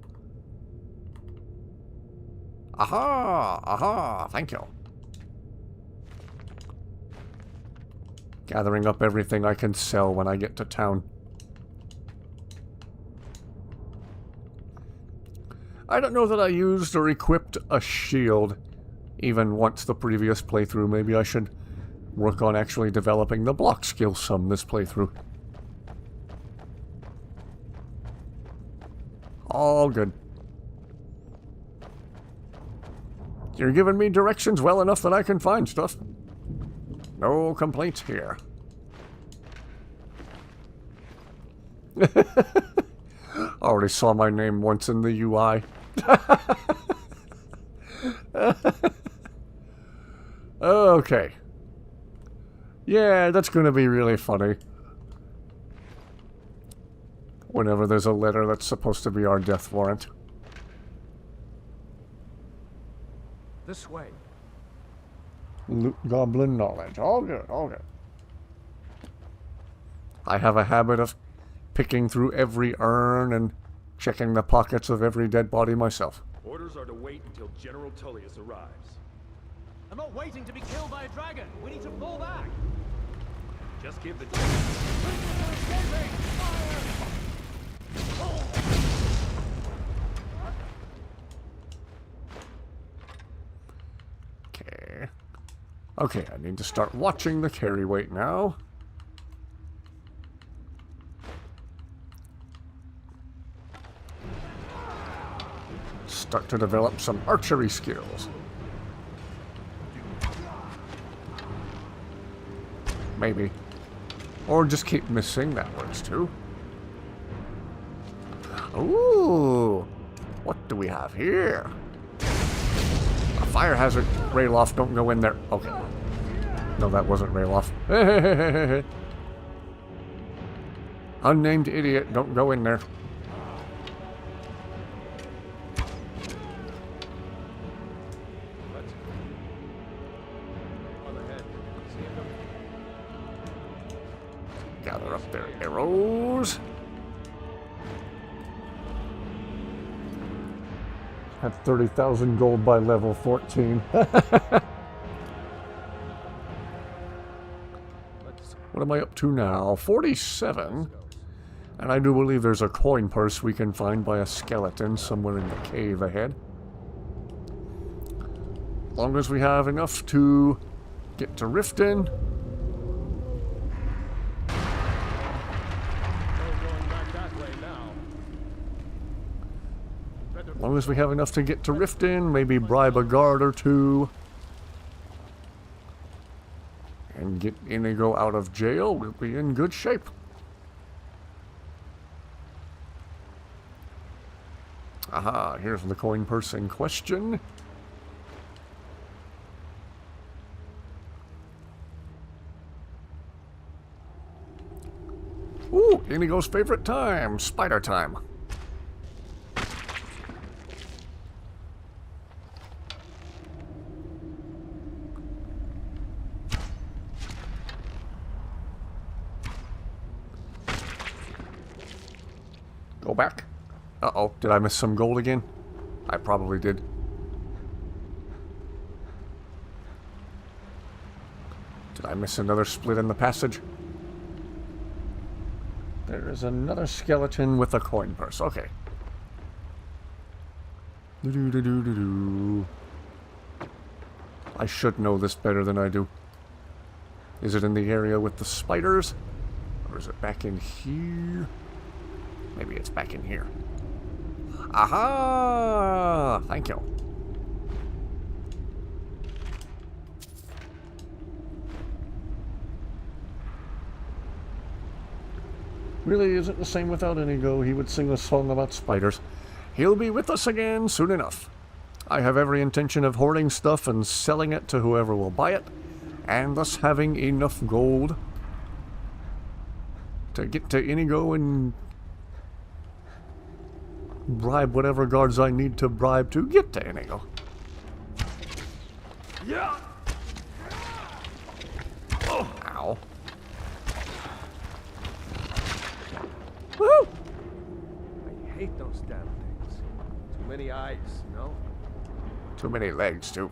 Speaker 1: Aha! Aha! Thank you. Gathering up everything I can sell when I get to town. I don't know that I used or equipped a shield even once the previous playthrough. Maybe I should work on actually developing the block skill some this playthrough. All good. You're giving me directions well enough that I can find stuff. No complaints here. Already saw my name once in the UI. Okay. Yeah, that's going to be really funny. Whenever there's a letter that's supposed to be our death warrant.
Speaker 9: This way.
Speaker 1: Loot goblin knowledge. All good, all good. I have a habit of picking through every urn and checking the pockets of every dead body myself.
Speaker 11: Orders are to wait until General Tullius arrives.
Speaker 4: I'm not waiting to be killed by a dragon. We need to fall back.
Speaker 11: Just give the...
Speaker 1: Okay. Okay, I need to start watching the carry weight now. Start to develop some archery skills. Maybe. Or just keep missing, that works too. Ooh! What do we have here? A fire hazard. Rayloff, don't go in there. Okay. No, that wasn't Rayloff. Unnamed idiot, don't go in there. Gather up their arrows. Had 30,000 gold by level 14. What am I up to now? 47. And I do believe there's a coin purse we can find by a skeleton somewhere in the cave ahead. As long as we have enough to get to Riften. As long as we have enough to get to Riften, maybe bribe a guard or two. And get Inigo out of jail, we'll be in good shape. Aha, here's the coin purse in question. Ooh, Inigo's favorite time, spider time. Go back. Uh-oh, did I miss some gold again? I probably did. Did I miss another split in the passage? There is another skeleton with a coin purse. Okay. Do-do-do-do-do-do. I should know this better than I do. Is it in the area with the spiders? Or is it back in here? Maybe it's back in here. Aha! Thank you. Really isn't the same without Inigo. He would sing a song about spiders. He'll be with us again soon enough. I have every intention of hoarding stuff and selling it to whoever will buy it, and thus having enough gold to get to Inigo and bribe whatever guards I need to bribe to get to Inigo.
Speaker 11: Yeah.
Speaker 1: Oh, ow. Woo!
Speaker 9: I hate those damn things. Too many eyes, you know?
Speaker 1: Too many legs, too.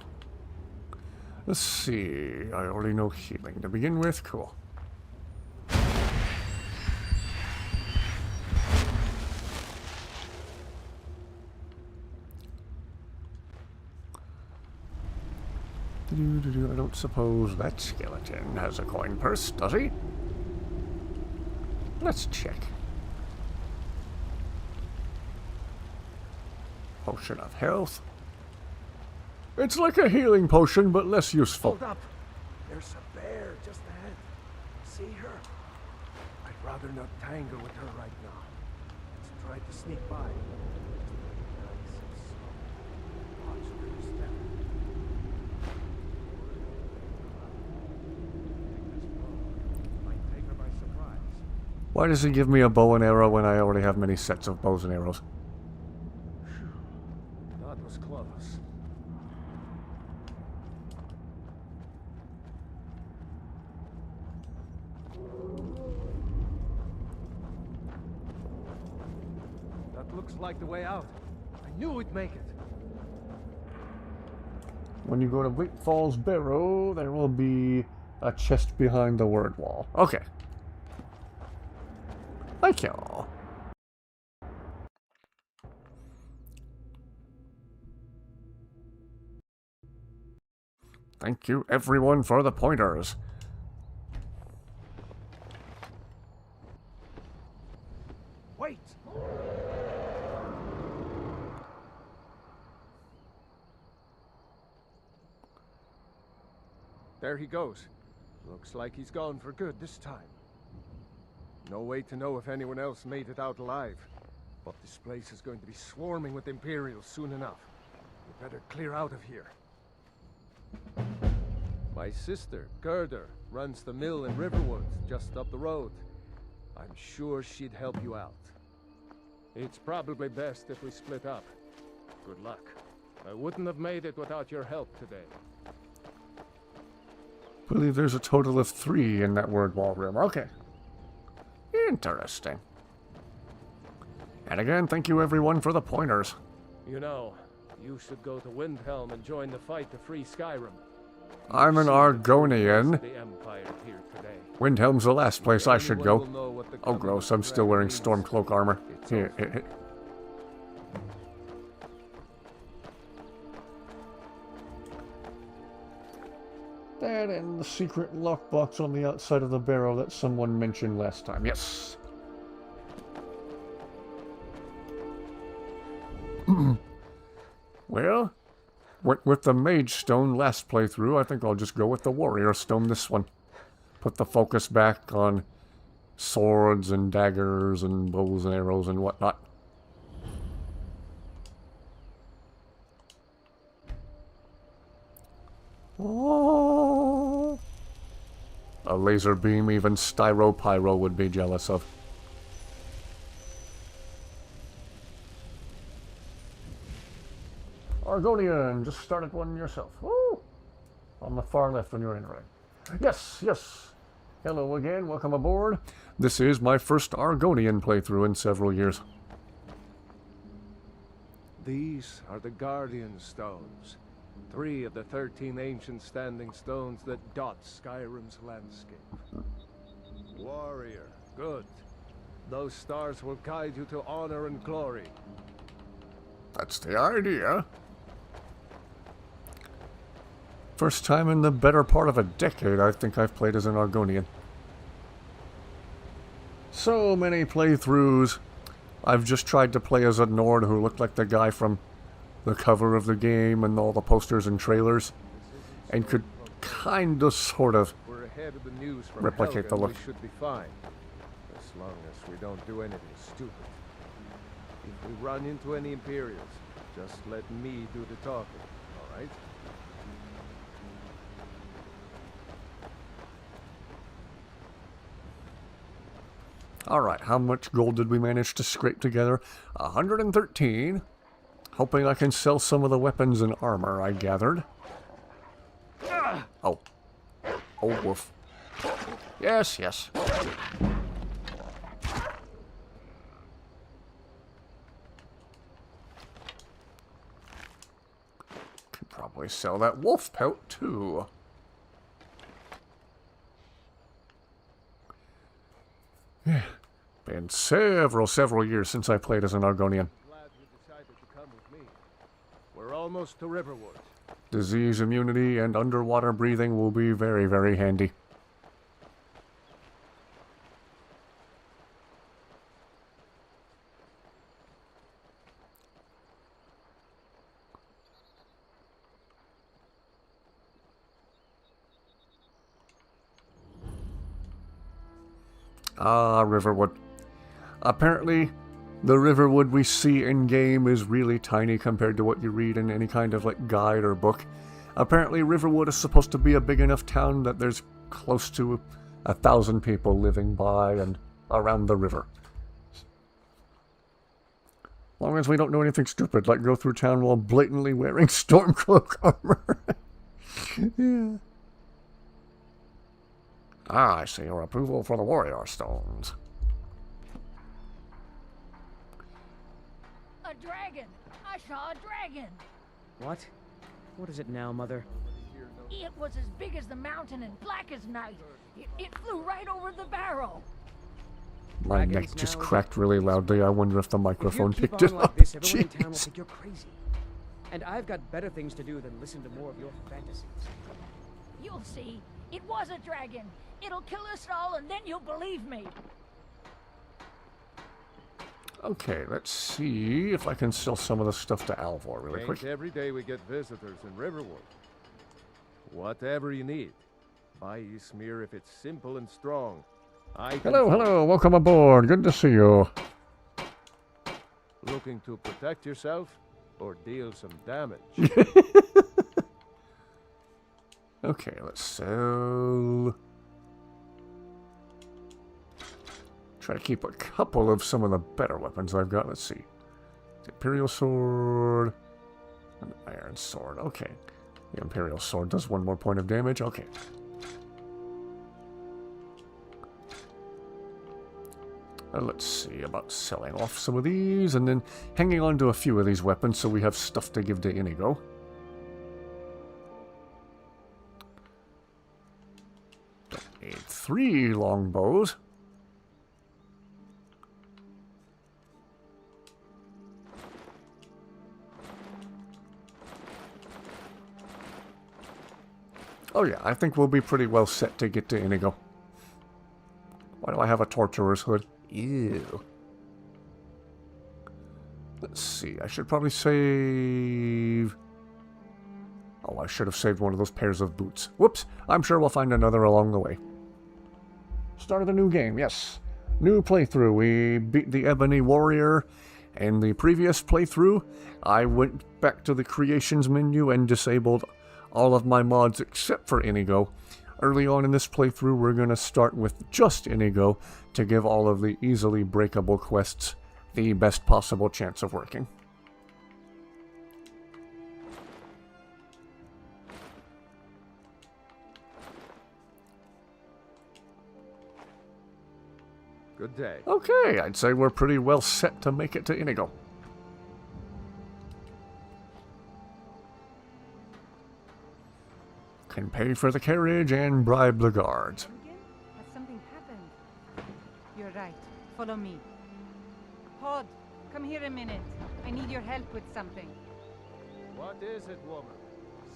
Speaker 1: Let's see. I already know healing to begin with. Cool. I don't suppose that skeleton has a coin purse, does he? Let's check. Potion of health. It's like a healing potion, but less useful.
Speaker 9: Hold up! There's a bear just ahead. See her? I'd rather not tangle with her right now. Let's try to sneak by. Nice and slow. Watch where you step. Might take her by surprise.
Speaker 1: Why does he give me a bow and arrow when I already have many sets of bows and arrows?
Speaker 9: That was close. That looks like the way out. I knew we'd make it.
Speaker 1: When you go to Bleak Falls Barrow, there will be a chest behind the word wall. Okay. Thank you. Thank you, everyone, for the pointers.
Speaker 9: Wait! There he goes. Looks like he's gone for good this time. No way to know if anyone else made it out alive. But this place is going to be swarming with Imperials soon enough. We better clear out of here. My sister, Gerda, runs the mill in Riverwood, just up the road. I'm sure she'd help you out. It's probably best if we split up. Good luck. I wouldn't have made it without your help today.
Speaker 1: I believe there's a total of 3 in that word wall room. Okay. Interesting. And again, thank you everyone for the pointers.
Speaker 9: You know, you should go to Windhelm and join the fight to free Skyrim.
Speaker 1: I'm an Argonian.
Speaker 9: The Empire here today.
Speaker 1: Windhelm's the last place I should go. Oh, gross. I'm still wearing Stormcloak armor. Here. That and the secret lockbox on the outside of the barrel that someone mentioned last time. Yes. Well, with the Mage Stone last playthrough, I think I'll just go with the Warrior Stone this one. Put the focus back on swords and daggers and bows and arrows and whatnot. Oh. A laser beam even Styropyro would be jealous of. Argonian, just started one yourself. Woo! On the far left when you're entering. Yes. Hello again, welcome aboard. This is my first Argonian playthrough in several years.
Speaker 9: These are the Guardian Stones. 3 of the 13 ancient standing stones that dot Skyrim's landscape. Warrior, good. Those stars will guide you to honor and glory.
Speaker 1: That's the idea. First time in the better part of a decade I think I've played as an Argonian. So many playthroughs. I've just tried to play as a Nord who looked like the guy from the cover of the game and all the posters and trailers, and could kind of sort of
Speaker 9: We're ahead of the news from
Speaker 1: replicate
Speaker 9: Helgen.
Speaker 1: the look.
Speaker 9: We should be fine, as long as we don't do anything stupid. If we run into any Imperials, just let me do the talking, all right?
Speaker 1: Alright, how much gold did we manage to scrape together? 113. Hoping I can sell some of the weapons and armor I gathered. Oh. Oh, woof. Yes. Could probably sell that wolf pelt, too. Yeah. Been several years since I played as an Argonian.
Speaker 9: Glad you decided to come with me. We're almost to Riverwood.
Speaker 1: Disease immunity and underwater breathing will be very, very handy. Ah, Riverwood. Apparently, the Riverwood we see in-game is really tiny compared to what you read in any kind of like guide or book. Apparently, Riverwood is supposed to be a big enough town that there's close to 1,000 people living by and around the river. As long as we don't do anything stupid, like go through town while blatantly wearing Stormcloak armor. Yeah. Ah, I see your approval for the warrior stones.
Speaker 14: A dragon! I saw a dragon!
Speaker 15: What? What is it now, Mother?
Speaker 14: It was as big as the mountain and black as night. It flew right over the barrel.
Speaker 1: My neck just cracked really loudly. I wonder if the microphone picked it up.
Speaker 15: This, everyone in town will think you're crazy. And I've got better things to do than listen to more of your fantasies.
Speaker 14: You'll see. It was a dragon. It'll kill us all, and then you'll believe me.
Speaker 1: Okay, let's see if I can sell some of the stuff to Alvor really quick.
Speaker 9: Every day we get visitors in Riverwood. Whatever you need. Buy Ysmir if it's simple and strong.
Speaker 1: Hello, welcome aboard. Good to see you.
Speaker 9: Looking to protect yourself or deal some damage?
Speaker 1: Okay, let's sell. Try to keep a couple of some of the better weapons I've got. Let's see. The Imperial Sword. An Iron Sword. Okay. The Imperial Sword does 1 more point of damage. Okay. Let's see about selling off some of these and then hanging on to a few of these weapons so we have stuff to give to Inigo. Don't need 3 longbows. Oh yeah, I think we'll be pretty well set to get to Inigo. Why do I have a torturer's hood? Ew. Let's see, I should probably save... Oh, I should have saved one of those pairs of boots. Whoops, I'm sure we'll find another along the way. Start of the new game, yes. New playthrough. We beat the Ebony Warrior. In the previous playthrough, I went back to the creations menu and disabled all of my mods except for Inigo. Early on in this playthrough, we're going to start with just Inigo to give all of the easily breakable quests the best possible chance of working.
Speaker 9: Good day.
Speaker 1: Okay, I'd say we're pretty well set to make it to Inigo. Can pay for the carriage and bribe the guards.
Speaker 7: Has something happened? You're right. Follow me. Pod, come here a minute. I need your help with something.
Speaker 9: What is it, woman?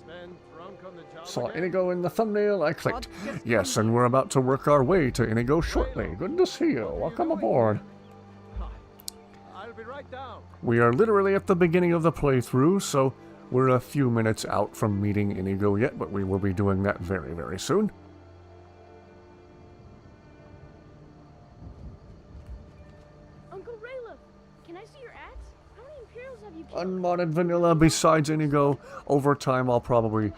Speaker 9: Sven drunk on the job
Speaker 1: Saw
Speaker 9: again?
Speaker 1: Inigo in the thumbnail, I clicked. Yes, and we're about to work our way to Inigo shortly. Good to see you. Welcome aboard.
Speaker 9: I'll be right down.
Speaker 1: We are literally at the beginning of the playthrough, so we're a few minutes out from meeting Inigo yet, but we will be doing that very, very soon.
Speaker 5: Uncle Rayla, can I see your axe? How many Imperials have you killed?
Speaker 1: Unmodded vanilla besides Inigo. Over time, I'll probably,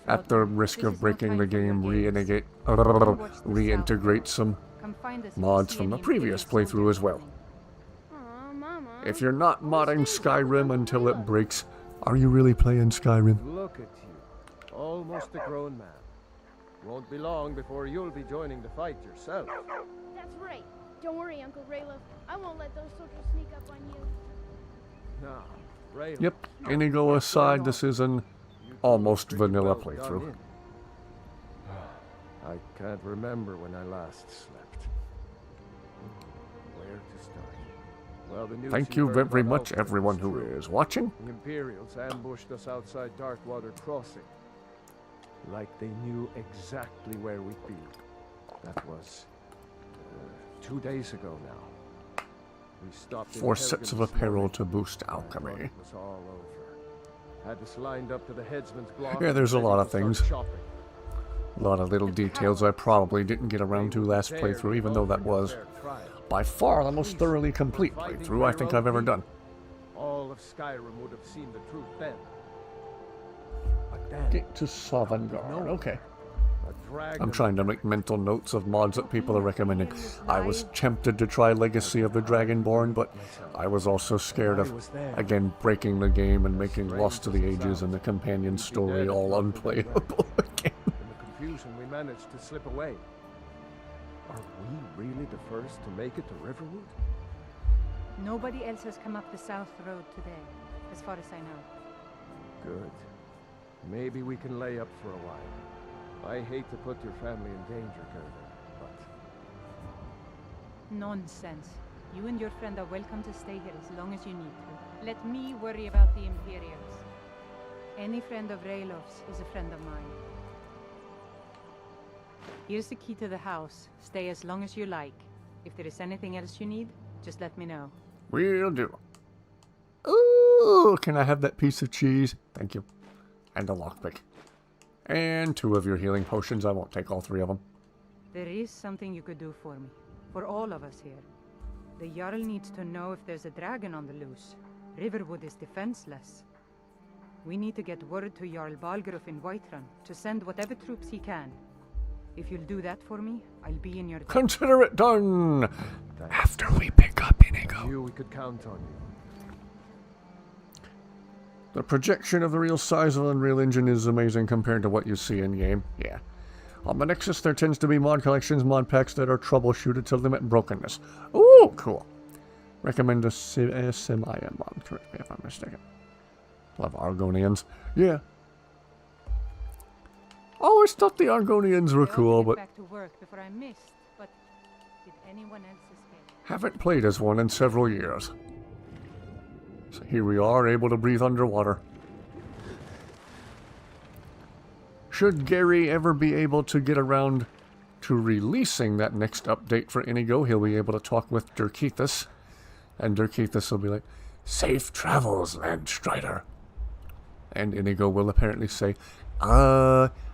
Speaker 1: at the risk of breaking the game, reintegrate some mods from the previous playthrough as well.
Speaker 5: Aw, Mama.
Speaker 1: If you're not modding Skyrim until it breaks, are you really playing Skyrim?
Speaker 9: Look at you. Almost a grown man. Won't be long before you'll be joining the fight yourself.
Speaker 5: That's right. Don't worry, Uncle Rayla. I won't let those soldiers sneak up on you.
Speaker 9: Now, Rayla.
Speaker 1: Yep, Inigo aside, this is an almost vanilla playthrough.
Speaker 9: I can't remember when I last slept. Where to start? Well, the news
Speaker 1: Thank you
Speaker 9: heard
Speaker 1: very
Speaker 9: about
Speaker 1: much,
Speaker 9: Alfred
Speaker 1: everyone
Speaker 9: was
Speaker 1: who
Speaker 9: true.
Speaker 1: is watching.
Speaker 9: The Imperials ambushed us outside Darkwater Crossing. Like they knew exactly where we'd be. That was 2 days ago now. We stopped in
Speaker 1: 4 sets of
Speaker 9: Helgen this
Speaker 1: apparel
Speaker 9: morning.
Speaker 1: to boost
Speaker 9: I thought
Speaker 1: alchemy.
Speaker 9: It was all over. Had us lined up to the headsman's block.
Speaker 1: Yeah, there's a
Speaker 9: ready
Speaker 1: lot
Speaker 9: to
Speaker 1: of
Speaker 9: start
Speaker 1: things.
Speaker 9: shopping.
Speaker 1: A lot of little details I probably didn't get around to last playthrough, even though that was by far the most thoroughly complete playthrough I think I've ever done.
Speaker 9: All of Skyrim would have seen the truth then. But then,
Speaker 1: Get to Sovngarde, okay.
Speaker 9: a dragon
Speaker 1: I'm trying to make mental notes of mods that people are recommending. I was tempted to try Legacy of the Dragonborn, but I was also scared of, again, breaking the game and making Lost to the Ages and the companion story all unplayable again.
Speaker 9: In the confusion, we managed to slip away. Are we really the first to make it to Riverwood?
Speaker 7: Nobody else has come up the South Road today, as far as I know.
Speaker 9: Good. Maybe we can lay up for a while. I hate to put your family in danger, Gerda, but...
Speaker 7: Nonsense. You and your friend are welcome to stay here as long as you need to. Let me worry about the Imperials. Any friend of Raylov's is a friend of mine. Here's the key to the house. Stay as long as you like. If there is anything else you need, just let me know.
Speaker 1: Will do. Ooh, can I have that piece of cheese? Thank you. And a lockpick. And 2 of your healing potions. I won't take all 3 of them.
Speaker 7: There is something you could do for me. For all of us here. The Jarl needs to know if there's a dragon on the loose. Riverwood is defenseless. We need to get word to Jarl Balgruuf in Whiterun to send whatever troops he can. If you'll do that for me, I'll be in your debt.
Speaker 1: Consider it done! After we pick up Inigo.
Speaker 9: Knew we could count on you.
Speaker 1: The projection of the real size of Unreal Engine is amazing compared to what you see in-game. Yeah. On the Nexus, there tends to be mod collections, mod packs that are troubleshooted to limit brokenness. Ooh, cool. Recommend a Simian mod, correct me if I'm mistaken. Love Argonians. Yeah. Always thought the Argonians were cool, but
Speaker 7: back to work before I missed, but did anyone else escape?
Speaker 1: haven't played as one in several years. So here we are, able to breathe underwater. Should Gary ever be able to get around to releasing that next update for Inigo, he'll be able to talk with Dirkethus. And Dirkethus will be like, "Safe travels, Landstrider." And Inigo will apparently say,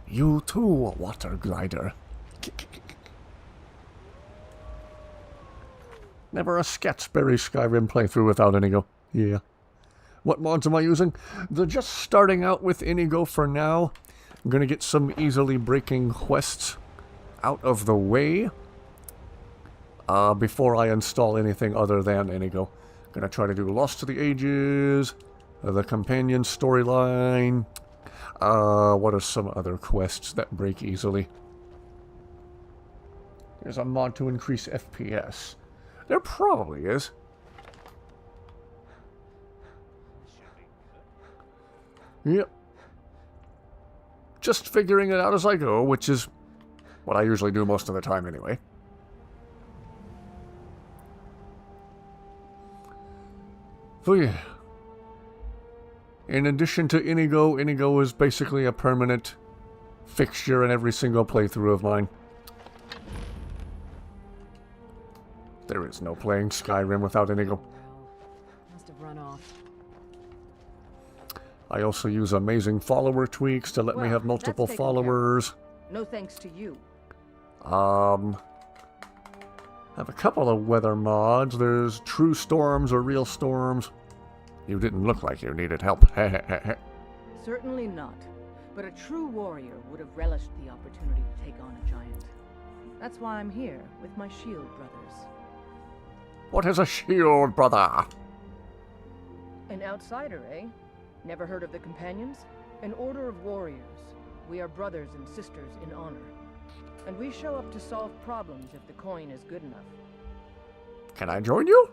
Speaker 1: you too, water glider. Never a Scatsberry Skyrim playthrough without Inigo. Yeah. What mods am I using? They're just starting out with Inigo for now. I'm going to get some easily breaking quests out of the way before I install anything other than Inigo. I'm going to try to do Lost to the Ages, the companion storyline. What are some other quests that break easily? There's a mod to increase FPS. There probably is. Yep. Just figuring it out as I go, which is what I usually do most of the time anyway. So yeah. In addition to Inigo, Inigo is basically a permanent fixture in every single playthrough of mine. There is no playing Skyrim without Inigo.
Speaker 13: Must have run off.
Speaker 1: I also use amazing follower tweaks to let me have multiple followers.
Speaker 6: No thanks to you.
Speaker 1: Have a couple of weather mods. There's true storms or real storms. You didn't look like you needed help.
Speaker 6: Certainly not. But a true warrior would have relished the opportunity to take on a giant. That's why I'm here with my shield brothers.
Speaker 1: What is a shield brother?
Speaker 6: An outsider, eh? Never heard of the companions? An order of warriors. We are brothers and sisters in honor. And we show up to solve problems if the coin is good enough.
Speaker 1: Can I join you?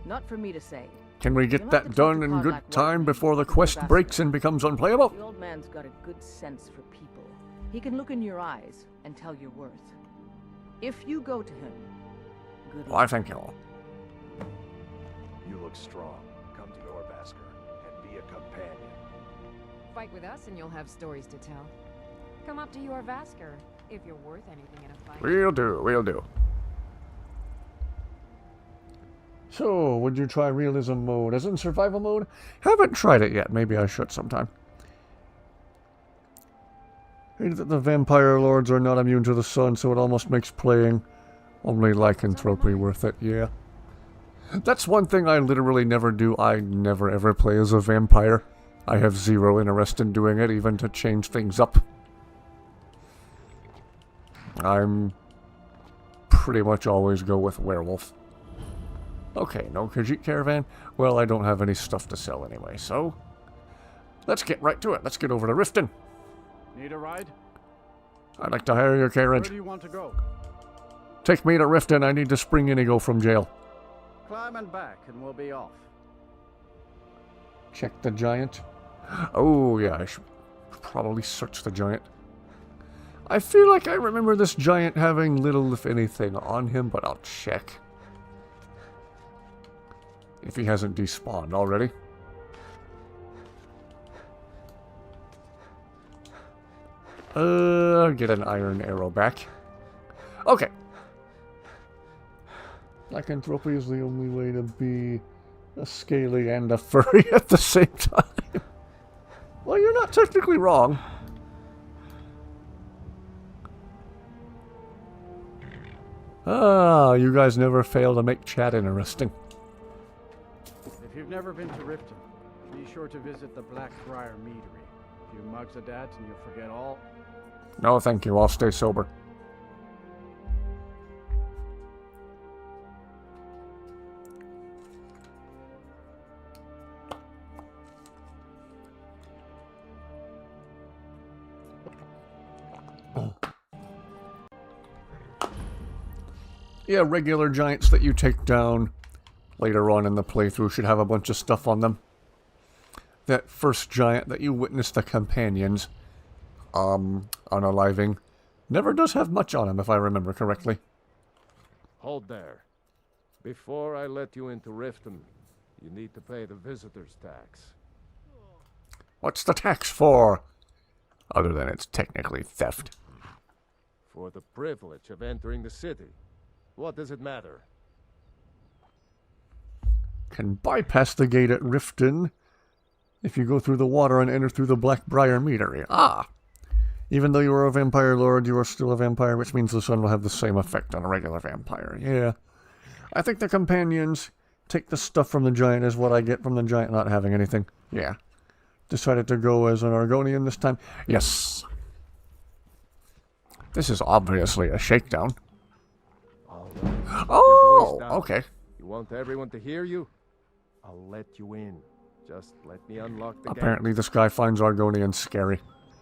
Speaker 6: Not for me to say.
Speaker 1: Can we get that done in good time before the quest breaks and becomes unplayable?
Speaker 6: The old man's got a good sense for people. He can look in your eyes and tell your worth. If you go to him, good luck.
Speaker 1: Why, thank you.
Speaker 2: You look strong. Come to Orvasker and be a companion.
Speaker 13: Fight with us and you'll have stories to tell. Come up to your Vasker, if you're worth anything in a fight.
Speaker 1: We'll do, we'll do. So, would you try realism mode as in survival mode? Haven't tried it yet. Maybe I should sometime. Hate that the vampire lords are not immune to the sun, so it almost makes playing only lycanthropy worth it, yeah. That's one thing I literally never do. I never ever play as a vampire. I have zero interest in doing it, even to change things up. I'm pretty much always go with werewolf. Okay, no Khajiit caravan. Well, I don't have any stuff to sell anyway, so let's get right to it. Let's get over to Riften.
Speaker 16: Need a ride?
Speaker 1: I'd like to hire your carriage.
Speaker 16: Where do you want to go?
Speaker 1: Take me to Riften. I need to spring Inigo from jail.
Speaker 16: Climb and back, and we'll be off.
Speaker 1: Check the giant. Oh, yeah, I should probably search the giant. I feel like I remember this giant having little, if anything, on him, but I'll check. If he hasn't despawned already. Get an iron arrow back. Okay. Lycanthropy is the only way to be a scaly and a furry at the same time. Well, you're not technically wrong. Ah, you guys never fail to make chat interesting.
Speaker 16: If you've never been to Riften, be sure to visit the Blackbriar Meadery. A few mugs of that and you'll forget all.
Speaker 1: No, thank you. I'll stay sober. Yeah, regular giants that you take down later on in the playthrough should have a bunch of stuff on them. That first giant that you witness the companions unaliving never does have much on him, if I remember correctly.
Speaker 9: Hold there. Before I let you into Riften, you need to pay the visitor's tax.
Speaker 1: What's the tax for? Other than it's technically theft.
Speaker 9: For the privilege of entering the city. What does it matter?
Speaker 1: Can bypass the gate at Riften if you go through the water and enter through the Blackbriar Meadery. Ah! Even though you are a vampire lord, you are still a vampire, which means the sun will have the same effect on a regular vampire. Yeah. I think the companions take the stuff from the giant as what I get from the giant not having anything. Yeah. Decided to go as an Argonian this time. Yes. This is obviously a shakedown. Oh, okay.
Speaker 9: You want everyone to hear you? I'll let you in. Just let me unlock the gate.
Speaker 1: Apparently this guy finds Argonians scary.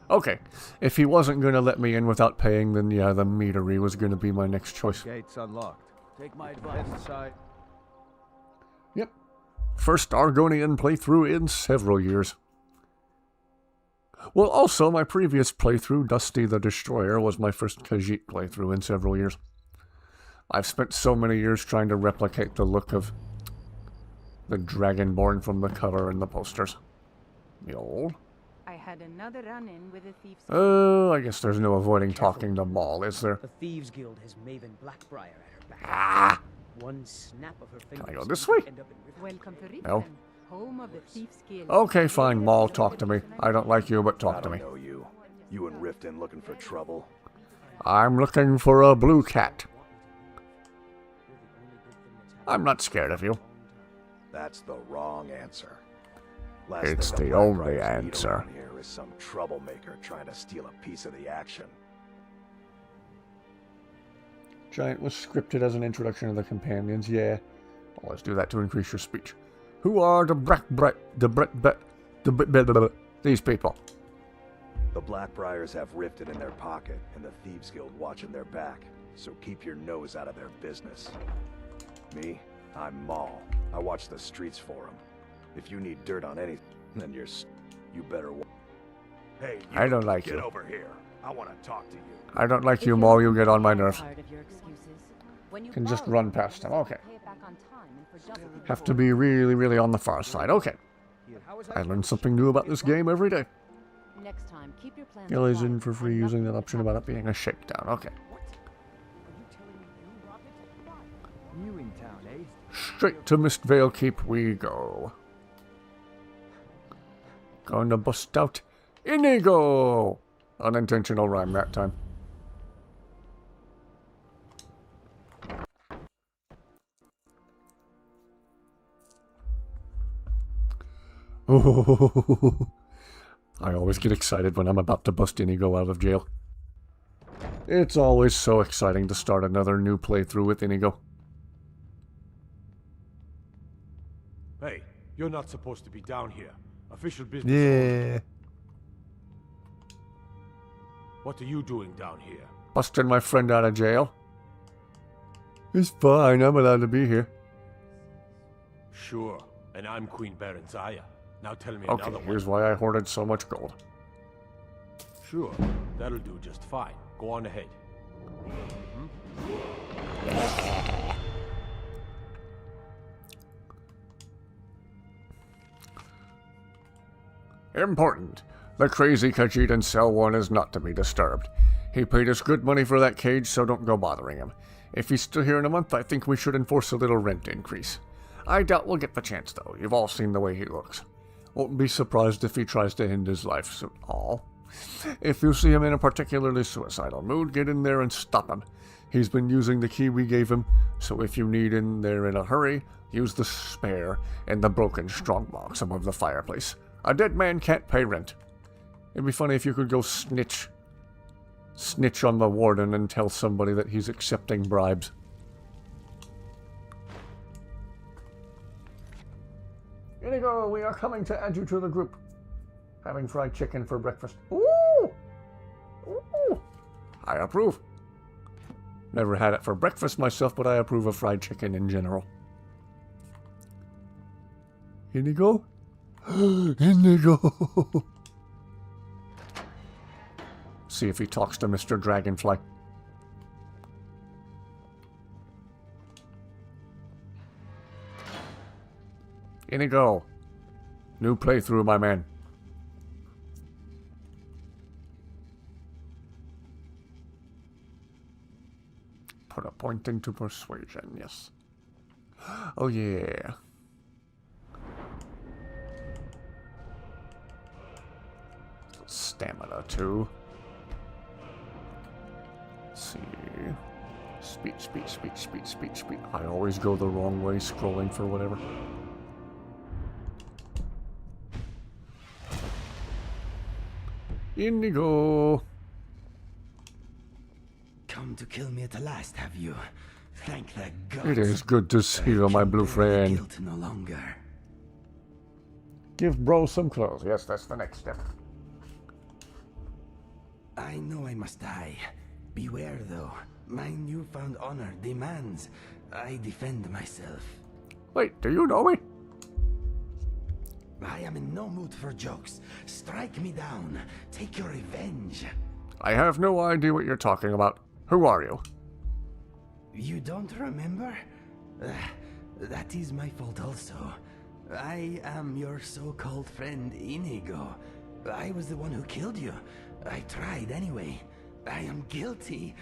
Speaker 1: Okay, if he wasn't going to let me in without paying, then yeah, the meadery was going to be my next choice.
Speaker 9: Gate's unlocked.
Speaker 12: Take my advice.
Speaker 9: Inside.
Speaker 1: Yep. First Argonian playthrough in several years. Well, also, my previous playthrough, Dusty the Destroyer, was my first Khajiit playthrough in several years. I've spent so many years trying to replicate the look of the Dragonborn from the cover and the posters. Yo.
Speaker 7: I had another run-in with a thief's...
Speaker 1: Oh, I guess there's no avoiding talking to Maul, is there?
Speaker 15: The Thieves Guild has Maven Blackbriar at her back.
Speaker 1: Ah!
Speaker 15: One snap of her fingers.
Speaker 1: Can I go this way?
Speaker 7: Welcome to Riften,
Speaker 1: No.
Speaker 7: home of the Thieves Guild.
Speaker 1: Okay, fine, Maul, talk to me. I don't like you, but talk to me.
Speaker 2: I don't know you. You and Riften looking for trouble?
Speaker 1: I'm looking for a blue cat. I'm not scared of you.
Speaker 2: That's the wrong answer.
Speaker 1: It's the only answer.
Speaker 2: Here is some troublemaker trying to steal a piece of the action.
Speaker 1: Giant was scripted as an introduction to the companions, yeah. Always do that to increase your speech. Who are these people?
Speaker 2: The Blackbriars have Riften in their pocket, and the Thieves Guild watching their back. So keep your nose out of their business. Me? I'm Maul. I watch the streets for them. If you need dirt on anything, then you better... Hey, you
Speaker 1: I don't like
Speaker 2: get
Speaker 1: you.
Speaker 2: over here. I want to talk to you.
Speaker 1: I don't like you, Maul. You get on my nerves. Can just run past him. Okay. Have to be really, really on the far side. Okay. I learn something new about this game every day.
Speaker 17: Next time, keep your plans
Speaker 1: Gilly's
Speaker 17: quiet
Speaker 1: in for free
Speaker 17: and
Speaker 1: using
Speaker 17: nothing
Speaker 1: that option about it being a shakedown. Okay.
Speaker 18: New in town, eh?
Speaker 1: Straight to Mistvale Keep we go. Going to bust out Inigo! Unintentional rhyme that time. Oh, I always get excited when I'm about to bust Inigo out of jail. It's always so exciting to start another new playthrough with Inigo.
Speaker 19: Hey, you're not supposed to be down here. Official business.
Speaker 1: Yeah.
Speaker 19: What are you doing down here?
Speaker 1: Busting my friend out of jail. It's fine, I'm allowed to be here.
Speaker 19: Sure, and I'm Queen Berenzaya. Now tell me
Speaker 1: Okay,
Speaker 19: another one.
Speaker 1: here's why I hoarded so much gold.
Speaker 19: Sure, that'll do just fine. Go on ahead.
Speaker 1: Important. The crazy Khajiit in cell 1 is not to be disturbed. He paid us good money for that cage, so don't go bothering him. If he's still here in a month, I think we should enforce a little rent increase. I doubt we'll get the chance, though. You've all seen the way he looks. Won't be surprised if he tries to end his life soon. If you see him in a particularly suicidal mood, get in there and stop him. He's been using the key we gave him, so if you need in there in a hurry, use the spare and the broken strongbox above the fireplace. A dead man can't pay rent. It'd be funny if you could go snitch on the warden and tell somebody that he's accepting bribes. Inigo, we are coming to add you to the group. Having fried chicken for breakfast. Ooh! Ooh! I approve. Never had it for breakfast myself, but I approve of fried chicken in general. Inigo? Inigo! See if he talks to Mr. Dragonfly. Inigo. New playthrough, my man. Put a point into persuasion, yes. Oh yeah. Stamina too. Let's see. Speed. I always go the wrong way scrolling for whatever. Inigo.
Speaker 3: Come to kill me at last, have you? Thank the gods.
Speaker 1: It is good to see you, my blue friend.
Speaker 3: Guilt no longer.
Speaker 1: Give bro some clothes. Yes, that's the next step.
Speaker 3: I know I must die. Beware, though. My newfound honor demands I defend myself.
Speaker 1: Wait, do you know me?
Speaker 3: I am in no mood for jokes. Strike me down. Take your revenge.
Speaker 1: I have no idea what you're talking about. Who are you?
Speaker 3: You don't remember? That is my fault also. I am your so-called friend Inigo. I was the one who killed you. I tried anyway. I am guilty.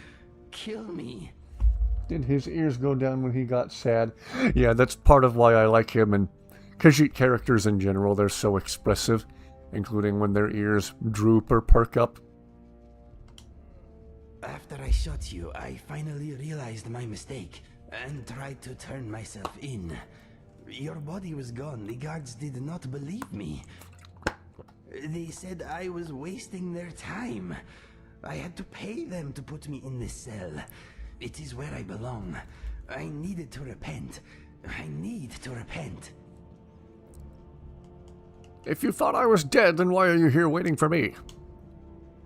Speaker 3: Kill me.
Speaker 1: Did his ears go down when he got sad? Yeah, that's part of why I like him, and Khajiit characters in general, they're so expressive, including when their ears droop or perk up.
Speaker 3: After I shot you, I finally realized my mistake and tried to turn myself in. Your body was gone. The guards did not believe me. They said I was wasting their time. I had to pay them to put me in this cell. It is where I belong. I needed to repent. I need to repent.
Speaker 1: If you thought I was dead, then why are you here waiting for me?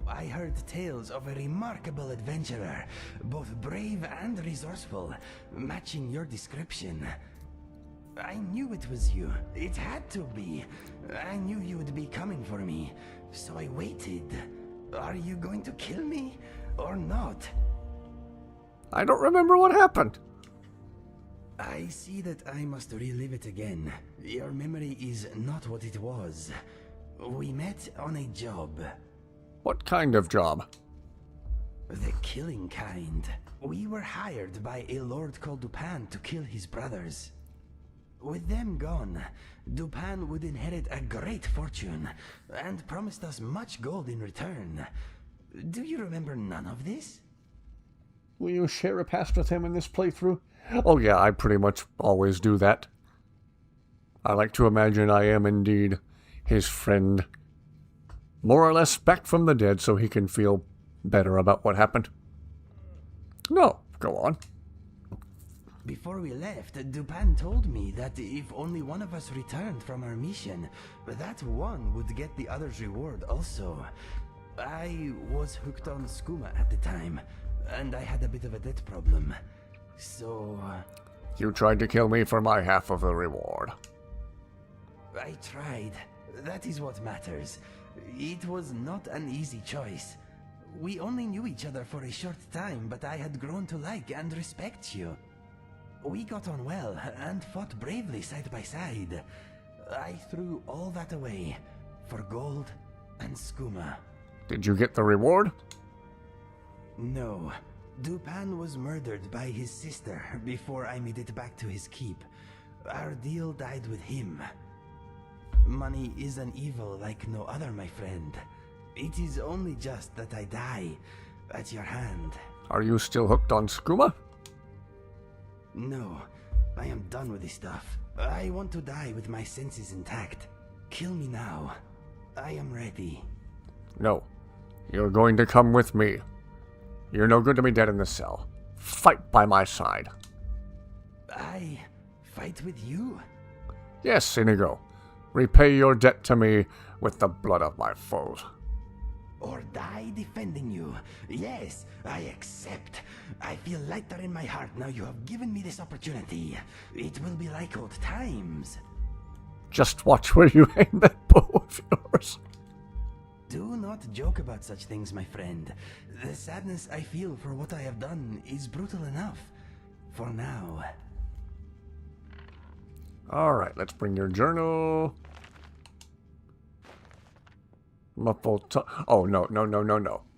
Speaker 3: I heard tales of a remarkable adventurer, both brave and resourceful, matching your description. I knew it was you. It had to be. I knew you would be coming for me, so I waited. Are you going to kill me, or not?
Speaker 1: I don't remember what happened.
Speaker 3: I see that I must relive it again. Your memory is not what it was. We met on a job.
Speaker 1: What kind of job?
Speaker 3: The killing kind. We were hired by a lord called Dupin to kill his brothers. With them gone, Dupin would inherit a great fortune and promised us much gold in return. Do you remember none of this?
Speaker 1: Will you share a past with him in this playthrough? Oh yeah, I pretty much always do that. I like to imagine I am indeed his friend. More or less back from the dead so he can feel better about what happened. No, go on.
Speaker 3: Before we left, Dupin told me that if only one of us returned from our mission, that one would get the other's reward also. I was hooked on skooma at the time, and I had a bit of a debt problem. So...
Speaker 1: You tried to kill me for my half of the reward.
Speaker 3: I tried. That is what matters. It was not an easy choice. We only knew each other for a short time, but I had grown to like and respect you. We got on well and fought bravely side by side. I threw all that away for gold and skooma.
Speaker 1: Did you get the reward?
Speaker 3: No. Dupin was murdered by his sister before I made it back to his keep. Our deal died with him. Money is an evil like no other, my friend. It is only just that I die at your hand.
Speaker 1: Are you still hooked on skooma?
Speaker 3: No, I am done with this stuff. I want to die with my senses intact. Kill me now. I am ready.
Speaker 1: No. You're going to come with me. You're no good to be dead in the cell. Fight by my side.
Speaker 3: I fight with you?
Speaker 1: Yes, Inigo. Repay your debt to me with the blood of my foes.
Speaker 3: Or die defending you. Yes, I accept. I feel lighter in my heart now you have given me this opportunity. It will be like old times.
Speaker 1: Just watch where you aim that bow of yours.
Speaker 3: Do not joke about such things, my friend. The sadness I feel for what I have done is brutal enough. For now.
Speaker 1: Alright, let's bring your journal. Muffled tongue. Oh, no.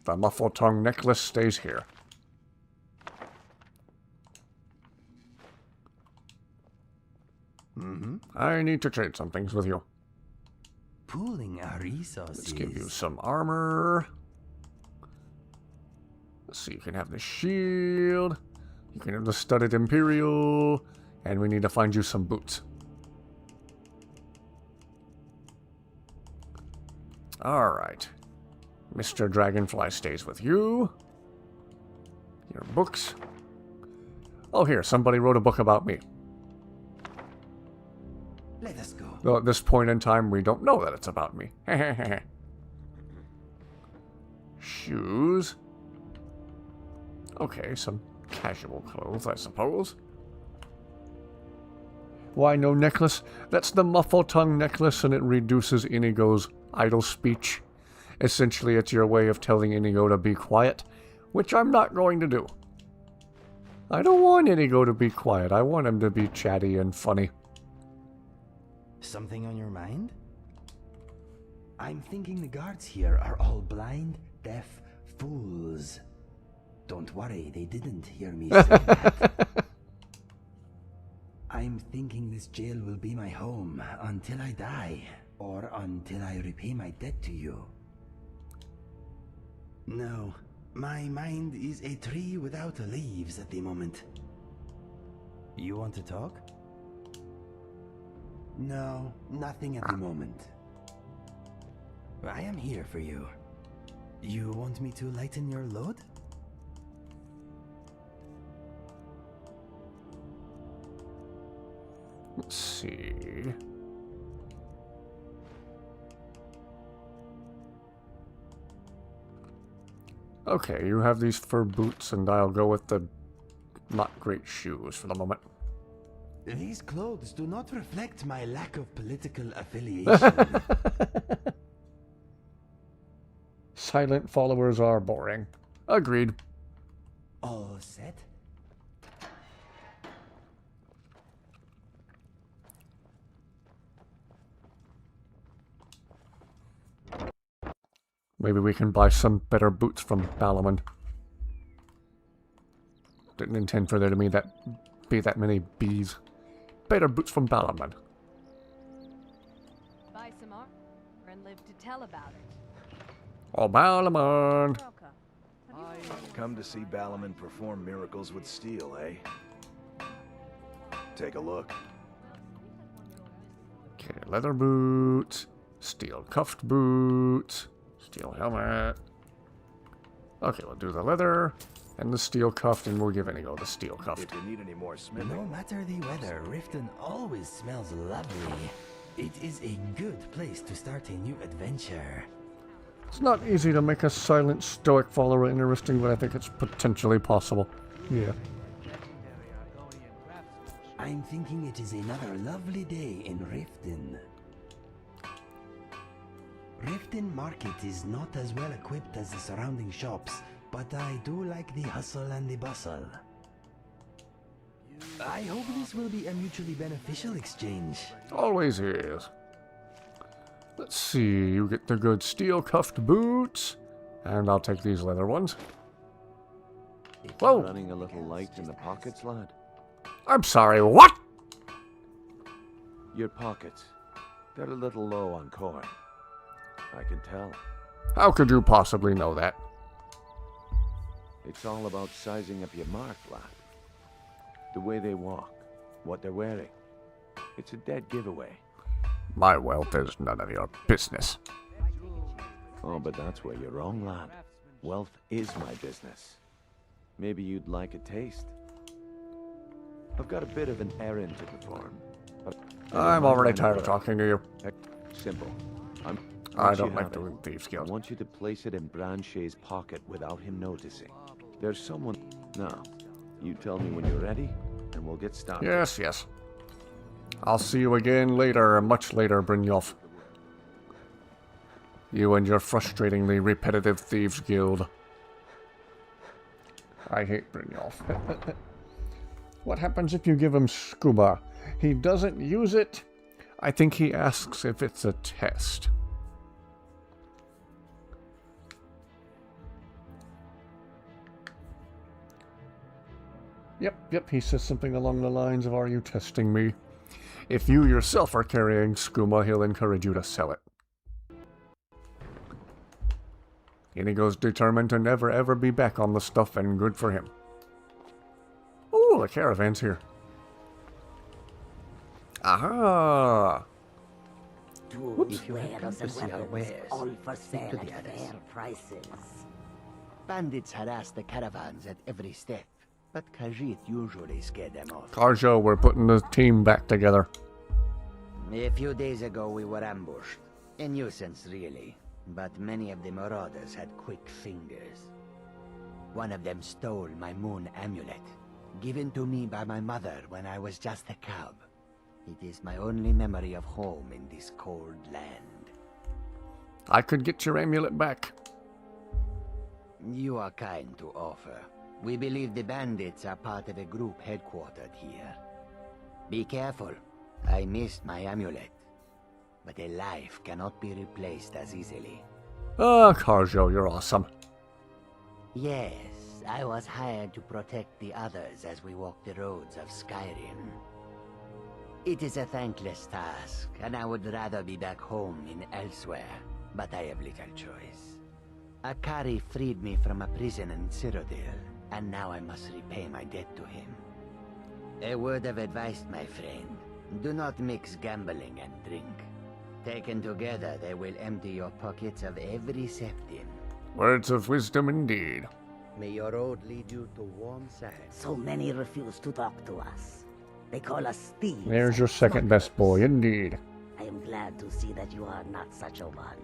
Speaker 1: The muffled tongue necklace stays here. I need to trade some things with you.
Speaker 3: Pooling our resources.
Speaker 1: Let's give you some armor. Let's see, you can have the shield. You can have the studded Imperial. And we need to find you some boots. Alright. Mr. Dragonfly stays with you. Your books. Oh, here, somebody wrote a book about me.
Speaker 3: Let us go.
Speaker 1: Though at this point in time, we don't know that it's about me. Shoes. Okay, some casual clothes, I suppose. Why no necklace? That's the muffled tongue necklace, and it reduces Inigo's idle speech. Essentially, it's your way of telling Inigo to be quiet, which I'm not going to do. I don't want Inigo to be quiet. I want him to be chatty and funny.
Speaker 3: Something on your mind? I'm thinking the guards here are all blind, deaf fools. Don't worry, they didn't hear me say that. I'm thinking this jail will be my home until I die, or until I repay my debt to you. No, my mind is a tree without leaves at the moment. You want to talk? No, nothing at the moment. I am here for you. You want me to lighten your load?
Speaker 1: Let's see. Okay, you have these fur boots, and I'll go with the not great shoes for the moment.
Speaker 3: These clothes do not reflect my lack of political affiliation.
Speaker 1: Silent followers are boring. Agreed.
Speaker 3: All set?
Speaker 1: Maybe we can buy some better boots from Balamon. Didn't intend for there to be that many bees. Better boots from Balamon.
Speaker 17: Buy some armor and live to tell about it.
Speaker 1: Oh, Balamon!
Speaker 2: Come to see Balamon perform miracles with steel, eh? Take a look.
Speaker 1: Okay, leather boots, steel cuffed boots, steel helmet. Okay, we'll do the leather and the steel cuffed, and we'll give Inigo the steel cuffed.
Speaker 2: If you need any more smithing.
Speaker 3: No matter the weather, Riften always smells lovely. It is a good place to start a new adventure.
Speaker 1: It's not easy to make a silent, stoic follower interesting, but I think it's potentially possible. Yeah.
Speaker 3: I'm thinking it is another lovely day in Riften. Riften Market is not as well equipped as the surrounding shops, but I do like the hustle and the bustle. I hope this will be a mutually beneficial exchange.
Speaker 1: Always is. Let's see, you get the good steel cuffed boots, and I'll take these leather ones. Whoa!
Speaker 20: Running a little light in the pockets, lad?
Speaker 1: I'm sorry, what?
Speaker 20: Your pockets. They're a little low on coin. I can tell.
Speaker 1: How could you possibly know that?
Speaker 20: It's all about sizing up your mark, lad. The way they walk, what they're wearing. It's a dead giveaway.
Speaker 1: My wealth is none of your business.
Speaker 20: Oh, but that's where you're wrong, lad. Wealth is my business. Maybe you'd like a taste. I've got a bit of an errand to perform.
Speaker 1: I'm already tired of talking to you.
Speaker 20: Simple.
Speaker 1: I don't like doing thieves' guild.
Speaker 20: I want you to place it in Branche's pocket without him noticing. There's someone... Now, you tell me when you're ready, and we'll get started.
Speaker 1: Yes, yes. I'll see you again later, much later, Brynjolf. You and your frustratingly repetitive thieves' guild. I hate Brynjolf. What happens if you give him scuba? He doesn't use it. I think he asks if it's a test. Yep, he says something along the lines of, "Are you testing me?" If you yourself are carrying skooma, he'll encourage you to sell it. Inigo's determined to never ever be back on the stuff, and good for him. Ooh, the caravan's here. Aha!
Speaker 8: If you have come to see our wares,
Speaker 21: all for
Speaker 8: speak
Speaker 21: sale
Speaker 8: to the
Speaker 21: at
Speaker 8: others.
Speaker 21: fair prices.
Speaker 8: Bandits harass the caravans at every step, but Khajiit usually scare them off.
Speaker 1: Karjo, we're putting the team back together.
Speaker 21: A few days ago we were ambushed. A nuisance, really. But many of the marauders had quick fingers. One of them stole my moon amulet, given to me by my mother when I was just a cub. It is my only memory of home in this cold land.
Speaker 1: I could get your amulet back.
Speaker 21: You are kind to offer. We believe the bandits are part of a group headquartered here. Be careful. I missed my amulet. But a life cannot be replaced as easily.
Speaker 1: Ah, Karjo, you're awesome.
Speaker 21: Yes, I was hired to protect the others as we walk the roads of Skyrim. It is a thankless task, and I would rather be back home in elsewhere, but I have little choice. Akari freed me from a prison in Cyrodiil, and now I must repay my debt to him. A word of advice, my friend. Do not mix gambling and drink. Taken together, they will empty your pockets of every septim.
Speaker 1: Words of wisdom indeed.
Speaker 21: May your road lead you to warm sands. So many refuse to talk to us. They call us thieves.
Speaker 1: There's your second best boy, indeed.
Speaker 21: I am glad to see that you are not such a one.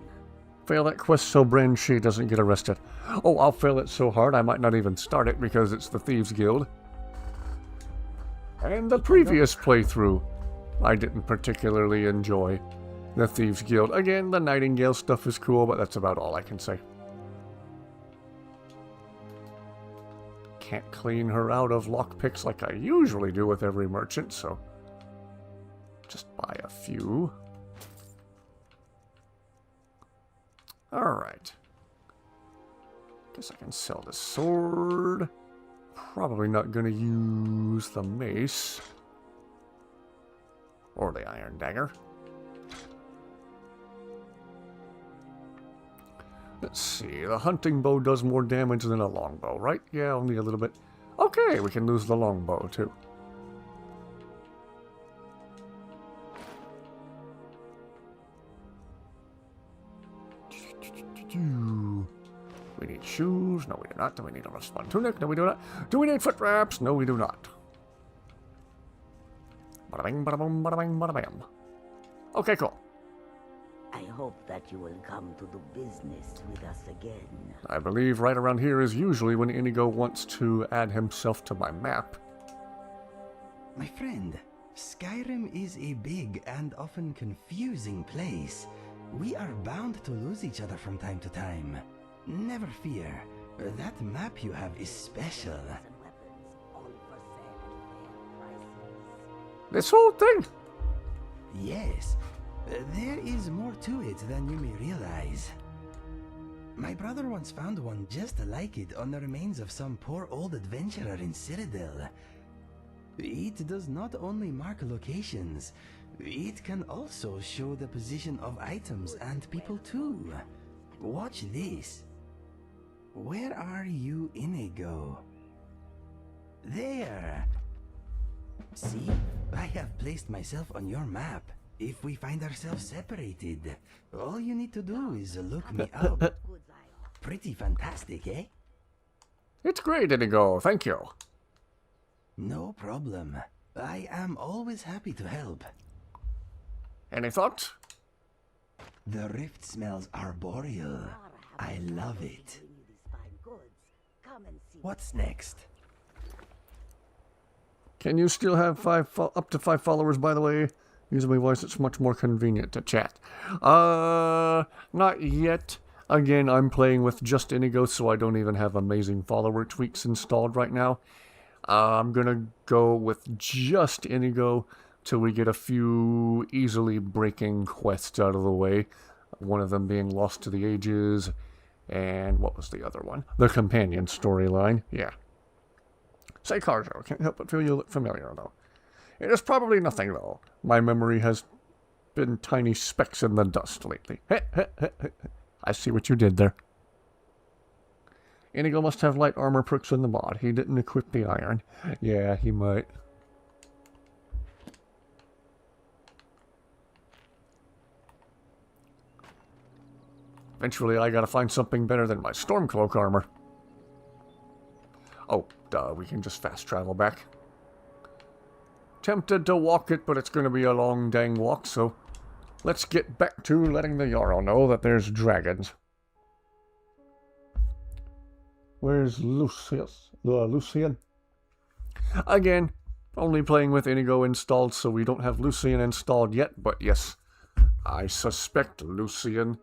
Speaker 1: Fail that quest so Branche doesn't get arrested. Oh, I'll fail it so hard I might not even start it because it's the Thieves Guild. And the previous playthrough, I didn't particularly enjoy the Thieves Guild. Again, the Nightingale stuff is cool, but that's about all I can say. Can't clean her out of lockpicks like I usually do with every merchant, so just buy a few. Alright. Guess I can sell the sword. Probably not going to use the mace. Or the iron dagger. Let's see, the hunting bow does more damage than a longbow, right? Yeah, only a little bit. Okay, we can lose the longbow too. We need shoes. No, we do not. Do we need a respond tunic? No, we do not. Do we need foot wraps? No, we do not. Bada bing, bada boom, bada bing, bada bam. Okay, cool.
Speaker 10: I hope that you will come to do business with us again.
Speaker 1: I believe right around here is usually when Inigo wants to add himself to my map.
Speaker 3: My friend, Skyrim is a big and often confusing place. We are bound to lose each other from time to time. Never fear. That map you have is special.
Speaker 1: This whole thing?
Speaker 3: Yes. There is more to it than you may realize. My brother once found one just like it on the remains of some poor old adventurer in Citadel. It does not only mark locations, it can also show the position of items and people too. Watch this. Where are you, Inigo? There! See? I have placed myself on your map. If we find ourselves separated, all you need to do is look me up. Pretty fantastic, eh?
Speaker 1: It's great, Inigo. Thank you.
Speaker 3: No problem. I am always happy to help.
Speaker 1: Any thoughts?
Speaker 3: The rift smells arboreal. I love it. What's next?
Speaker 1: Can you still have up to 5 followers, by the way? Using my voice, it's much more convenient to chat. Not yet. Again, I'm playing with just Inigo, so I don't even have amazing follower tweaks installed right now. I'm gonna go with just Inigo till we get a few easily breaking quests out of the way. One of them being Lost to the Ages, and what was the other one? The companion storyline, yeah. Say Carjo, can't help but feel you look familiar, though. It is probably nothing, though. My memory has been tiny specks in the dust lately. I see what you did there. Inigo must have light armor perks in the mod. He didn't equip the iron. Yeah, he might. Eventually, I gotta find something better than my Stormcloak armor. Oh, duh, we can just fast travel back. Tempted to walk it, but it's gonna be a long dang walk, so let's get back to letting the Jarl know that there's dragons. Where's Lucian? Again, only playing with Inigo installed, so we don't have Lucian installed yet, but yes, I suspect Lucian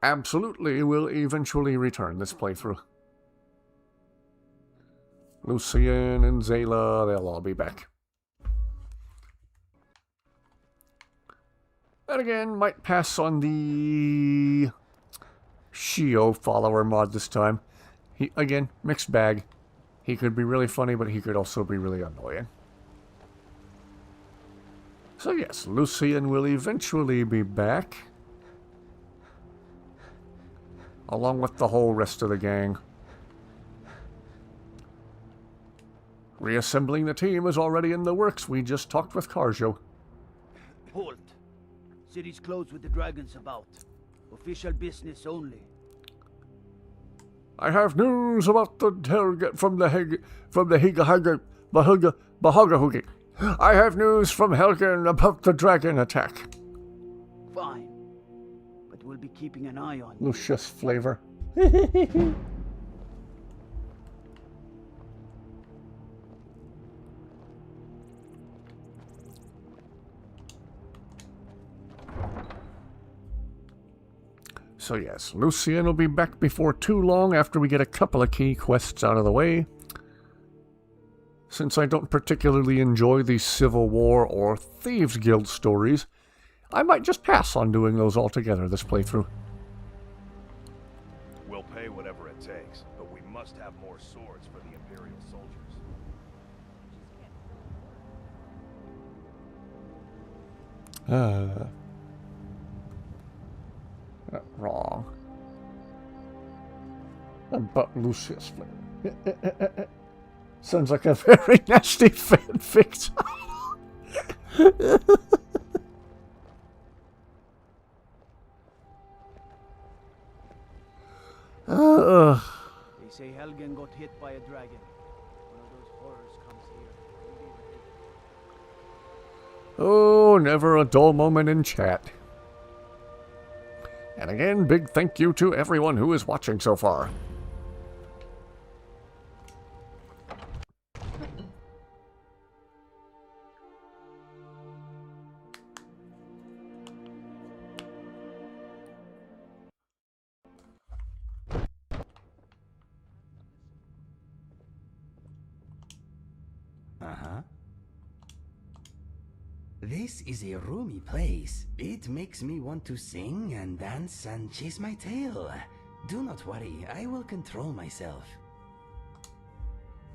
Speaker 1: absolutely will eventually return this playthrough. Lucian and Zayla, they'll all be back. And again, might pass on the Shio follower mod this time. He, again, mixed bag. He could be really funny, but he could also be really annoying. So yes, Lucian will eventually be back. Along with the whole rest of the gang. Reassembling the team is already in the works. We just talked with Carjo.
Speaker 22: Halt. City's closed with the dragons about. Official business only.
Speaker 1: I have news about the Bahagahugi. I have news from Helgen about the dragon attack.
Speaker 22: Fine. But we'll be keeping an eye on you.
Speaker 1: Lucius flavor. So yes, Lucian will be back before too long after we get a couple of key quests out of the way. Since I don't particularly enjoy the Civil War or Thieves Guild stories, I might just pass on doing those altogether this playthrough.
Speaker 11: We'll pay whatever
Speaker 2: whatever it takes, but we must have more swords for the Imperial soldiers.
Speaker 1: Wrong. But Lucius Flame. Sounds like a very nasty fanfic title.
Speaker 22: They say Helgen got hit by a dragon. One of those horrors comes here.
Speaker 1: Oh, never a dull moment in chat. And again, big thank you to everyone who is watching so far.
Speaker 3: Uh-huh. This is a roomy place. It makes me want to sing and dance and chase my tail. Do not worry, I will control myself.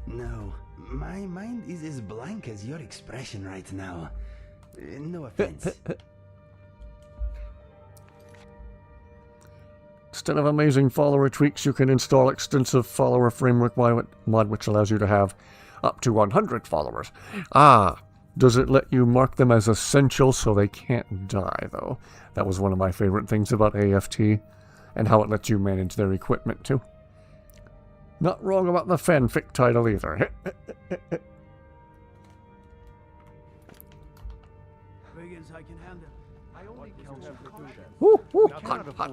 Speaker 3: No, my mind is as blank as your expression right now. No offense.
Speaker 1: Instead of amazing follower tweaks, you can install extensive follower framework mod, which allows you to have up to 100 followers. Does it let you mark them as essential so they can't die, though? That was one of my favorite things about AFT, and how it lets you manage their equipment, too. Not wrong about the fanfic title, either.
Speaker 22: Brigands I can handle. I only count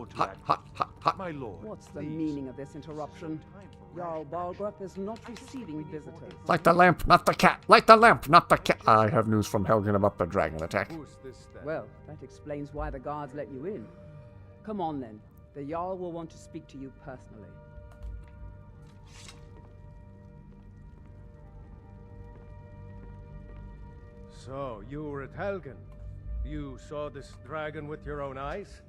Speaker 1: Hot.
Speaker 4: My lord. What's the meaning of this interruption? Jarl Balgruuf is not receiving visitors.
Speaker 1: Light the lamp, not the cat. Light the lamp, not the cat. I have news from Helgen about the dragon attack.
Speaker 4: Well, that explains why the guards let you in. Come on then. The Jarl will want to speak to you personally.
Speaker 9: So, you were at Helgen. You saw this dragon with your own eyes?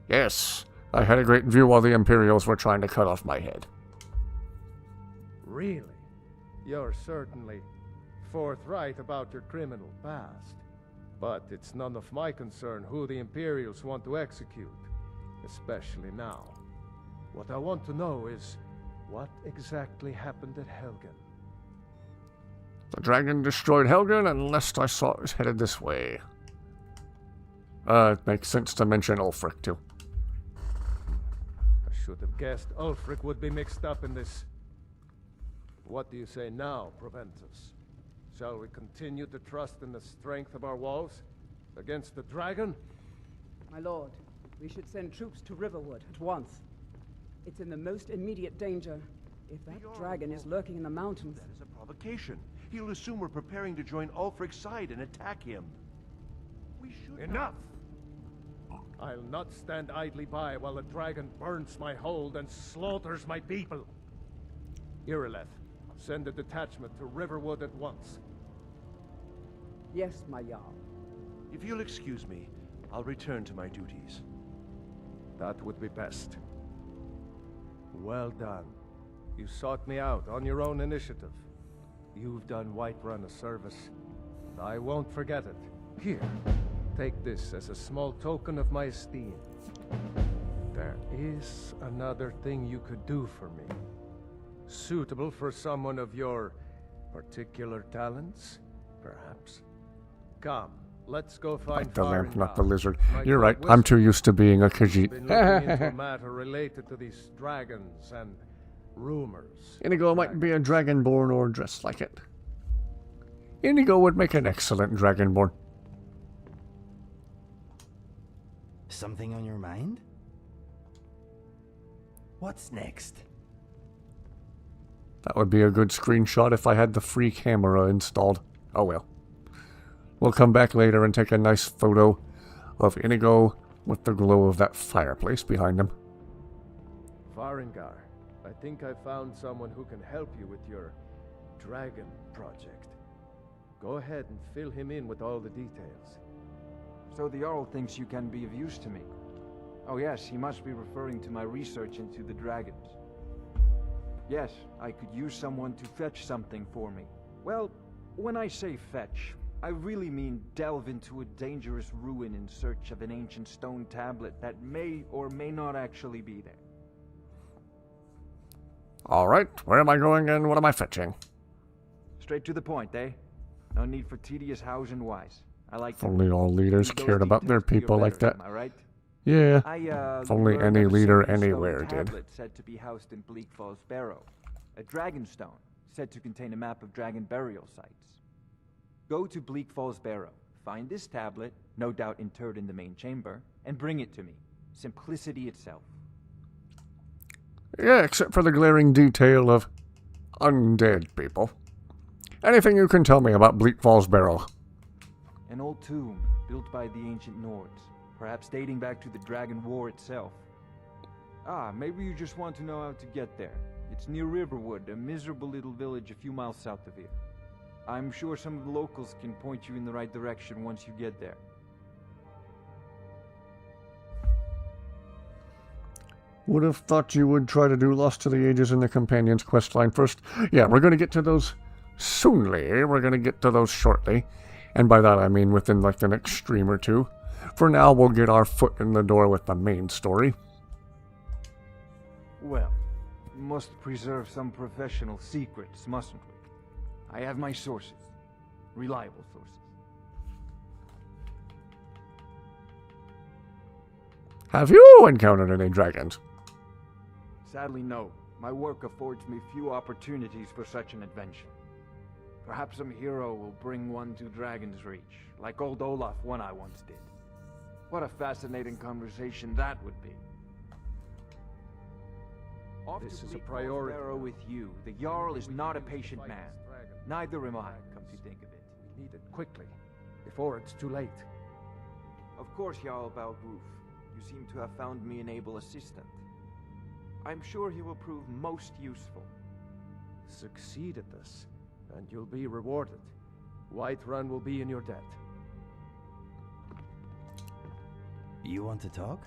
Speaker 1: Yes, I had a great view while the Imperials were trying to cut off my head.
Speaker 9: Really? You're certainly forthright about your criminal past. But it's none of my concern who the Imperials want to execute, especially now. What I want to know is, what exactly happened at Helgen?
Speaker 1: The dragon destroyed Helgen, and lest I saw it was headed this way. It makes sense to mention Ulfric, too.
Speaker 9: I should have guessed Ulfric would be mixed up in this. What do you say now, Proventus? Shall we continue to trust in the strength of our walls against the dragon?
Speaker 4: My lord, we should send troops to Riverwood at once. It's in the most immediate danger. If that dragon is lurking in the mountains...
Speaker 11: That is a provocation. He'll assume we're preparing to join Ulfric's side and attack him. We should
Speaker 9: Enough! I'll not stand idly by while the dragon burns my hold and slaughters my people. Irileth, send a detachment to Riverwood at once.
Speaker 4: Yes, my Jarl.
Speaker 11: If you'll excuse me, I'll return to my duties.
Speaker 9: That would be best. Well done. You sought me out on your own initiative. You've done Whiterun a service, and I won't forget it. Here, take this as a small token of my esteem. There is another thing you could do for me. Suitable for someone of your particular talents, perhaps. Come, let's go find
Speaker 1: The lamp, not the
Speaker 9: Faringar.
Speaker 1: lizard.
Speaker 9: My
Speaker 1: You're right,
Speaker 9: good
Speaker 1: I'm too
Speaker 9: wizard.
Speaker 1: used to being a
Speaker 9: Been looking into a
Speaker 1: Khajiit.
Speaker 9: matter related to these dragons and rumors.
Speaker 1: Inigo might be a dragonborn or dressed like it. Inigo would make an excellent dragonborn.
Speaker 3: Something on your mind? What's next?
Speaker 1: That would be a good screenshot if I had the free camera installed. Oh well. We'll come back later and take a nice photo of Inigo with the glow of that fireplace behind him.
Speaker 9: Faringar, I think I found someone who can help you with your dragon project. Go ahead and fill him in with all the details.
Speaker 18: So the Jarl thinks you can be of use to me. Oh yes, he must be referring to my research into the dragons. Yes, I could use someone to fetch something for me. Well, when I say fetch, I really mean delve into a dangerous ruin in search of an ancient stone tablet that may or may not actually be there.
Speaker 1: Alright, where am I going and what am I fetching?
Speaker 18: Straight to the point, eh? No need for tedious hows and whys. I like
Speaker 1: If only all leaders cared about their people like that.
Speaker 18: Am I right?
Speaker 1: Yeah,
Speaker 18: If
Speaker 1: only any leader anywhere did.
Speaker 18: Said to be housed in Bleak Falls Barrow. A dragonstone said to contain a map of dragon burial sites. Go to Bleak Falls Barrow, find this tablet, no doubt interred in the main chamber, and bring it to me. Simplicity itself.
Speaker 1: Yeah, except for the glaring detail of undead people. Anything you can tell me about Bleak Falls Barrow?
Speaker 18: An old tomb built by the ancient Nords, perhaps dating back to the Dragon War itself. Ah, maybe you just want to know how to get there. It's near Riverwood, a miserable little village a few miles south of here. I'm sure some of the locals can point you in the right direction once you get there.
Speaker 1: Would have thought you would try to do Lost to the Ages in the Companions questline first. Yeah, we're going to get to those soonly. We're going to get to those shortly. And by that I mean within like the next stream or two. For now, we'll get our foot in the door with the main story.
Speaker 18: Well, we must preserve some professional secrets, mustn't we? I have my sources. Reliable sources.
Speaker 1: Have you encountered any dragons?
Speaker 18: Sadly, no. My work affords me few opportunities for such an adventure. Perhaps some hero will bring one to Dragon's Reach, like old Olaf one I once did. What a fascinating conversation that would be. This is a priority. With you. The Jarl is not a patient man. Neither am I, come to think of it.
Speaker 9: We need it quickly, before it's too late.
Speaker 20: Of course, Jarl Balgruf. You seem to have found me an able assistant. I'm sure he will prove most useful.
Speaker 9: Succeed at this, and you'll be rewarded. Whiterun will be in your debt.
Speaker 3: You want to talk?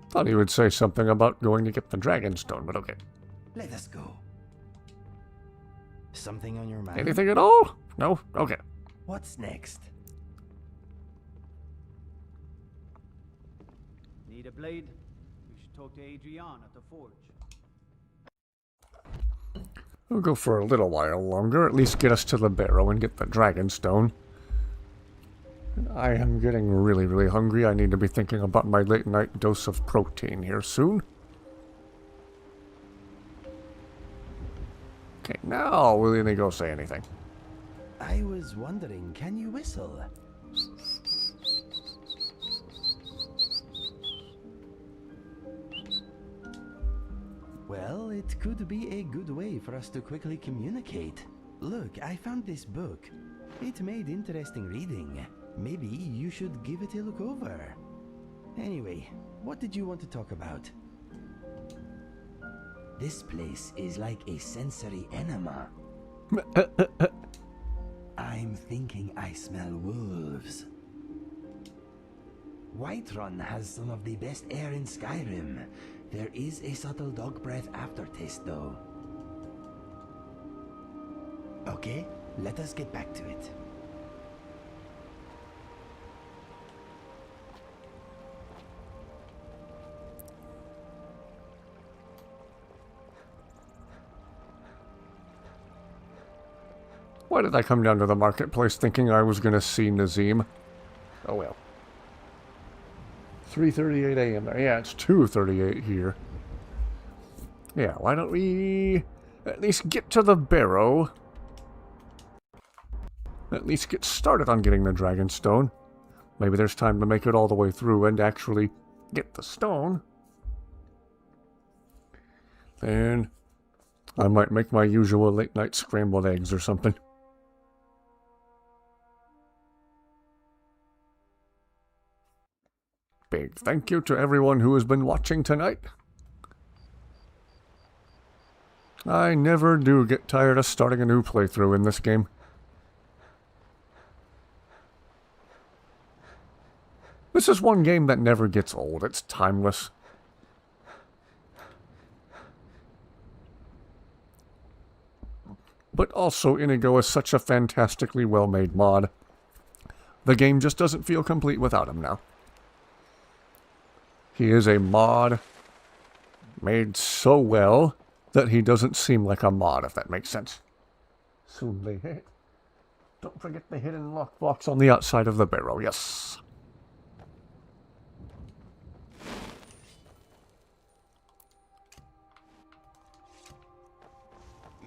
Speaker 1: Thought he would say something about going to get the Dragonstone, but okay.
Speaker 3: Let us go. Something on your mind?
Speaker 1: Anything at all? No? Okay.
Speaker 3: What's next?
Speaker 22: Need a blade? We should talk to Adrian at the forge.
Speaker 1: We'll go for a little while longer, at least get us to the barrow and get the Dragonstone. I am getting really, really hungry. I need to be thinking about my late night dose of protein here soon. Okay, now will Inigo say anything?
Speaker 3: I was wondering, can you whistle? Well, it could be a good way for us to quickly communicate. Look, I found this book. It made interesting reading. Maybe you should give it a look over. Anyway, what did you want to talk about? This place is like a sensory enema. I'm thinking I smell wolves. Whiterun has some of the best air in Skyrim. There is a subtle dog breath aftertaste, though. Okay, let us get back to it.
Speaker 1: Why did I come down to the marketplace thinking I was going to see Nazim? Oh well. 3:38 a.m. there. Yeah, it's 2:38 here. Yeah, why don't we at least get to the barrow? At least get started on getting the Dragonstone. Maybe there's time to make it all the way through and actually get the stone. Then I might make my usual late night scrambled eggs or something. Big thank you to everyone who has been watching tonight. I never do get tired of starting a new playthrough in this game. This is one game that never gets old. It's timeless. but also Inigo is such a fantastically well-made mod. The game just doesn't feel complete without him now. He is a mod made so well that he doesn't seem like a mod, if that makes sense. Soon they hit. Don't forget the hidden lockbox on the outside of the barrel, yes.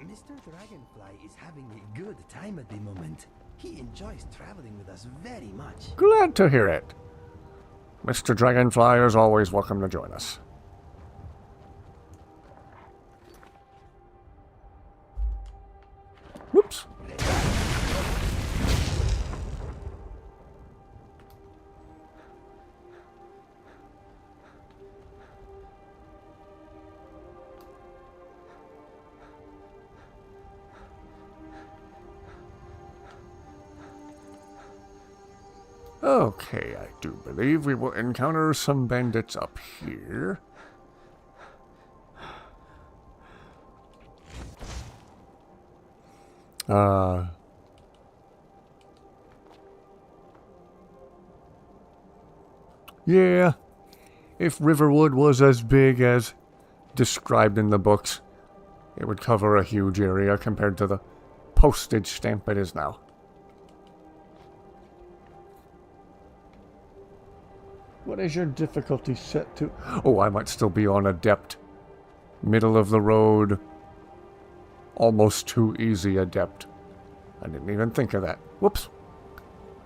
Speaker 3: Mr. Dragonfly is having a good time at the moment. He enjoys traveling with us very much.
Speaker 1: Glad to hear it. Mr. Dragonfly is always welcome to join us. Whoops. Okay, I do believe we will encounter some bandits up here. Yeah, if Riverwood was as big as described in the books, it would cover a huge area compared to the postage stamp it is now. What is your difficulty set to? Oh, I might still be on Adept. Middle of the road. Almost too easy Adept. I didn't even think of that. Whoops.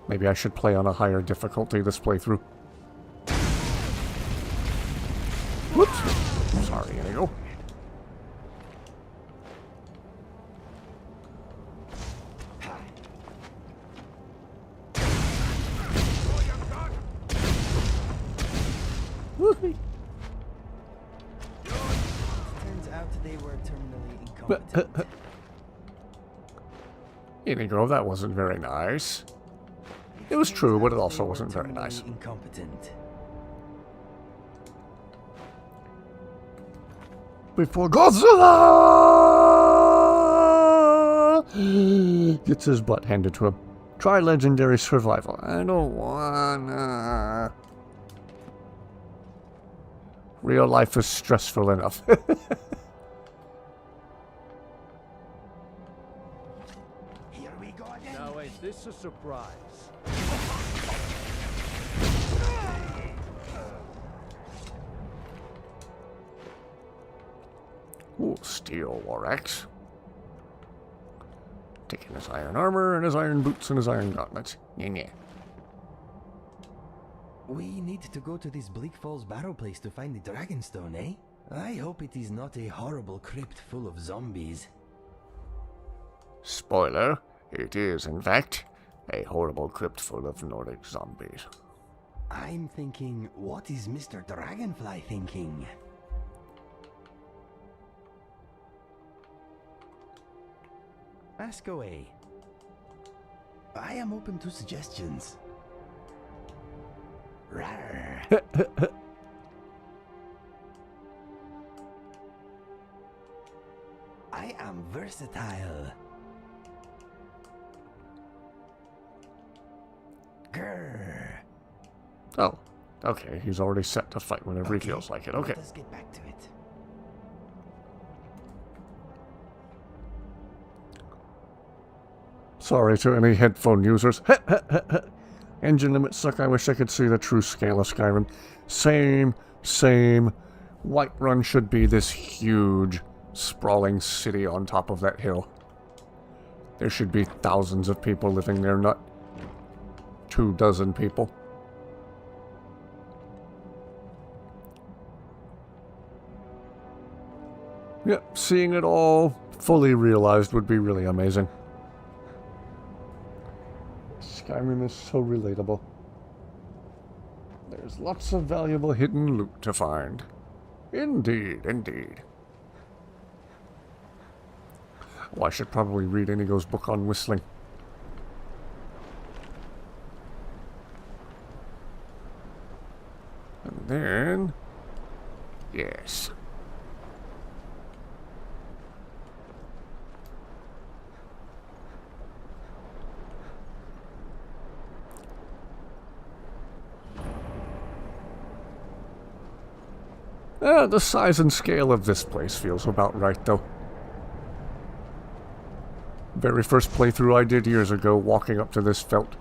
Speaker 1: Maybe I should play on a higher difficulty this playthrough. Whoops. Sorry, Inigo.
Speaker 3: Turns out they were terminally incompetent.
Speaker 1: Inigo, that wasn't very nice. It was true, but it also wasn't very nice.
Speaker 3: Incompetent.
Speaker 1: Before Godzilla gets his butt handed to him. Try legendary survival. I don't wanna. Real life is stressful enough.
Speaker 3: Here we go again.
Speaker 11: Now, is this a surprise?
Speaker 1: Ooh, steel war axe. Taking his iron armor and his iron boots and his iron gauntlets. Yeah.
Speaker 3: We need to go to this Bleak Falls barrow place to find the Dragonstone, eh? I hope it is not a horrible crypt full of zombies.
Speaker 1: Spoiler, it is, in fact, a horrible crypt full of Nordic zombies.
Speaker 3: I'm thinking, what is Mr. Dragonfly thinking? Ask away. I am open to suggestions. Rawr. I am versatile. Grrr.
Speaker 1: Oh, okay, he's already set to fight whenever he feels like it. Okay.
Speaker 3: Let's get back to it.
Speaker 1: Sorry to any headphone users. Engine limits suck. I wish I could see the true scale of Skyrim. Same. Whiterun should be this huge, sprawling city on top of that hill. There should be thousands of people living there, not 24 people. Yep, seeing it all fully realized would be really amazing. Skyrim is so relatable. There's lots of valuable hidden loot to find. Indeed, indeed. Oh, I should probably read Inigo's book on whistling. And then... yes. The size and scale of this place feels about right, though. Very first playthrough I did years ago, walking up to this felt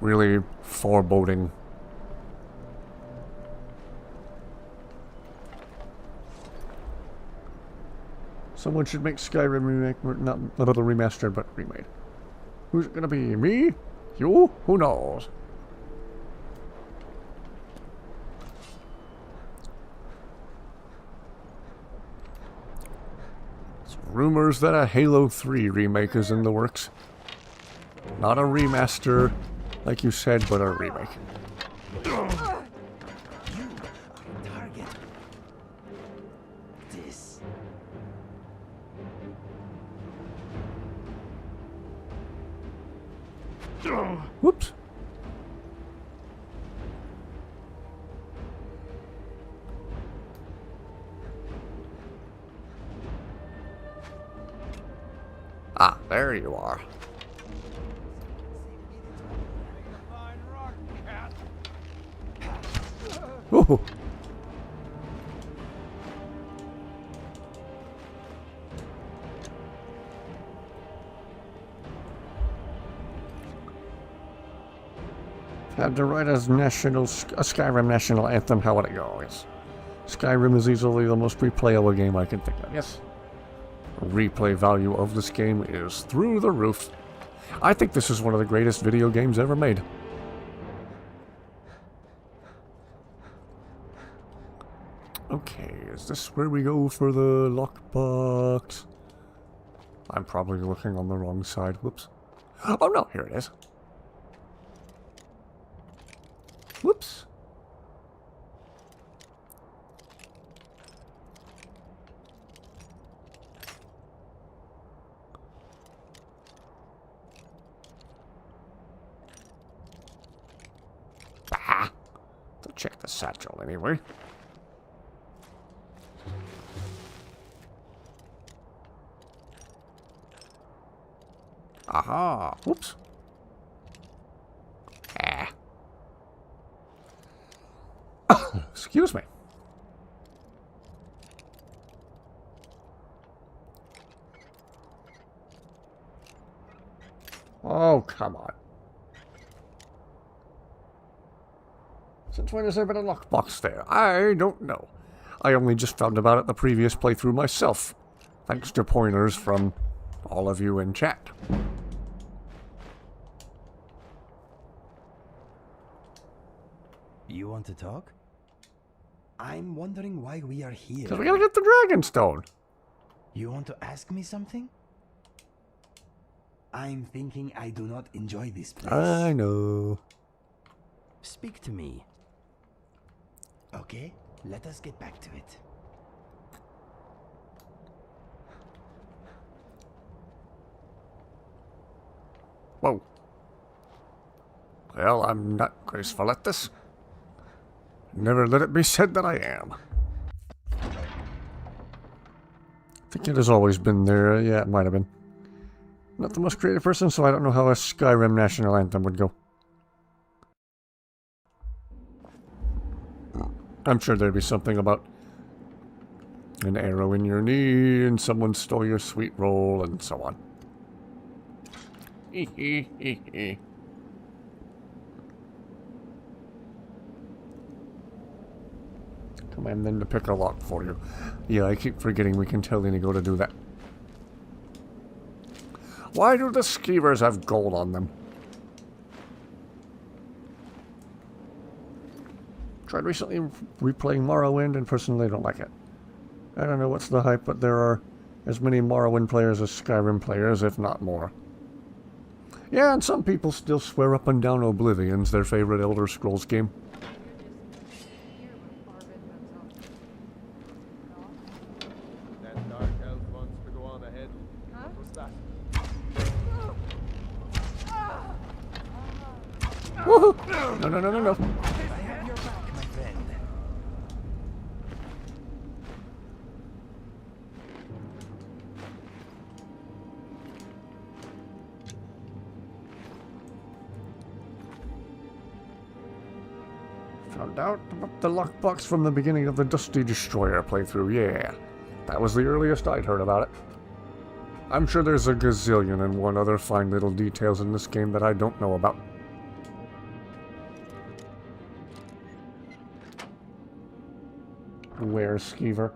Speaker 1: really foreboding. Someone should make Skyrim remake, not another remastered, but remade. Who's it gonna be? Me? You? Who knows? There's rumors that a Halo 3 remake is in the works. Not a remaster, like you said, but a remake. Whoops. Ah, there you are. Ooh. Had to write a Skyrim national anthem, how would it go? Yes. Skyrim is easily the most replayable game I can think of. Yes. The replay value of this game is through the roof. I think this is one of the greatest video games ever made. Okay, is this where we go for the lockbox? I'm probably looking on the wrong side. Whoops. Oh no, here it is. Whoops. Ah. To check the satchel anyway. Aha. Whoops. Ah. Excuse me. Oh, come on. Since when has there been a lockbox there? I don't know. I only just found about it the previous playthrough myself, thanks to pointers from all of you in chat.
Speaker 3: You want to talk? I'm wondering why we are here.
Speaker 1: Because we gotta get the dragon stone.
Speaker 3: You want to ask me something? I'm thinking I do not enjoy this place.
Speaker 1: I know.
Speaker 3: Speak to me. Okay, let us get back to it.
Speaker 1: Whoa. Well, I'm not graceful at this. Never let it be said that I am. I think it has always been there. Yeah, it might have been. Not the most creative person, so I don't know how a Skyrim national anthem would go. I'm sure there'd be something about an arrow in your knee and someone stole your sweet roll and so on. Command them to pick a lock for you. Yeah, I keep forgetting we can tell Inigo to do that. Why do the skeevers have gold on them? Tried recently replaying Morrowind and personally don't like it. I don't know what's the hype, but there are as many Morrowind players as Skyrim players, if not more. Yeah, and some people still swear up and down Oblivion's their favorite Elder Scrolls game.
Speaker 9: That dark elf wants to go on ahead. Huh? What's that?
Speaker 1: Woohoo! No, no, no, no, no.
Speaker 3: I have your back, my friend.
Speaker 1: Found out about the lockbox from the beginning of the Dusty Destroyer playthrough, yeah. That was the earliest I'd heard about it. I'm sure there's a gazillion and one other fine little details in this game that I don't know about. Where's Skeever?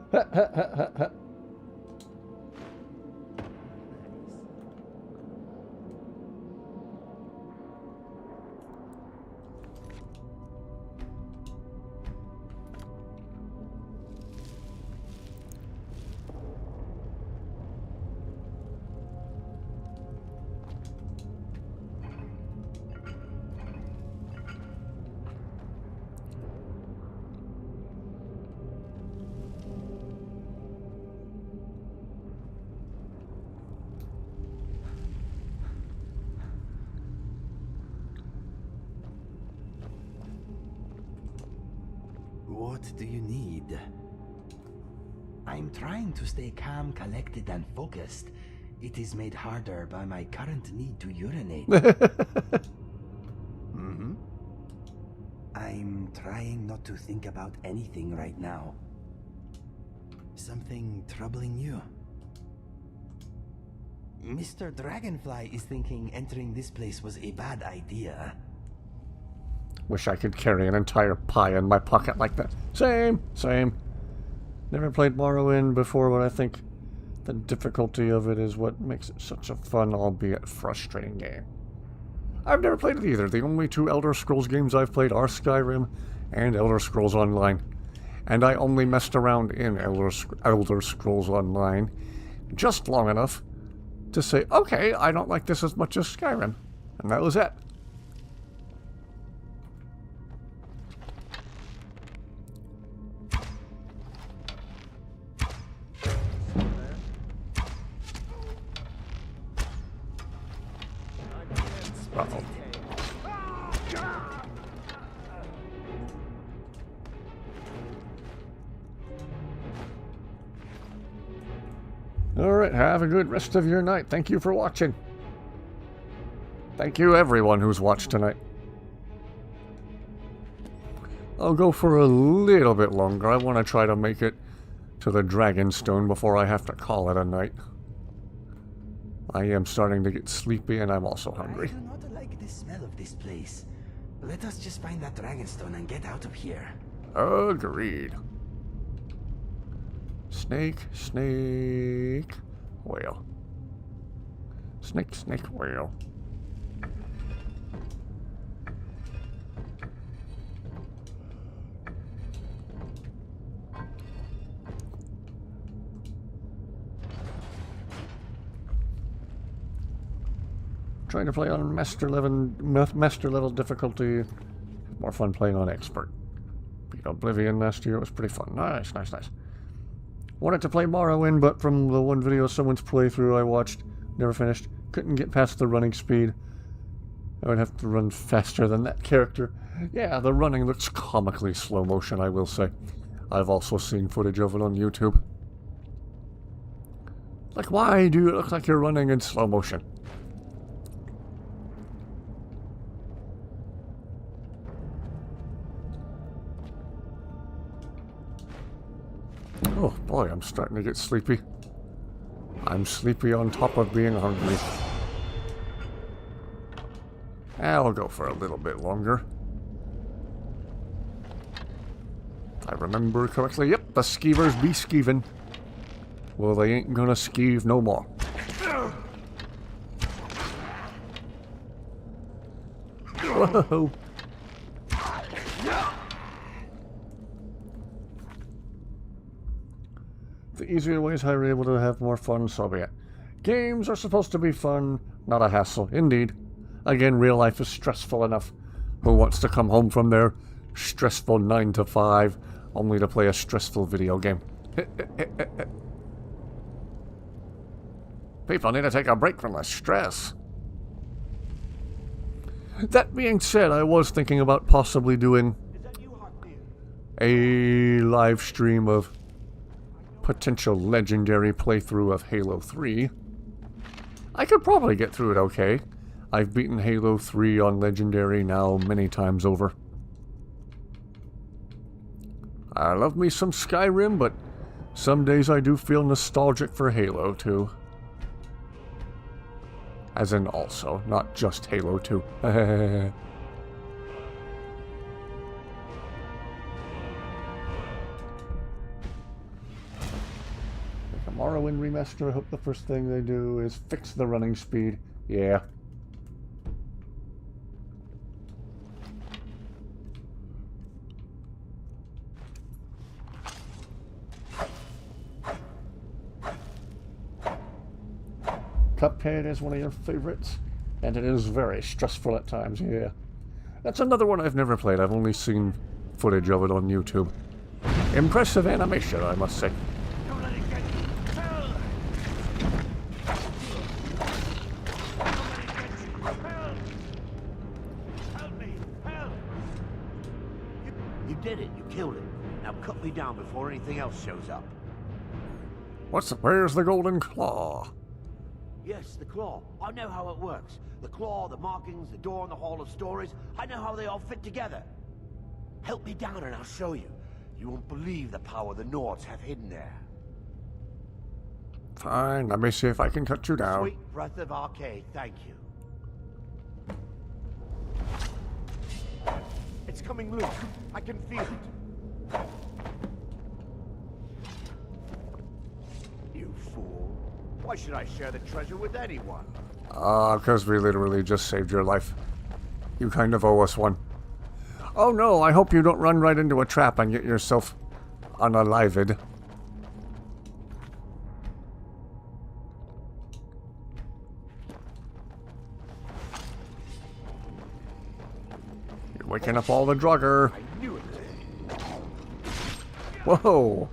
Speaker 3: What do you need? I'm trying to stay calm, collected, and focused. It is made harder by my current need to urinate. Mm-hmm. I'm trying not to think about anything right now. Something troubling you? Mr. Dragonfly is thinking entering this place was a bad idea.
Speaker 1: Wish I could carry an entire pie in my pocket like that. Same. Never played Morrowind before, but I think the difficulty of it is what makes it such a fun, albeit frustrating game. I've never played it either. The only two Elder Scrolls games I've played are Skyrim and Elder Scrolls Online. And I only messed around in Elder Scrolls Online just long enough to say, okay, I don't like this as much as Skyrim. And that was it. Uh-oh. Alright, have a good rest of your night. Thank you for watching. Thank you everyone who's watched tonight. I'll go for a little bit longer. I want to try to make it to the Dragonstone before I have to call it a night. I am starting to get sleepy and I'm also hungry.
Speaker 3: I do not like the smell of this place. Let us just find that Dragonstone and get out of here.
Speaker 1: Agreed. Snake, snake, whale. Snake, snake, whale. Trying to play on master level difficulty. More fun playing on expert. Beat Oblivion last year. It was pretty fun. Nice. Wanted to play Morrowind, but from the one video someone's playthrough I watched, never finished, couldn't get past the running speed. I would have to run faster than that character. Yeah, the running looks comically slow motion, I will say. I've also seen footage of it on YouTube. Like, why do you look like you're running in slow motion? Oh boy, I'm starting to get sleepy. I'm sleepy on top of being hungry. I'll go for a little bit longer. If I remember correctly, yep, the skeevers be skeeving. Well, they ain't gonna skeeve no more. Whoa! The easier ways how you're able to have more fun, so be it. Games are supposed to be fun, not a hassle. Indeed. Again, real life is stressful enough. Who wants to come home from their stressful 9 to 5 only to play a stressful video game? People need to take a break from the stress. That being said, I was thinking about possibly doing a live stream of potential legendary playthrough of Halo 3. I could probably get through it okay. I've beaten Halo 3 on legendary now many times over. I love me some Skyrim, but some days I do feel nostalgic for Halo 2. As in also, not just Halo 2. The Morrowind remaster, I hope the first thing they do is fix the running speed. Yeah. Cuphead is one of your favorites, and it is very stressful at times, yeah. That's another one I've never played. I've only seen footage of it on YouTube. Impressive animation, I must say.
Speaker 5: You did it. You killed it. Now cut me down before anything else shows up.
Speaker 1: Where's the golden claw?
Speaker 5: Yes, the claw. I know how it works. The claw, the markings, the door in the Hall of Stories. I know how they all fit together. Help me down and I'll show you. You won't believe the power the Nords have hidden there.
Speaker 1: Fine, let me see if I can cut you down.
Speaker 5: Sweet breath of Arcade, thank you. It's coming loose. I can feel it. You fool. Why should I share the treasure with anyone?
Speaker 1: Because we literally just saved your life. You kind of owe us one. Oh no, I hope you don't run right into a trap and get yourself unalived. You're waking up all the drugger.
Speaker 5: I knew it.
Speaker 1: Whoa.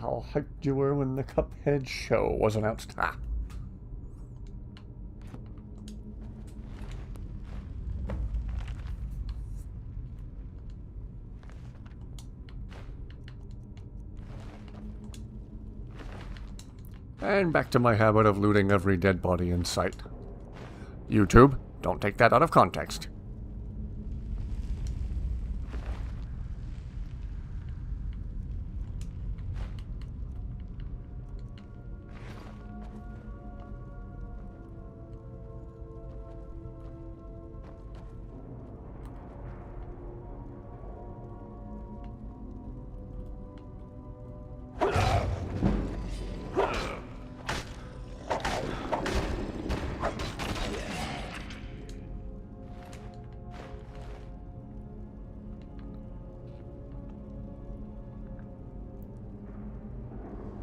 Speaker 1: How hyped you were when the Cuphead show was announced. Ah. And back to my habit of looting every dead body in sight. YouTube, don't take that out of context.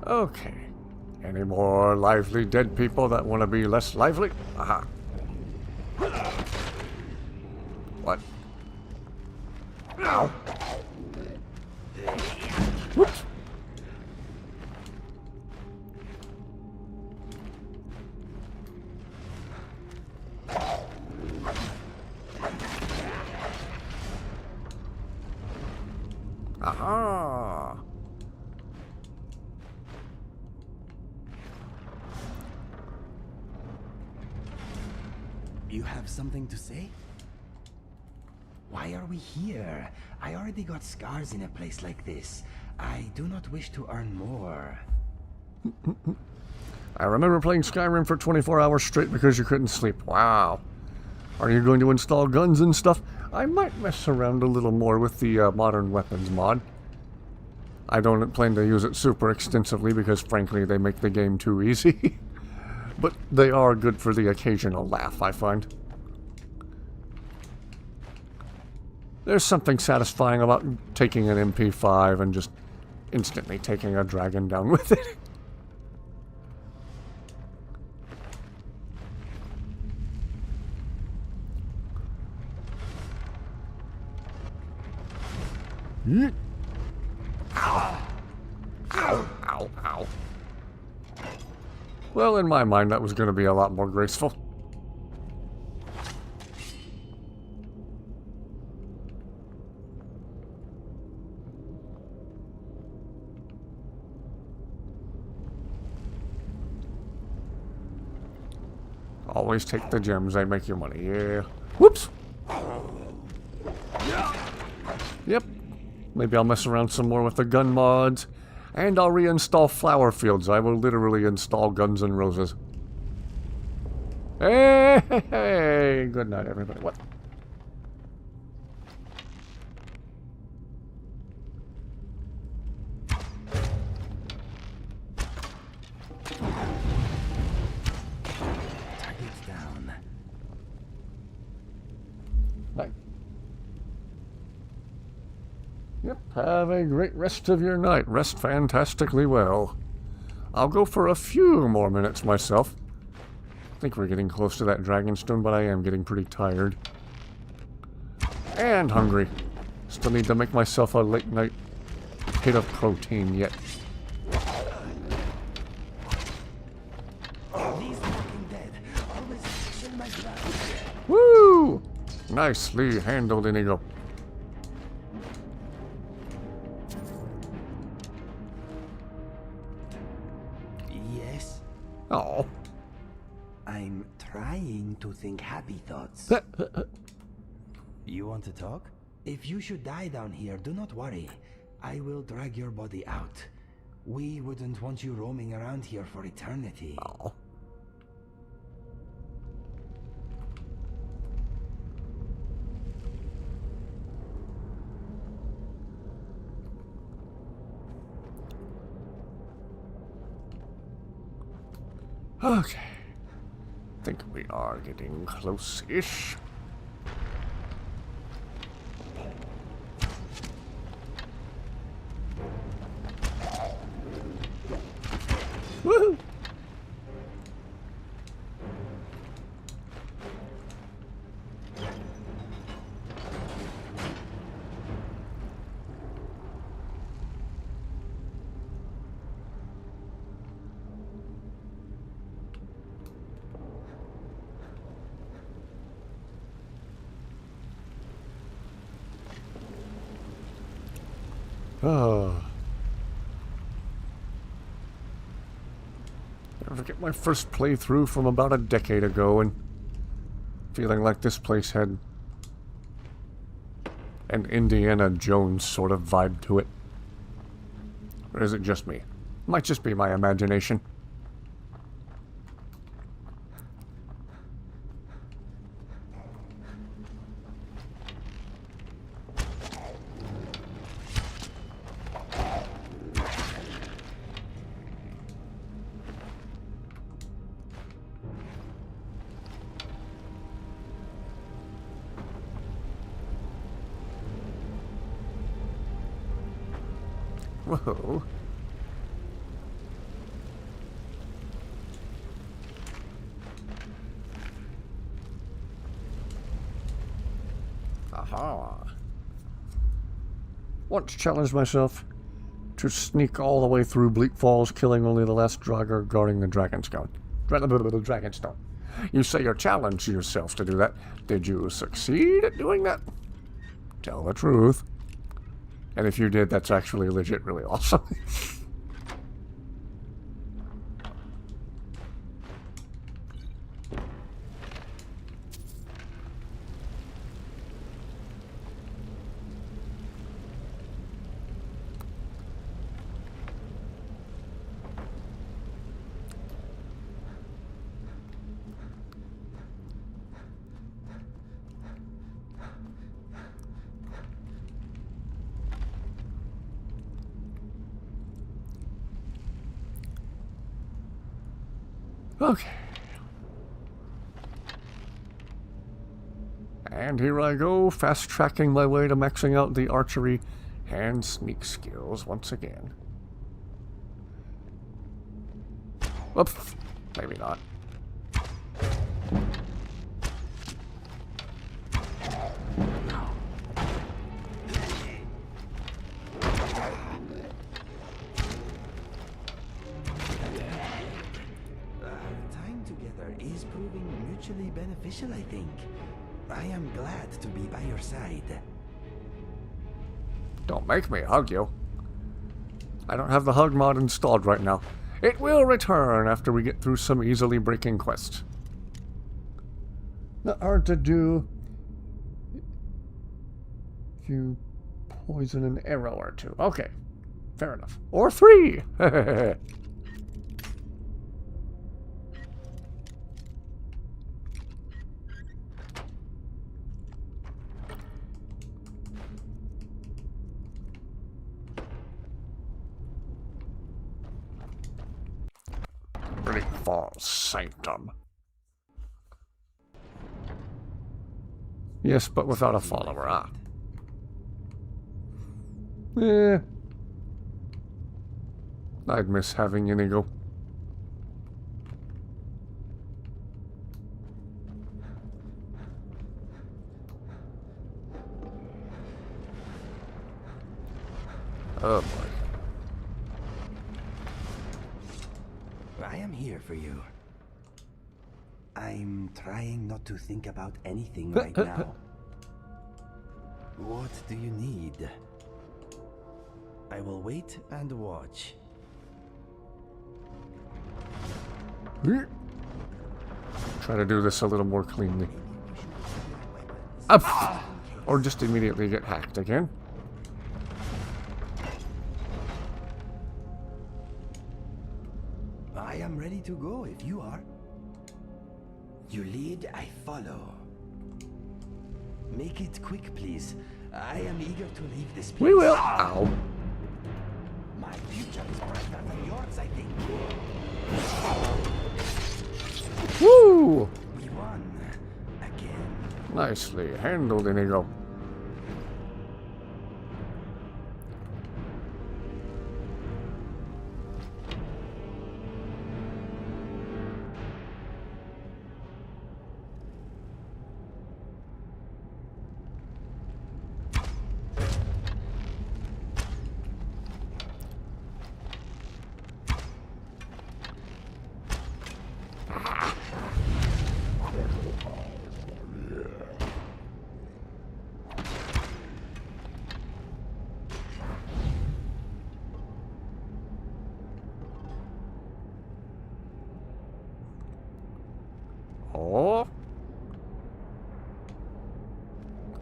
Speaker 1: Okay. Any more lively dead people that want to be less lively? Aha. What? Ow. Whoops. Aha.
Speaker 3: You have something to say? Why are we here? I already got scars in a place like this. I do not wish to earn more.
Speaker 1: I remember playing Skyrim for 24 hours straight because you couldn't sleep. Wow. Are you going to install guns and stuff? I might mess around a little more with the modern weapons mod. I don't plan to use it super extensively because frankly they make the game too easy. But they are good for the occasional laugh, I find. There's something satisfying about taking an MP5 and just instantly taking a dragon down with it. Ow. Ow, ow, ow. Well, in my mind, that was going to be a lot more graceful. Always take the gems, they make you money, yeah. Whoops! Yep. Maybe I'll mess around some more with the gun mods. And I'll reinstall flower fields. I will literally install Guns N' Roses. Hey! Good night, everybody. What?
Speaker 3: Target's down.
Speaker 1: Bye. Yep, have a great rest of your night. Rest fantastically well. I'll go for a few more minutes myself. I think we're getting close to that Dragonstone, but I am getting pretty tired. And hungry. Still need to make myself a late night hit of protein yet. Woo! Nicely handled, Inigo.
Speaker 3: Yes?
Speaker 1: Oh.
Speaker 3: I'm trying to think happy thoughts. You want to talk? If you should die down here, do not worry. I will drag your body out. We wouldn't want you roaming around here for eternity.
Speaker 1: Oh. Okay. I think we are getting close-ish. Woohoo! Oh. I forget my first playthrough from about a decade ago and feeling like this place had an Indiana Jones sort of vibe to it. Or is it just me? Might just be my imagination. Whoa. Aha. Once challenged myself to sneak all the way through Bleak Falls, killing only the last Draugr guarding the Dragonstone. Dragonstone. You say you challenged yourself to do that. Did you succeed at doing that? Tell the truth. And if you did, that's actually legit really awesome. Okay. And here I go, fast-tracking my way to maxing out the archery and sneak skills once again. Oops. Maybe not.
Speaker 3: Is proving mutually beneficial, I think. I am glad to be by your side.
Speaker 1: Don't make me hug you. I don't have the hug mod installed right now. It will return after we get through some easily breaking quests. Not hard to do. If you poison an arrow or two. Okay. Fair enough. Or 3! Really false sanctum. Yes, but without a follower, ah. I'd miss having Inigo. Oh boy.
Speaker 3: I am here for you. I'm trying not to think about anything right now. What do you need? I will wait and watch.
Speaker 1: Try to do this a little more cleanly. Up! Or just immediately get hacked again.
Speaker 3: I am ready to go if you are. You lead, I follow. Make it quick, please. I am eager to leave this place.
Speaker 1: We will. Ow.
Speaker 3: My future is brighter than yours, I think.
Speaker 1: Woo!
Speaker 3: We won. Again.
Speaker 1: Nicely handled, Inigo.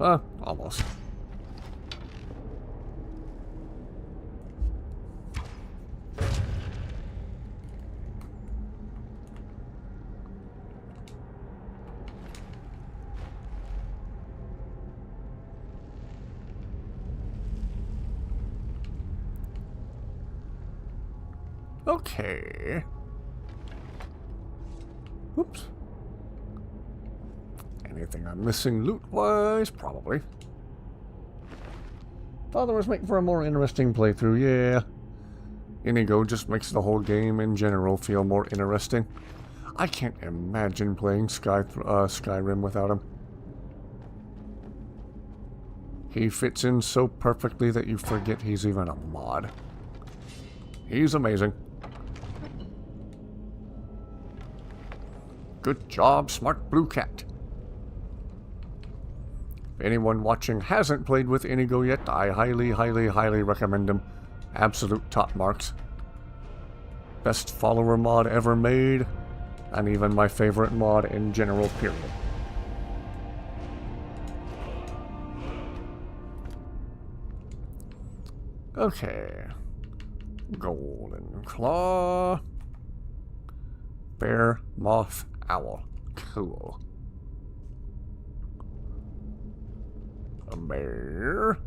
Speaker 1: Oh. Almost. Okay. Oops. Anything I'm missing loot-wise? Probably. Thought it was making for a more interesting playthrough, yeah. Inigo just makes the whole game in general feel more interesting. I can't imagine playing Skyrim without him. He fits in so perfectly that you forget he's even a mod. He's amazing. Good job, smart blue cat. If anyone watching hasn't played with Inigo yet, I highly, highly, highly recommend him. Absolute top marks. Best follower mod ever made, and even my favorite mod in general, period. Okay. Golden Claw. Bear, Moth, Owl. Cool. A bear.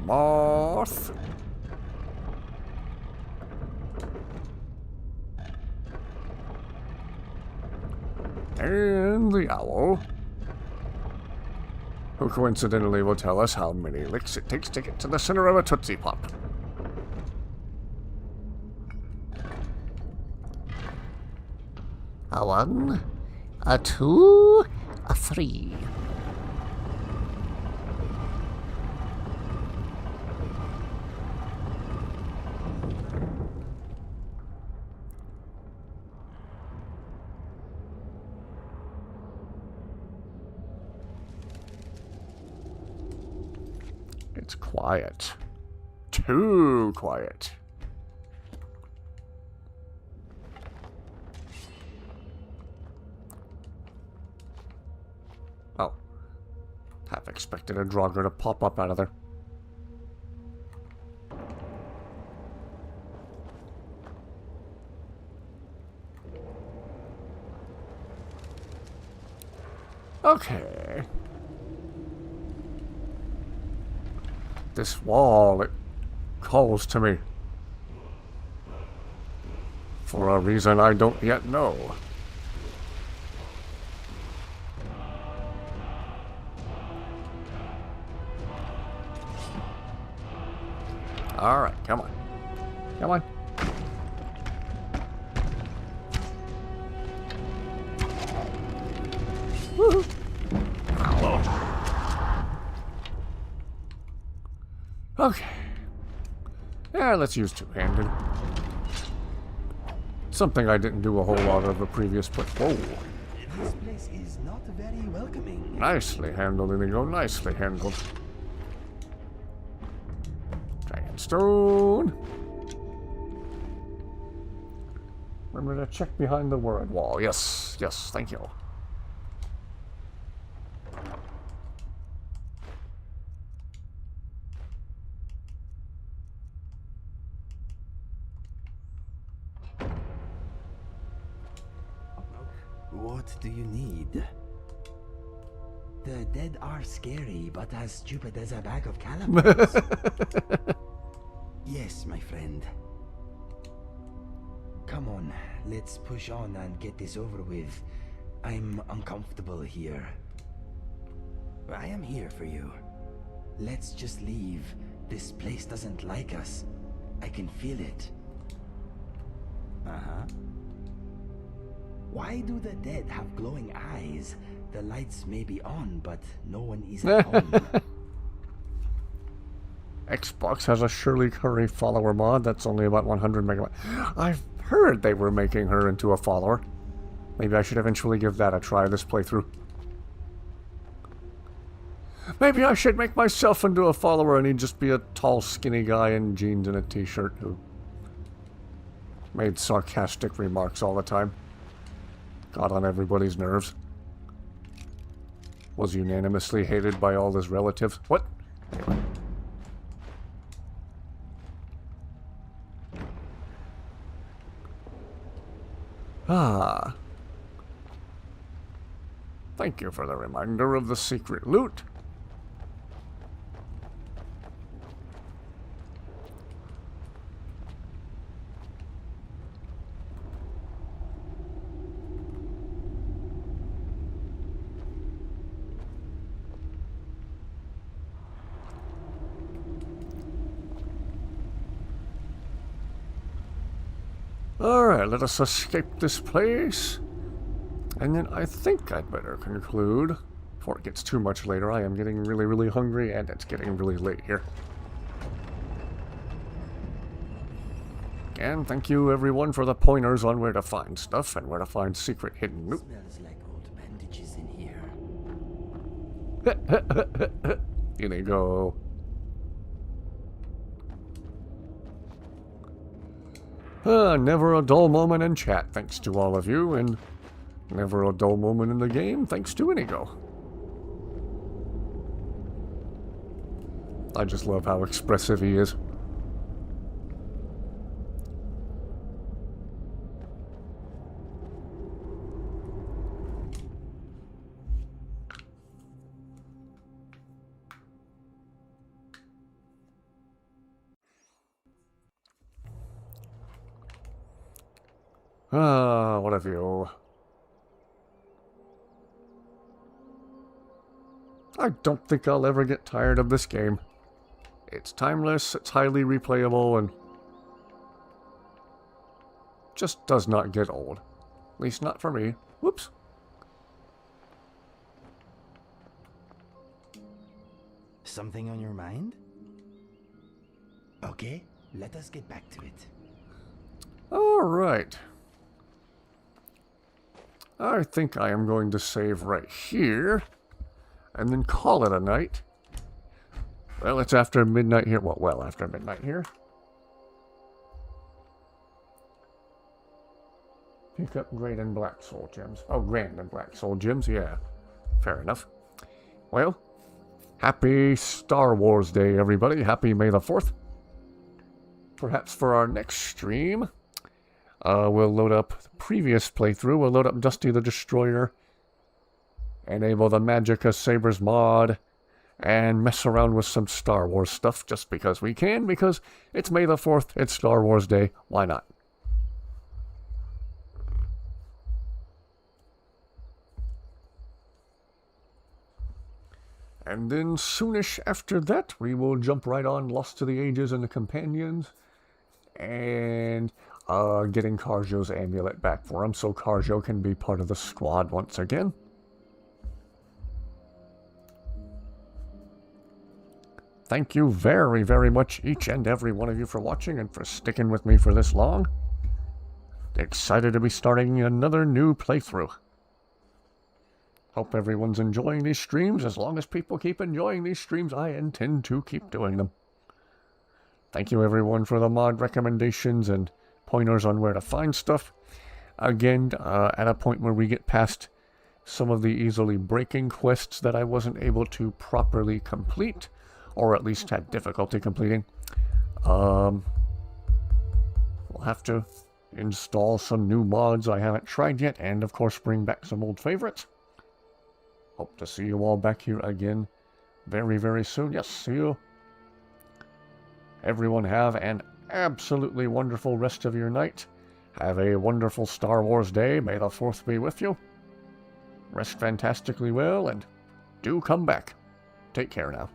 Speaker 1: Moth. And the owl. Who coincidentally will tell us how many licks it takes to get to the center of a Tootsie Pop. A 1, a 2, a 3. It's quiet. Too quiet. expected a Draugr to pop up out of there. Okay. This wall, it calls to me. For a reason I don't yet know. Alright, come on. Come on. Woohoo! Okay. Yeah, let's use two-handed. Something I didn't do a whole lot of the previous play. Whoa.
Speaker 3: This place is not very welcoming.
Speaker 1: Nicely handled, Inigo. Nicely handled. Dragonstone. Remember to check behind the word wall. Yes, yes, thank you.
Speaker 3: What do you need? The dead are scary, but as stupid as a bag of calibers. Yes, my friend. Come on, let's push on and get this over with. I'm uncomfortable here. I am here for you. Let's just leave. This place doesn't like us. I can feel it. Uh-huh. Why do the dead have glowing eyes? The lights may be on, but no one is at home.
Speaker 1: Xbox has a Shirley Curry follower mod that's only about 100 megabytes. I've heard they were making her into a follower. Maybe I should eventually give that a try this playthrough. Maybe I should make myself into a follower and he'd just be a tall, skinny guy in jeans and a t-shirt who made sarcastic remarks all the time. Got on everybody's nerves. Was unanimously hated by all his relatives. What? Anyway. Ah. Thank you for the reminder of the secret loot. Alright, let us escape this place. And then I think I'd better conclude before it gets too much later. I am getting really, really hungry and it's getting really late here. Again, thank you everyone for the pointers on where to find stuff and where to find secret hidden loot.
Speaker 3: Smells like old bandages in here.
Speaker 1: Here they go. Never a dull moment in chat, thanks to all of you, and never a dull moment in the game, thanks to Inigo. I just love how expressive he is. What have you? I don't think I'll ever get tired of this game. It's timeless, it's highly replayable, and just does not get old. At least not for me. Whoops.
Speaker 3: Something on your mind? Okay, let us get back to it.
Speaker 1: Alright. I think I am going to save right here, and then call it a night. Well, it's after midnight here. Well, after midnight here. Pick up Great and Black Soul Gems. Oh, Grand and Black Soul Gems, yeah. Fair enough. Well, Happy Star Wars Day, everybody. Happy May the 4th. Perhaps for our next stream, we'll load up the previous playthrough. We'll load up Dusty the Destroyer, enable the Magicka Sabers mod, and mess around with some Star Wars stuff just because we can, because it's May the 4th, it's Star Wars Day, why not? And then soonish after that, we will jump right on Lost to the Ages and the Companions, and getting Karjo's amulet back for him, so Karjo can be part of the squad once again. Thank you very, very much, each and every one of you, for watching and for sticking with me for this long. Excited to be starting another new playthrough. Hope everyone's enjoying these streams. As long as people keep enjoying these streams, I intend to keep doing them. Thank you, everyone, for the mod recommendations and pointers on where to find stuff. Again, at a point where we get past some of the easily breaking quests that I wasn't able to properly complete, or at least had difficulty completing, we'll have to install some new mods I haven't tried yet, and of course bring back some old favorites. Hope to see you all back here again very, very soon. Yes, see you. Everyone have an absolutely wonderful rest of your night. Have a wonderful Star Wars Day. May the 4th be with you. Rest fantastically well, and do come back. Take care now.